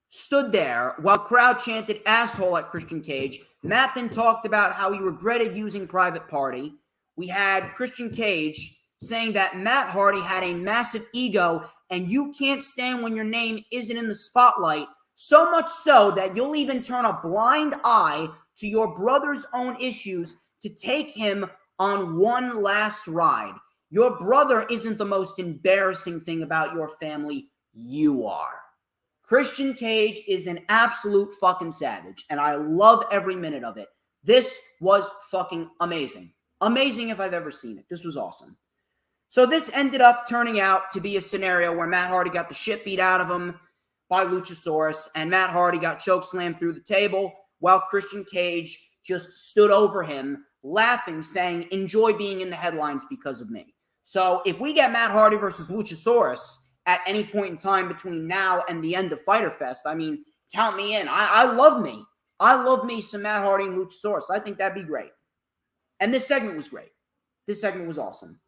stood there while crowd chanted asshole at Christian Cage. Matt then talked about how he regretted using Private Party. We had Christian Cage saying that Matt Hardy had a massive ego and you can't stand when your name isn't in the spotlight, so much so that you'll even turn a blind eye to your brother's own issues to take him on one last ride. Your brother isn't the most embarrassing thing about your family. You are. Christian Cage is an absolute fucking savage, and I love every minute of it. This was fucking amazing. Amazing if I've ever seen it. This was awesome. So this ended up turning out to be a scenario where Matt Hardy got the shit beat out of him by Luchasaurus, and Matt Hardy got chokeslammed through the table while Christian Cage just stood over him, laughing, saying, "Enjoy being in the headlines because of me." So if we get Matt Hardy versus Luchasaurus at any point in time between now and the end of Fyter Fest, I mean, count me in. I love me. I love me some Matt Hardy and Luchasaurus. I think that'd be great. And this segment was great. This segment was awesome.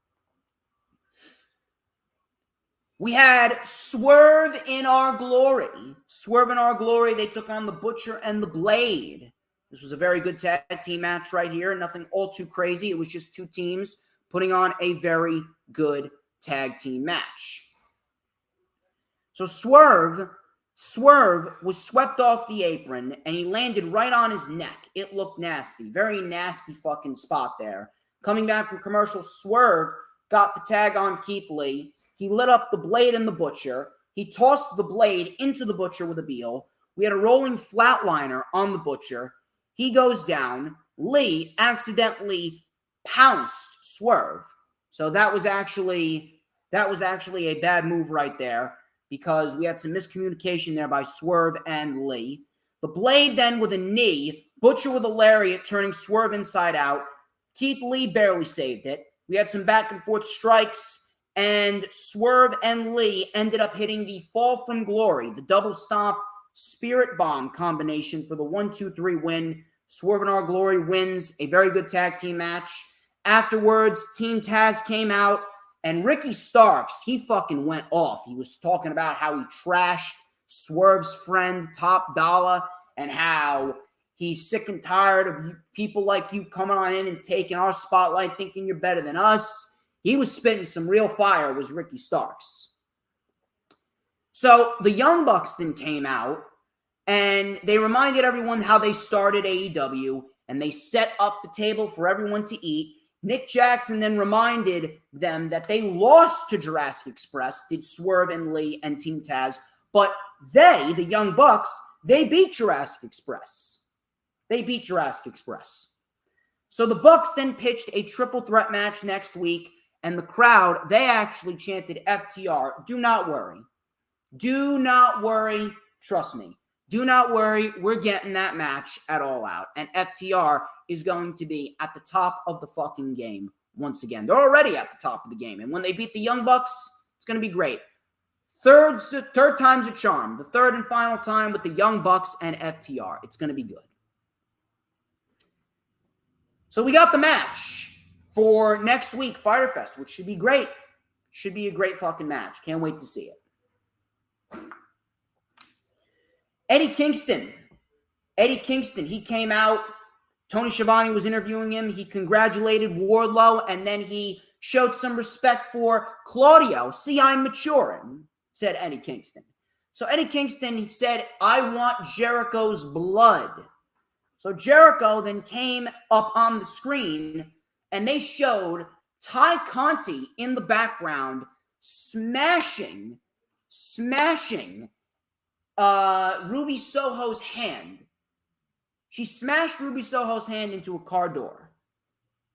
We had Swerve in Our Glory. Swerve in Our Glory, they took on the Butcher and the Blade. This was a very good tag team match right here. Nothing all too crazy. It was just two teams putting on a very good tag team match. So Swerve was swept off the apron, and he landed right on his neck. It looked nasty. Very nasty fucking spot there. Coming back from commercial, Swerve got the tag on Keith Lee. He lit up the Blade and the Butcher. He tossed the Blade into the Butcher with a heel. We had a rolling flatliner on the Butcher. He goes down. Lee accidentally pounced Swerve. So that was actually a bad move right there because we had some miscommunication there by Swerve and Lee. The Blade then with a knee, Butcher with a lariat turning Swerve inside out. Keith Lee barely saved it. We had some back and forth strikes. And Swerve and Lee ended up hitting the Fall from Glory, the double stomp Spirit Bomb combination for the 1-2-3 win. Swerve in Our Glory wins a very good tag team match. Afterwards, Team Taz came out, and Ricky Starks, he fucking went off. He was talking about how he trashed Swerve's friend, Top Dollar, and how he's sick and tired of people like you coming on in and taking our spotlight thinking you're better than us. He was spitting some real fire, was Ricky Starks. So the Young Bucks then came out, and they reminded everyone how they started AEW, and they set up the table for everyone to eat. Nick Jackson then reminded them that they lost to Jurassic Express, did Swerve and Lee and Team Taz, but they, the Young Bucks, they beat Jurassic Express. They beat Jurassic Express. So the Bucks then pitched a triple threat match next week, And the crowd, they actually chanted FTR. Do not worry. Do not worry. Trust me. Do not worry. We're getting that match at All Out. And FTR is going to be at the top of the fucking game once again. They're already at the top of the game. And when they beat the Young Bucks, it's going to be great. Third time's a charm. The third and final time with the Young Bucks and FTR. It's going to be good. So we got the match for next week, Fyter Fest, which should be great. Should be a great fucking match. Can't wait to see it. Eddie Kingston, he came out. Tony Schiavone was interviewing him. He congratulated Wardlow, and then he showed some respect for Claudio. See, I'm maturing, said Eddie Kingston. So Eddie Kingston, he said, I want Jericho's blood. So Jericho then came up on the screen, and they showed Ty Conti in the background smashing Ruby Soho's hand. She smashed Ruby Soho's hand into a car door.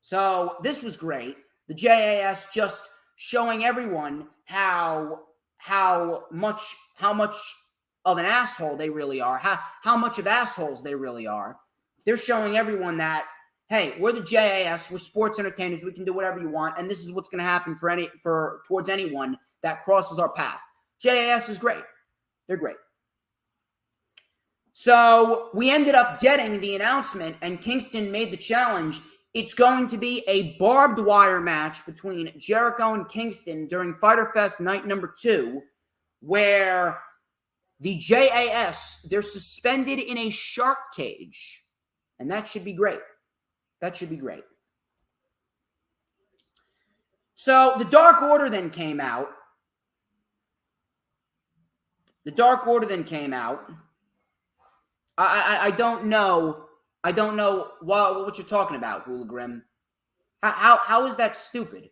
So this was great. The JAS just showing everyone how much of an asshole they really are, how much of assholes they really are. They're showing everyone that, hey, we're the JAS, we're sports entertainers, we can do whatever you want, and this is what's going to happen towards anyone that crosses our path. JAS is great. They're great. So we ended up getting the announcement, and Kingston made the challenge. It's going to be a barbed wire match between Jericho and Kingston during Fyter Fest night number 2, where the JAS, they're suspended in a shark cage. And that should be great. That should be great. So the Dark Order then came out. I don't know what you're talking about, Hula Grim. How is that stupid?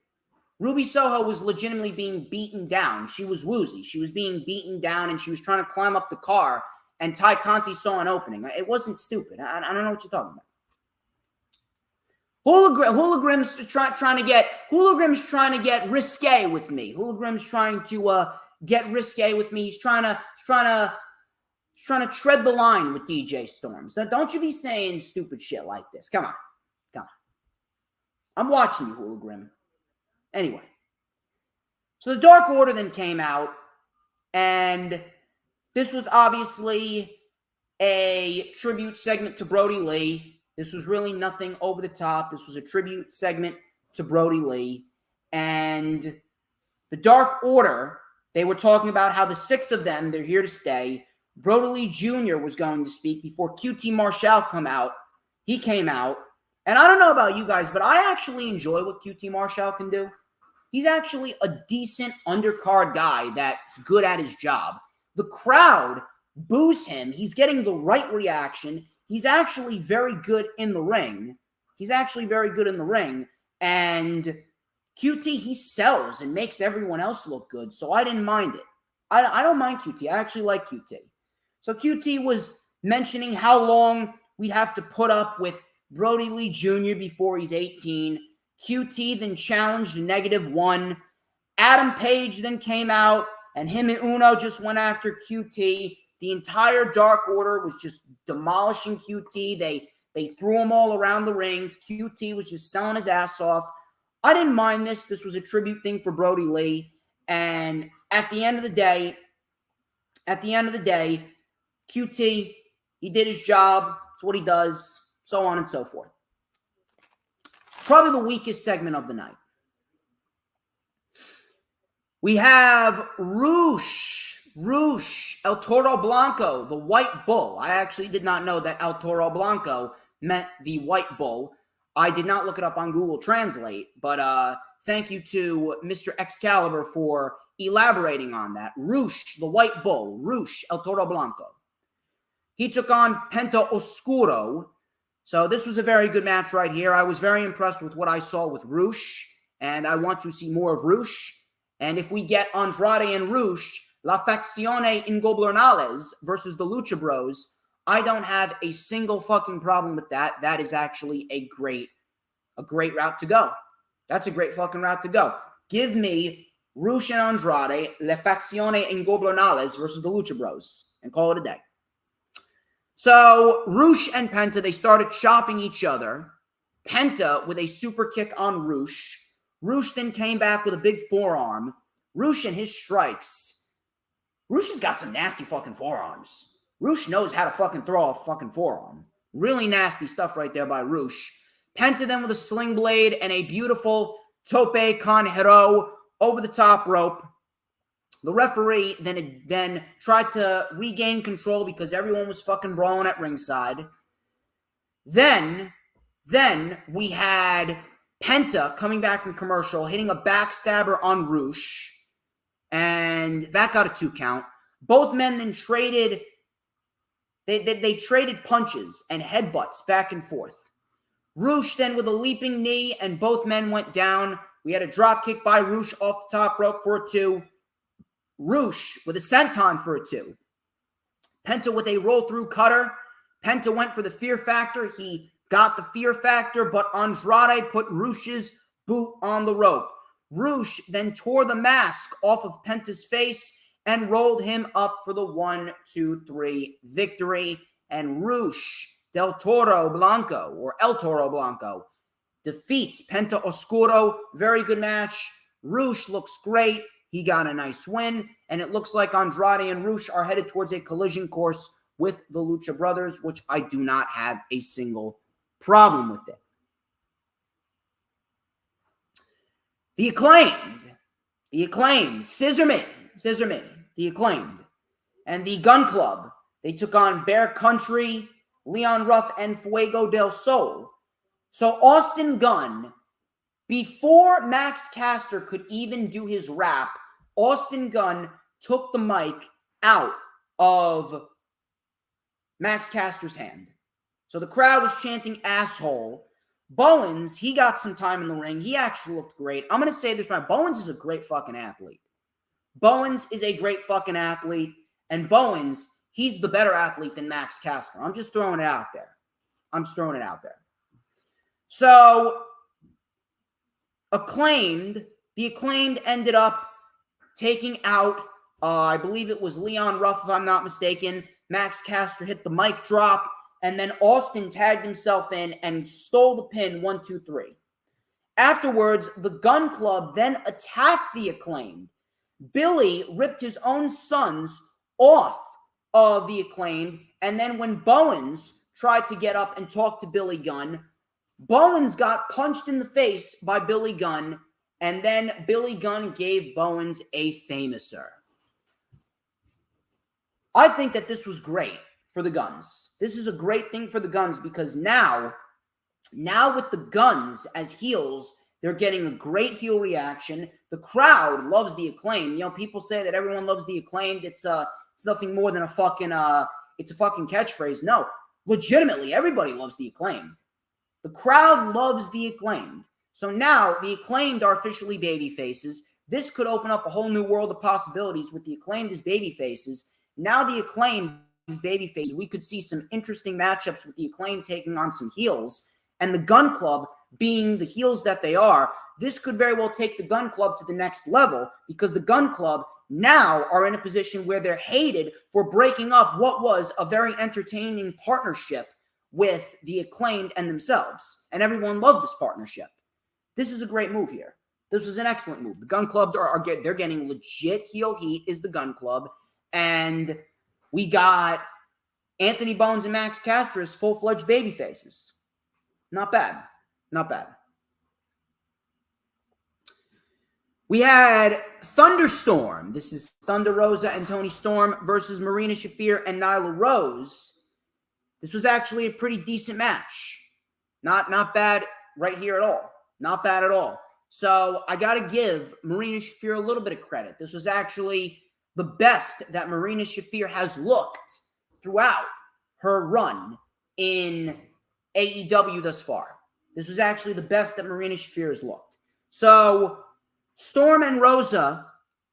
Ruby Soho was legitimately being beaten down. She was woozy. She was being beaten down, and she was trying to climb up the car, and Ty Conti saw an opening. It wasn't stupid. I don't know what you're talking about. Hula Grim's trying to get risque with me. Hula Grim's trying to get risque with me. He's trying to tread the line with DJ Storms. Now, don't you be saying stupid shit like this. Come on. I'm watching you, Hula Grim. Anyway. So the Dark Order then came out, and this was obviously a tribute segment to Brody Lee. This was really nothing over the top. This was a tribute segment to Brody Lee. And the Dark Order, they were talking about how the 6 of them, they're here to stay. Brody Lee Jr. was going to speak before QT Marshall come out. He came out. And I don't know about you guys, but I actually enjoy what QT Marshall can do. He's actually a decent undercard guy that's good at his job. The crowd boos him. He's getting the right reaction. He's actually very good in the ring. And QT, he sells and makes everyone else look good. So I didn't mind it. I don't mind QT. I actually like QT. So QT was mentioning how long we'd have to put up with Brody Lee Jr. before he's 18. QT then challenged -1. Adam Page then came out, and him and Uno just went after QT. The entire Dark Order was just demolishing QT. They threw him all around the ring. QT was just selling his ass off. I didn't mind this. This was a tribute thing for Brody Lee. And at the end of the day, QT, he did his job. It's what he does, so on and so forth. Probably the weakest segment of the night. We have Roosh, El Toro Blanco, the White Bull. I actually did not know that El Toro Blanco meant the White Bull. I did not look it up on Google Translate, but thank you to Mr. Excalibur for elaborating on that. Roosh, the White Bull. Roosh, El Toro Blanco. He took on Penta Oscuro. So this was a very good match right here. I was very impressed with what I saw with Roosh, and I want to see more of Roosh. And if we get Andrade and Roosh, La Faccione Ingobernales versus the Lucha Bros, I don't have a single fucking problem with that. That is actually a great route to go. That's a great fucking route to go. Give me Rush and Andrade, Le Faccione Ingobernales versus the Lucha Bros, and call it a day. So Rush and Penta, they started chopping each other. Penta with a super kick on Rush. Rush then came back with a big forearm. Rush and his strikes. Rush has got some nasty fucking forearms. Rush knows how to fucking throw a fucking forearm. Really nasty stuff right there by Rush. Penta then with a sling blade and a beautiful tope con hero over the top rope. The referee then tried to regain control because everyone was fucking brawling at ringside. Then we had Penta coming back from commercial, hitting a backstabber on Rush, and that got a 2 count. Both men then traded. They traded punches and headbutts back and forth. Rush then with a leaping knee, and both men went down. We had a drop kick by Rush off the top rope for a 2. Rush with a senton for a 2. Penta with a roll-through cutter. Penta went for the fear factor. He got the fear factor, but Andrade put Rush's boot on the rope. Rush then tore the mask off of Penta's face and rolled him up for the 1-2-3 victory. And Rush El Toro Blanco defeats Penta Oscuro. Very good match. Rush looks great. He got a nice win, and it looks like Andrade and Rush are headed towards a collision course with the Lucha Brothers, which I do not have a single problem with it. The Acclaimed, Scissorman, the Acclaimed, and the Gun Club. They took on Bear Country, Leon Ruff, and Fuego del Sol. So Austin Gunn, before Max Caster could even do his rap, Austin Gunn took the mic out of Max Caster's hand. So the crowd was chanting asshole. Bowens, he got some time in the ring. He actually looked great. I'm going to say this right. Bowens is a great fucking athlete. And Bowens, he's the better athlete than Max Caster. I'm just throwing it out there. So, the Acclaimed ended up taking out, I believe it was Leon Ruff, if I'm not mistaken. Max Caster hit the mic drop, and then Austin tagged himself in and stole the pin, 1-2-3. Afterwards, the Gun Club then attacked the Acclaimed. Billy ripped his own sons off of the Acclaimed, and then when Bowens tried to get up and talk to Billy Gunn, Bowens got punched in the face by Billy Gunn, and then Billy Gunn gave Bowens a famouser. I think that this was great for the Guns. This is a great thing for the Guns because now with the Guns as heels, they're getting a great heel reaction. The crowd loves the Acclaimed. You know, people say that everyone loves the Acclaimed. It's nothing more than a fucking catchphrase. No, legitimately, everybody loves the Acclaimed. The crowd loves the Acclaimed. So now the Acclaimed are officially baby faces. This could open up a whole new world of possibilities with the Acclaimed as baby faces. Now the Acclaimed as baby faces. We could see some interesting matchups with the Acclaimed taking on some heels. And the Gun Club being the heels that they are, this could very well take the Gun Club to the next level because the Gun Club now are in a position where they're hated for breaking up what was a very entertaining partnership with the Acclaimed and themselves. And everyone loved this partnership. This is a great move here. This was an excellent move. The Gun Club they're getting legit heel heat is the Gun Club. And we got Anthony Bowens and Max Caster as full-fledged baby faces. Not bad. We had Thunderstorm. This is Thunder Rosa and Toni Storm versus Marina Shafir and Nyla Rose. This was actually a pretty decent match. Not bad right here at all. Not bad at all. So I got to give Marina Shafir a little bit of credit. This was actually the best that Marina Shafir has looked throughout her run in AEW thus far. This was actually the best that Marina Shafir has looked. So Storm and Rosa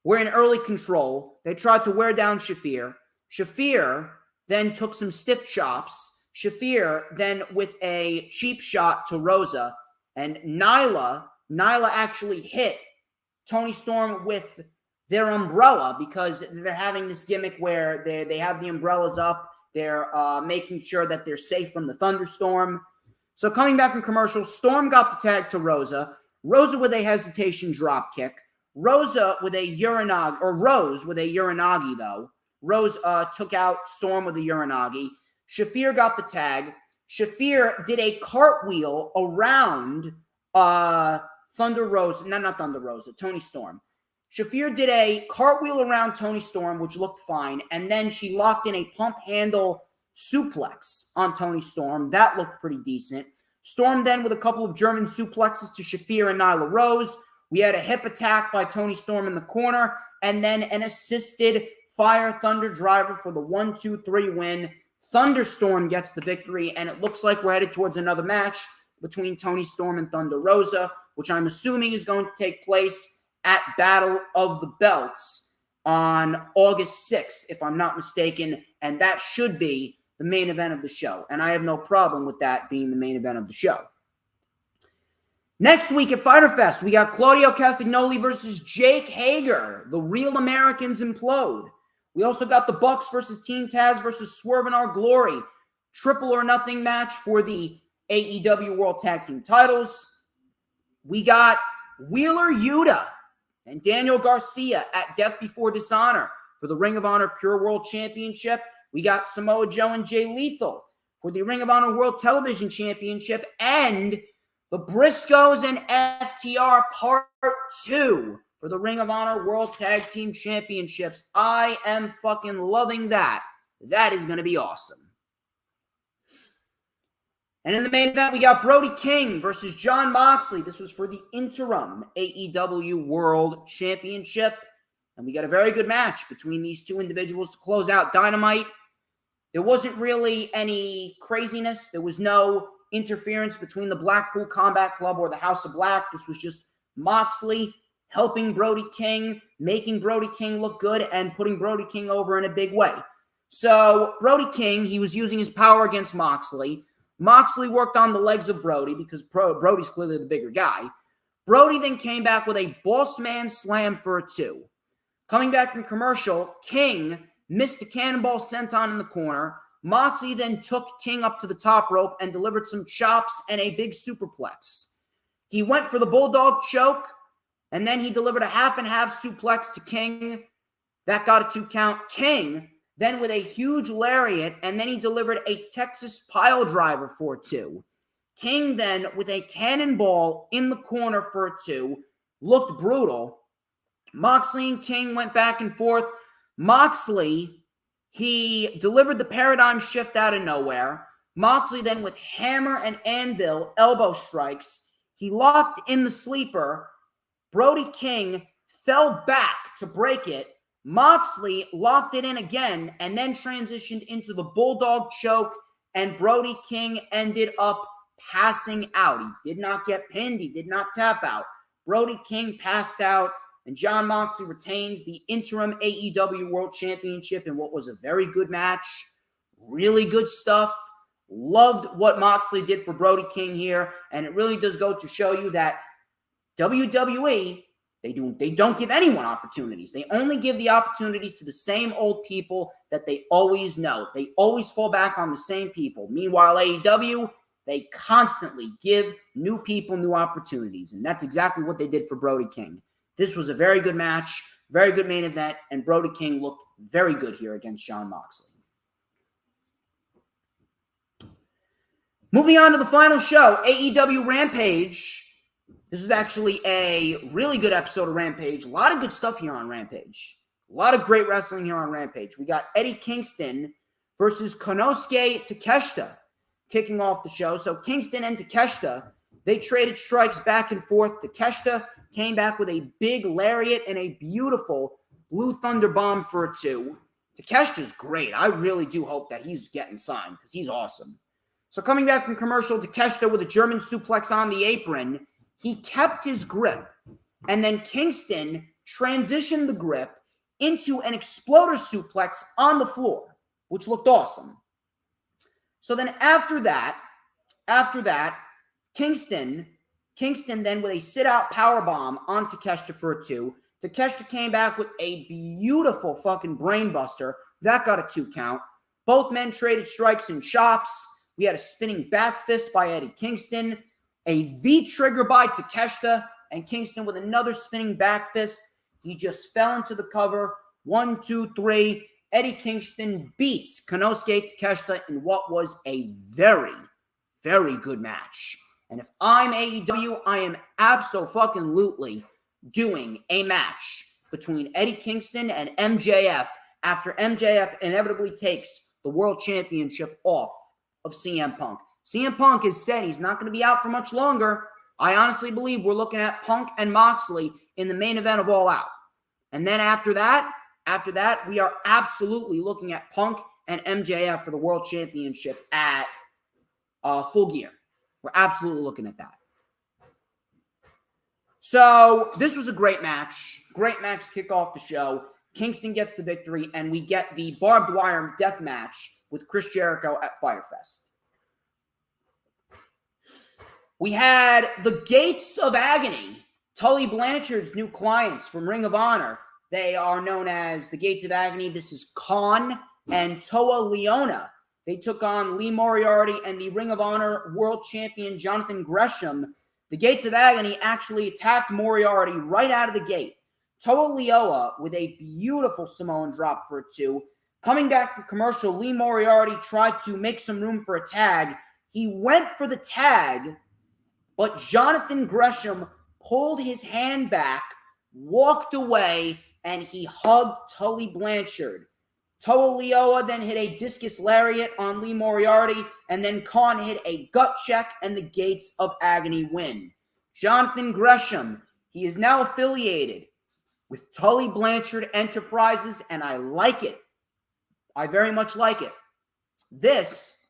were in early control. They tried to wear down Shafir. Shafir then took some stiff chops. Shafir then with a cheap shot to Rosa. And Nyla Nyla actually hit Toni Storm with their umbrella because they're having this gimmick where they have the umbrellas up. They're making sure that they're safe from the thunderstorm. So coming back from commercial, Storm got the tag to Rosa. Rosa with a hesitation drop kick. Rose with a Uranagi, though. Rose took out Storm with a Uranagi. Shafir got the tag. Shafir did a cartwheel around Toni Storm. Shafir did a cartwheel around Toni Storm, which looked fine, and then she locked in a pump handle suplex on Toni Storm. That looked pretty decent. Storm then with a couple of German suplexes to Shafir and Nyla Rose. We had a hip attack by Toni Storm in the corner, and then an assisted Fire Thunder driver for the 1-2-3 win. Thunderstorm gets the victory, and it looks like we're headed towards another match between Toni Storm and Thunder Rosa, which I'm assuming is going to take place at Battle of the Belts on August 6th, if I'm not mistaken, and that should be the main event of the show, and I have no problem with that being the main event of the show. Next week at Fyter Fest, we got Claudio Castagnoli versus Jake Hager. The Real Americans implode. We also got the Bucks versus Team Taz versus Swerve in Our Glory. Triple or nothing match for the AEW World Tag Team titles. We got Wheeler Yuta and Daniel Garcia at Death Before Dishonor for the Ring of Honor Pure World Championship. We got Samoa Joe and Jay Lethal for the Ring of Honor World Television Championship. And the Briscoes and FTR Part 2 for the Ring of Honor World Tag Team Championships. I am fucking loving that. That is going to be awesome. And in the main event, we got Brody King versus Jon Moxley. This was for the interim AEW World Championship. And we got a very good match between these two individuals to close out Dynamite. There wasn't really any craziness. There was no interference between the Blackpool Combat Club or the House of Black. This was just Moxley helping Brody King, making Brody King look good, and putting Brody King over in a big way. So Brody King, he was using his power against Moxley. Moxley worked on the legs of Brody because Brody's clearly the bigger guy. Brody then came back with a boss man slam for a 2. Coming back from commercial, King missed a cannonball senton in the corner. Moxley then took King up to the top rope and delivered some chops and a big superplex. He went for the bulldog choke, and then he delivered a half-and-half suplex to King. That got a 2 count. King then with a huge lariat, and then he delivered a Texas pile driver for a 2. King then with a cannonball in the corner for a 2. Looked brutal. Moxley and King went back and forth. Moxley, he delivered the paradigm shift out of nowhere. Moxley then with hammer and anvil elbow strikes. He locked in the sleeper. Brody King fell back to break it. Moxley locked it in again and then transitioned into the bulldog choke, and Brody King ended up passing out. He did not get pinned. He did not tap out. Brody King passed out, and Jon Moxley retains the interim AEW World Championship in what was a very good match. Really good stuff. Loved what Moxley did for Brody King here, and it really does go to show you that WWE, they don't give anyone opportunities. They only give the opportunities to the same old people that they always know. They always fall back on the same people. Meanwhile, AEW, they constantly give new people new opportunities, and that's exactly what they did for Brody King. This was a very good match, very good main event, and Brody King looked very good here against Jon Moxley. Moving on to the final show, AEW Rampage. This is actually a really good episode of Rampage. A lot of good stuff here on Rampage. A lot of great wrestling here on Rampage. We got Eddie Kingston versus Konosuke Takeshita kicking off the show. So Kingston and Takeshita, they traded strikes back and forth. Takeshita came back with a big lariat and a beautiful Blue Thunder Bomb for a 2. Takeshita's great. I really do hope that he's getting signed because he's awesome. So coming back from commercial, Takeshita with a German suplex on the apron. He kept his grip, and then Kingston transitioned the grip into an exploder suplex on the floor, which looked awesome. So then after that, Kingston Kingston then with a sit-out powerbomb on Takeshita for a 2. Takeshita came back with a beautiful fucking brainbuster. That got a 2 count. Both men traded strikes and chops. We had a spinning back fist by Eddie Kingston, a V-trigger by Takeshita, and Kingston with another spinning back fist. He just fell into the cover. 1, 2, 3. Eddie Kingston beats Konosuke Takeshita in what was a very, very good match. And if I'm AEW, I am abso-fucking-lutely doing a match between Eddie Kingston and MJF after MJF inevitably takes the World Championship off of CM Punk. CM Punk has said he's not going to be out for much longer. I honestly believe we're looking at Punk and Moxley in the main event of All Out. And then after that, we are absolutely looking at Punk and MJF for the World Championship at Full Gear. We're absolutely looking at that. So this was a great match. Great match to kick off the show. Kingston gets the victory, and we get the barbed wire death match with Chris Jericho at Fyter Fest. We had the Gates of Agony, Tully Blanchard's new clients from Ring of Honor. They are known as the Gates of Agony. This is Khan and Toa Leona. They took on Lee Moriarty and the Ring of Honor World Champion Jonathan Gresham. The Gates of Agony actually attacked Moriarty right out of the gate. Toa Leona with a beautiful Samoan drop for a 2. Coming back from commercial, Lee Moriarty tried to make some room for a tag. He went for the tag, but Jonathan Gresham pulled his hand back, walked away, and he hugged Tully Blanchard. Toa Leona then hit a discus lariat on Lee Moriarty, and then Khan hit a gut check, and the Gates of Agony win. Jonathan Gresham, he is now affiliated with Tully Blanchard Enterprises, and I like it. I very much like it. This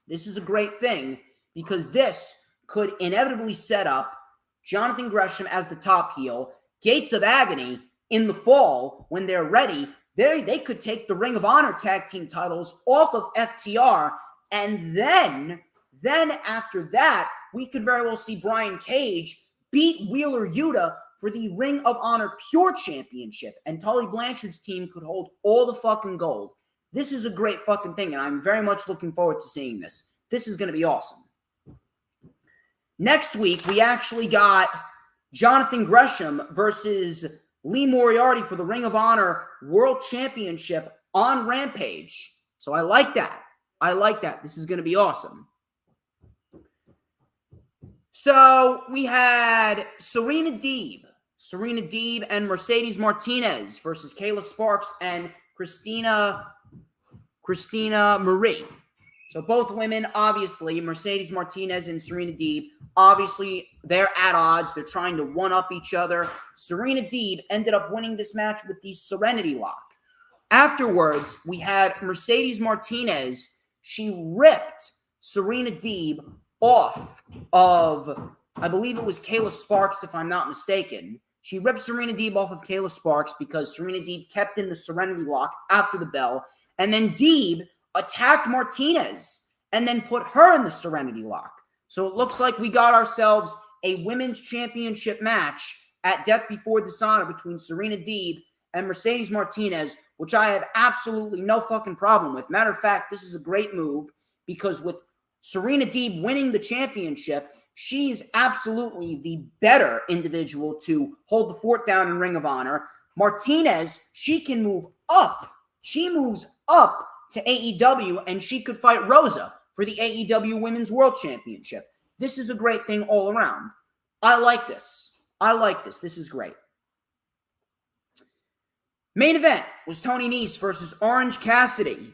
is a great thing, because this could inevitably set up Jonathan Gresham as the top heel. Gates of Agony in the fall, when they're ready, they could take the Ring of Honor tag team titles off of FTR, and then after that, we could very well see Brian Cage beat Wheeler Yuta for the Ring of Honor Pure Championship, and Tully Blanchard's team could hold all the fucking gold. This is a great fucking thing, and I'm very much looking forward to seeing this. This is going to be awesome. Next week, we actually got Jonathan Gresham versus Lee Moriarty for the Ring of Honor World Championship on Rampage. So I like that. I like that. This is going to be awesome. So we had Serena Deeb and Mercedes Martinez versus Kayla Sparks and Christina Marie. So both women, obviously, Mercedes Martinez and Serena Deeb, obviously, they're at odds. They're trying to one-up each other. Serena Deeb ended up winning this match with the Serenity Lock. Afterwards, we had Mercedes Martinez. She ripped Serena Deeb off of, I believe it was Kayla Sparks, if I'm not mistaken. She ripped Serena Deeb off of Kayla Sparks because Serena Deeb kept in the Serenity Lock after the bell. And then Deeb attacked Martinez and then put her in the Serenity Lock. So it looks like we got ourselves a women's championship match at Death Before Dishonor between Serena Deeb and Mercedes Martinez, which I have absolutely no fucking problem with. Matter of fact, this is a great move because with Serena Deeb winning the championship, she's absolutely the better individual to hold the fort down in Ring of Honor. Martinez, she can move up. She moves up to AEW, and she could fight Rosa for the AEW Women's World Championship. This is a great thing all around. I like this. I like this. This is great. Main event was Tony Nese versus Orange Cassidy.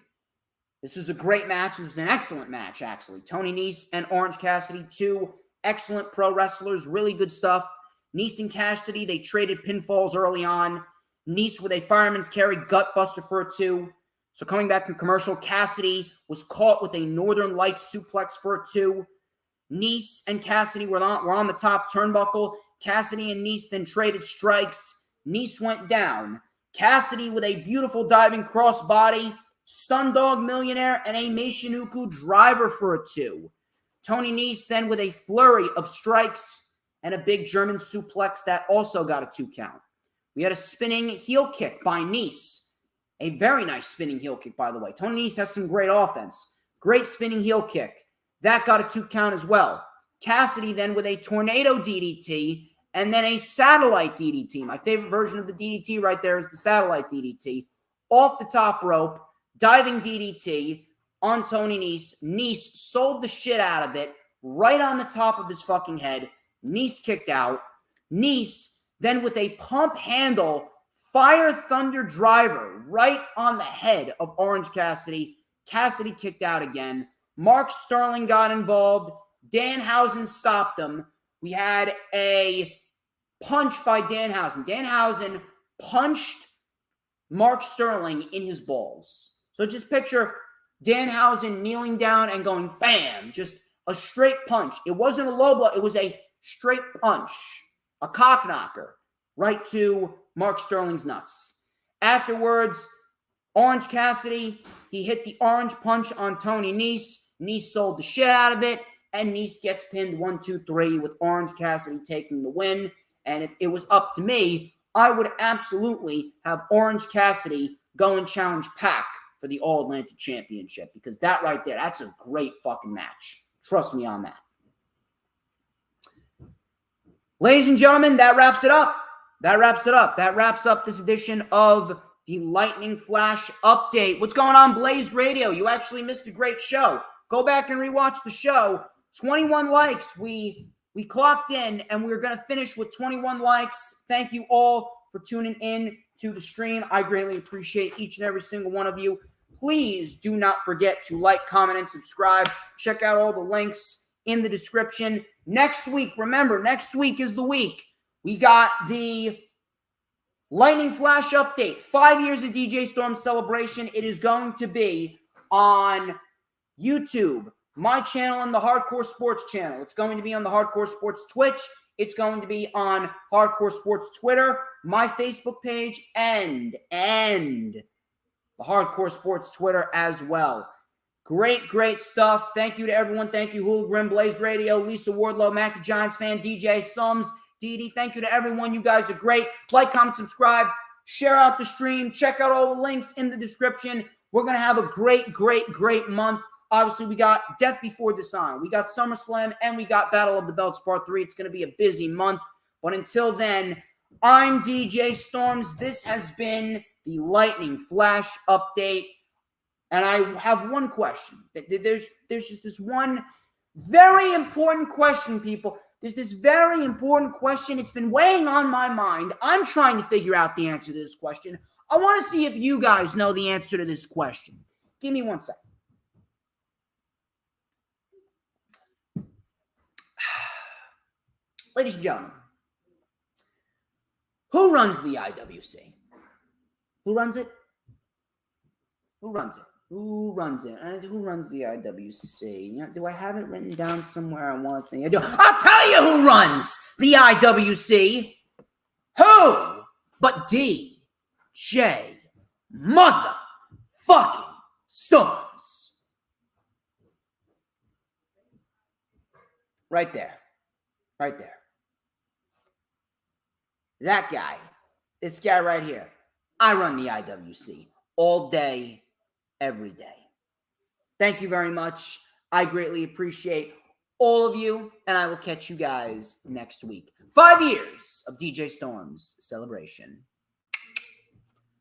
This was a great match. It was an excellent match, actually. Tony Nese and Orange Cassidy, two excellent pro wrestlers, really good stuff. Nese and Cassidy, they traded pinfalls early on. Nese with a fireman's carry gut buster for a 2. So coming back from commercial, Cassidy was caught with a Northern Lights suplex for a 2. Nese and Cassidy were on the top turnbuckle. Cassidy and Nese then traded strikes. Nese went down. Cassidy with a beautiful diving crossbody, Stun Dog Millionaire, and a Meishinuku driver for a 2. Tony Nese then with a flurry of strikes, and a big German suplex that also got a 2 count. We had a spinning heel kick by Nese. A very nice spinning heel kick, by the way. Tony Nese has some great offense. Great spinning heel kick. That got a 2 count as well. Cassidy then with a tornado DDT and then a satellite DDT. My favorite version of the DDT right there is the satellite DDT. Off the top rope, diving DDT on Tony Nese. Nese sold the shit out of it right on the top of his fucking head. Nese kicked out. Nese then with a pump handle Fire Thunder Driver right on the head of Orange Cassidy. Cassidy kicked out again. Mark Sterling got involved. Danhausen stopped him. We had a punch by Danhausen. Danhausen punched Mark Sterling in his balls. So just picture Danhausen kneeling down and going bam, just a straight punch. It wasn't a low blow. It was a straight punch, a cock knocker right to Mark Sterling's nuts. Afterwards, Orange Cassidy, he hit the orange punch on Tony Nese. Nese sold the shit out of it, and Nese gets pinned 1, 2, 3 with Orange Cassidy taking the win. And if it was up to me, I would absolutely have Orange Cassidy go and challenge Pac for the All-Atlantic Championship, because that right there, that's a great fucking match. Trust me on that. Ladies and gentlemen, that wraps it up. That wraps up this edition of the Lightning Flash Update. What's going on, Blazed Radio? You actually missed a great show. Go back and rewatch the show. 21 likes. We clocked in, and we're going to finish with 21 likes. Thank you all for tuning in to the stream. I greatly appreciate each and every single one of you. Please do not forget to like, comment, and subscribe. Check out all the links in the description. Next week, remember, next week is the week. We got the Lightning Flash Update. 5 years of DJ Storm's celebration. It is going to be on YouTube, my channel, and the Hardcore Sports channel. It's going to be on the Hardcore Sports Twitch. It's going to be on Hardcore Sports Twitter, my Facebook page, and the Hardcore Sports Twitter as well. Great stuff. Thank you to everyone. Thank you, Hooligan, Blaze Radio, Lisa Wardlow, Mac the Giants fan, DJ Sums, Dee. Thank you to everyone. You guys are great. Like, comment, subscribe, share out the stream. Check out all the links in the description. We're going to have a great month. Obviously, we got Death Before Dishonor. We got SummerSlam, and we got Battle of the Belts Part 3. It's going to be a busy month. But until then, I'm DJ Storms. This has been the Lightning Flash Update. And I have one question. There's just this one very important question, people. There's this very important question. It's been weighing on my mind. I'm trying to figure out the answer to this question. I want to see if you guys know the answer to this question. Give me 1 second. Ladies and gentlemen, who runs the IWC? Who runs it? Who runs it? Who runs it? Who runs the IWC? Do I have it written down somewhere? I want to think. I do. I'll tell you who runs the IWC. Who but DJ motherfucking Storms? Right there. Right there. That guy. This guy right here. I run the IWC all day, every day. Thank you very much. I greatly appreciate all of you, and I will catch you guys next week. 5 years of DJ Storm's celebration.